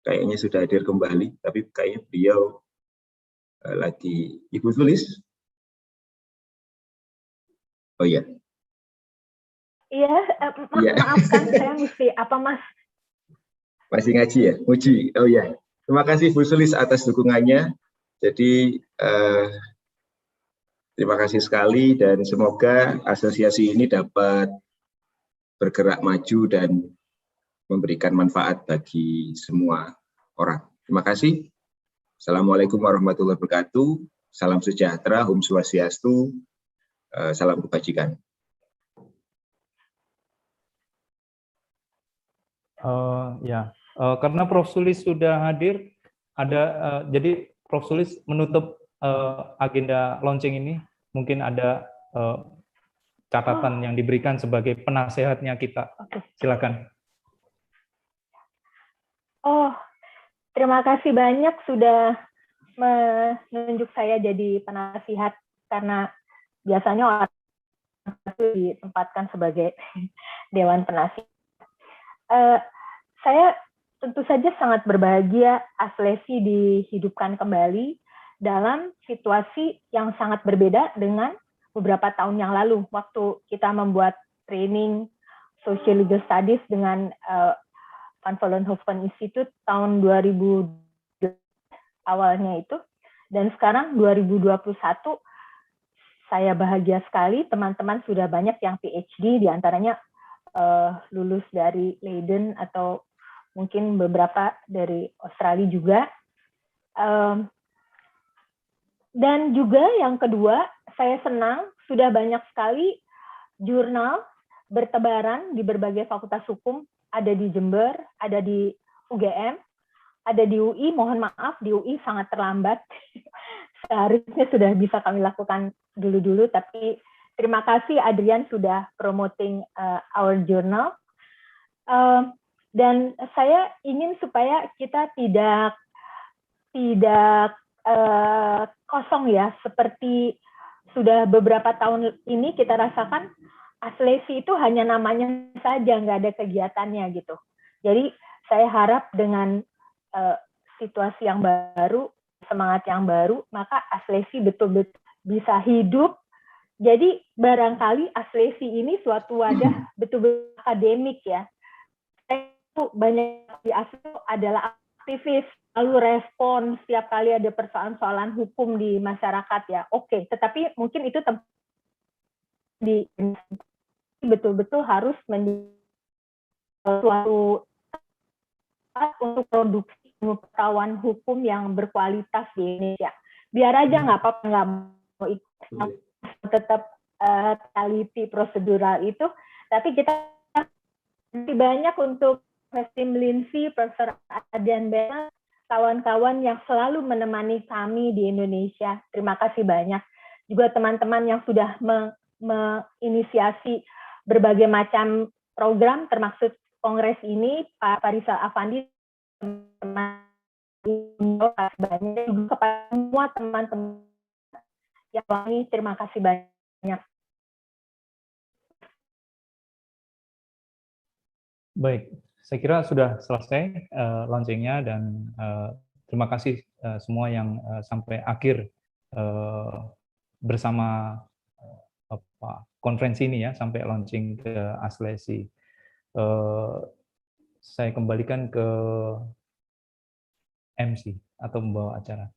J: kayaknya sudah hadir kembali, tapi kayaknya beliau lagi. Ibu Sulis? Oh iya.
I: Iya, maafkan saya mesti apa, Mas?
J: Masih ngaji ya? Muji. Oh iya. Terima kasih Bu Sulis atas dukungannya. Jadi terima kasih sekali, dan semoga asosiasi ini dapat bergerak maju dan memberikan manfaat bagi semua orang. Terima kasih. Assalamualaikum warahmatullahi wabarakatuh. Salam sejahtera, Om Swastiastu, salam kebajikan.
H: Karena Prof. Sulis sudah hadir, jadi Prof. Sulis menutup agenda launching ini. Mungkin ada catatan yang diberikan sebagai penasehatnya kita. Silakan.
I: Terima kasih banyak sudah menunjuk saya jadi penasihat, karena biasanya orang itu ditempatkan sebagai Dewan Penasihat. Saya tentu saja sangat berbahagia Aslesi dihidupkan kembali dalam situasi yang sangat berbeda dengan beberapa tahun yang lalu, waktu kita membuat training Social Legal Studies dengan Van Vollenhoven Institute tahun 2000 awalnya itu, dan sekarang 2021 saya bahagia sekali teman-teman sudah banyak yang PhD, diantaranya lulus dari Leiden atau mungkin beberapa dari Australia juga. Dan juga yang kedua, saya senang sudah banyak sekali jurnal bertebaran di berbagai fakultas hukum, ada di Jember, ada di UGM, ada di UI. Mohon maaf, di UI sangat terlambat. Seharusnya sudah bisa kami lakukan dulu-dulu, tapi terima kasih Adrian sudah promoting our journal. Dan saya ingin supaya kita tidak kosong ya, seperti sudah beberapa tahun ini kita rasakan Aslesi itu hanya namanya saja, nggak ada kegiatannya gitu. Jadi saya harap dengan situasi yang baru, semangat yang baru, maka Aslesi betul-betul bisa hidup. Jadi barangkali Aslesi ini suatu wadah betul-betul akademik ya. Saya banyak di Aslesi adalah aktivis, lalu respon setiap kali ada persoalan-persoalan hukum di masyarakat ya. Oke, tetapi mungkin itu di betul-betul harus menjadi suatu untuk produksi pengetahuan hukum yang berkualitas di Indonesia. Biar aja nggak apa-apa, nggak mau ikut, tetap quality prosedural itu, tapi kita banyak untuk Tim Lindsey, Profesor Adrian Bedner, kawan-kawan yang selalu menemani kami di Indonesia. Terima kasih banyak. Juga teman-teman yang sudah menginisiasi berbagai macam program, termasuk kongres ini, Pak Rizal Afandi, teman-teman banyak, juga kepada semua teman-teman yang kami, terima kasih banyak.
H: Baik, saya kira sudah selesai launchingnya, dan terima kasih semua yang sampai akhir bersama konferensi ini ya, sampai launching ke Aslesi. Saya kembalikan ke MC atau membawa acara.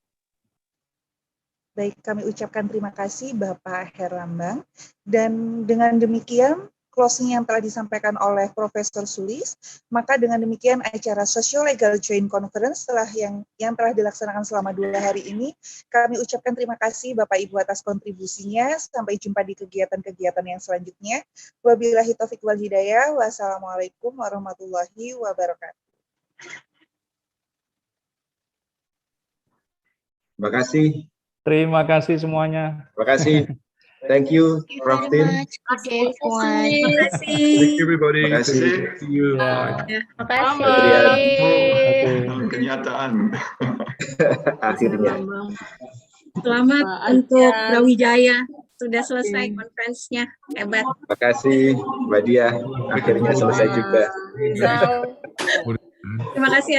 A: Baik, kami ucapkan terima kasih Bapak Herlambang, dan dengan demikian closing yang telah disampaikan oleh Profesor Sulis, maka dengan demikian acara Socio Legal Joint Conference yang telah dilaksanakan selama 2 hari ini, kami ucapkan terima kasih Bapak Ibu atas kontribusinya. Sampai jumpa di kegiatan-kegiatan yang selanjutnya. Wabillahi taufiq wal hidayah. Wassalamualaikum warahmatullahi wabarakatuh.
J: Terima kasih.
H: Terima kasih semuanya.
J: Terima kasih. Thank you, Prof. Tim.
K: Terima kasih.
C: Thank you, everybody.
D: Terima kasih.
C: See you.
I: Terima kasih.
D: Kenyataan.
J: Akhirnya.
K: Selamat untuk Brawijaya. Sudah selesai konferensinya. Hebat.
J: Terima kasih, Mbak Dia. Akhirnya selesai juga.
K: Terima kasih.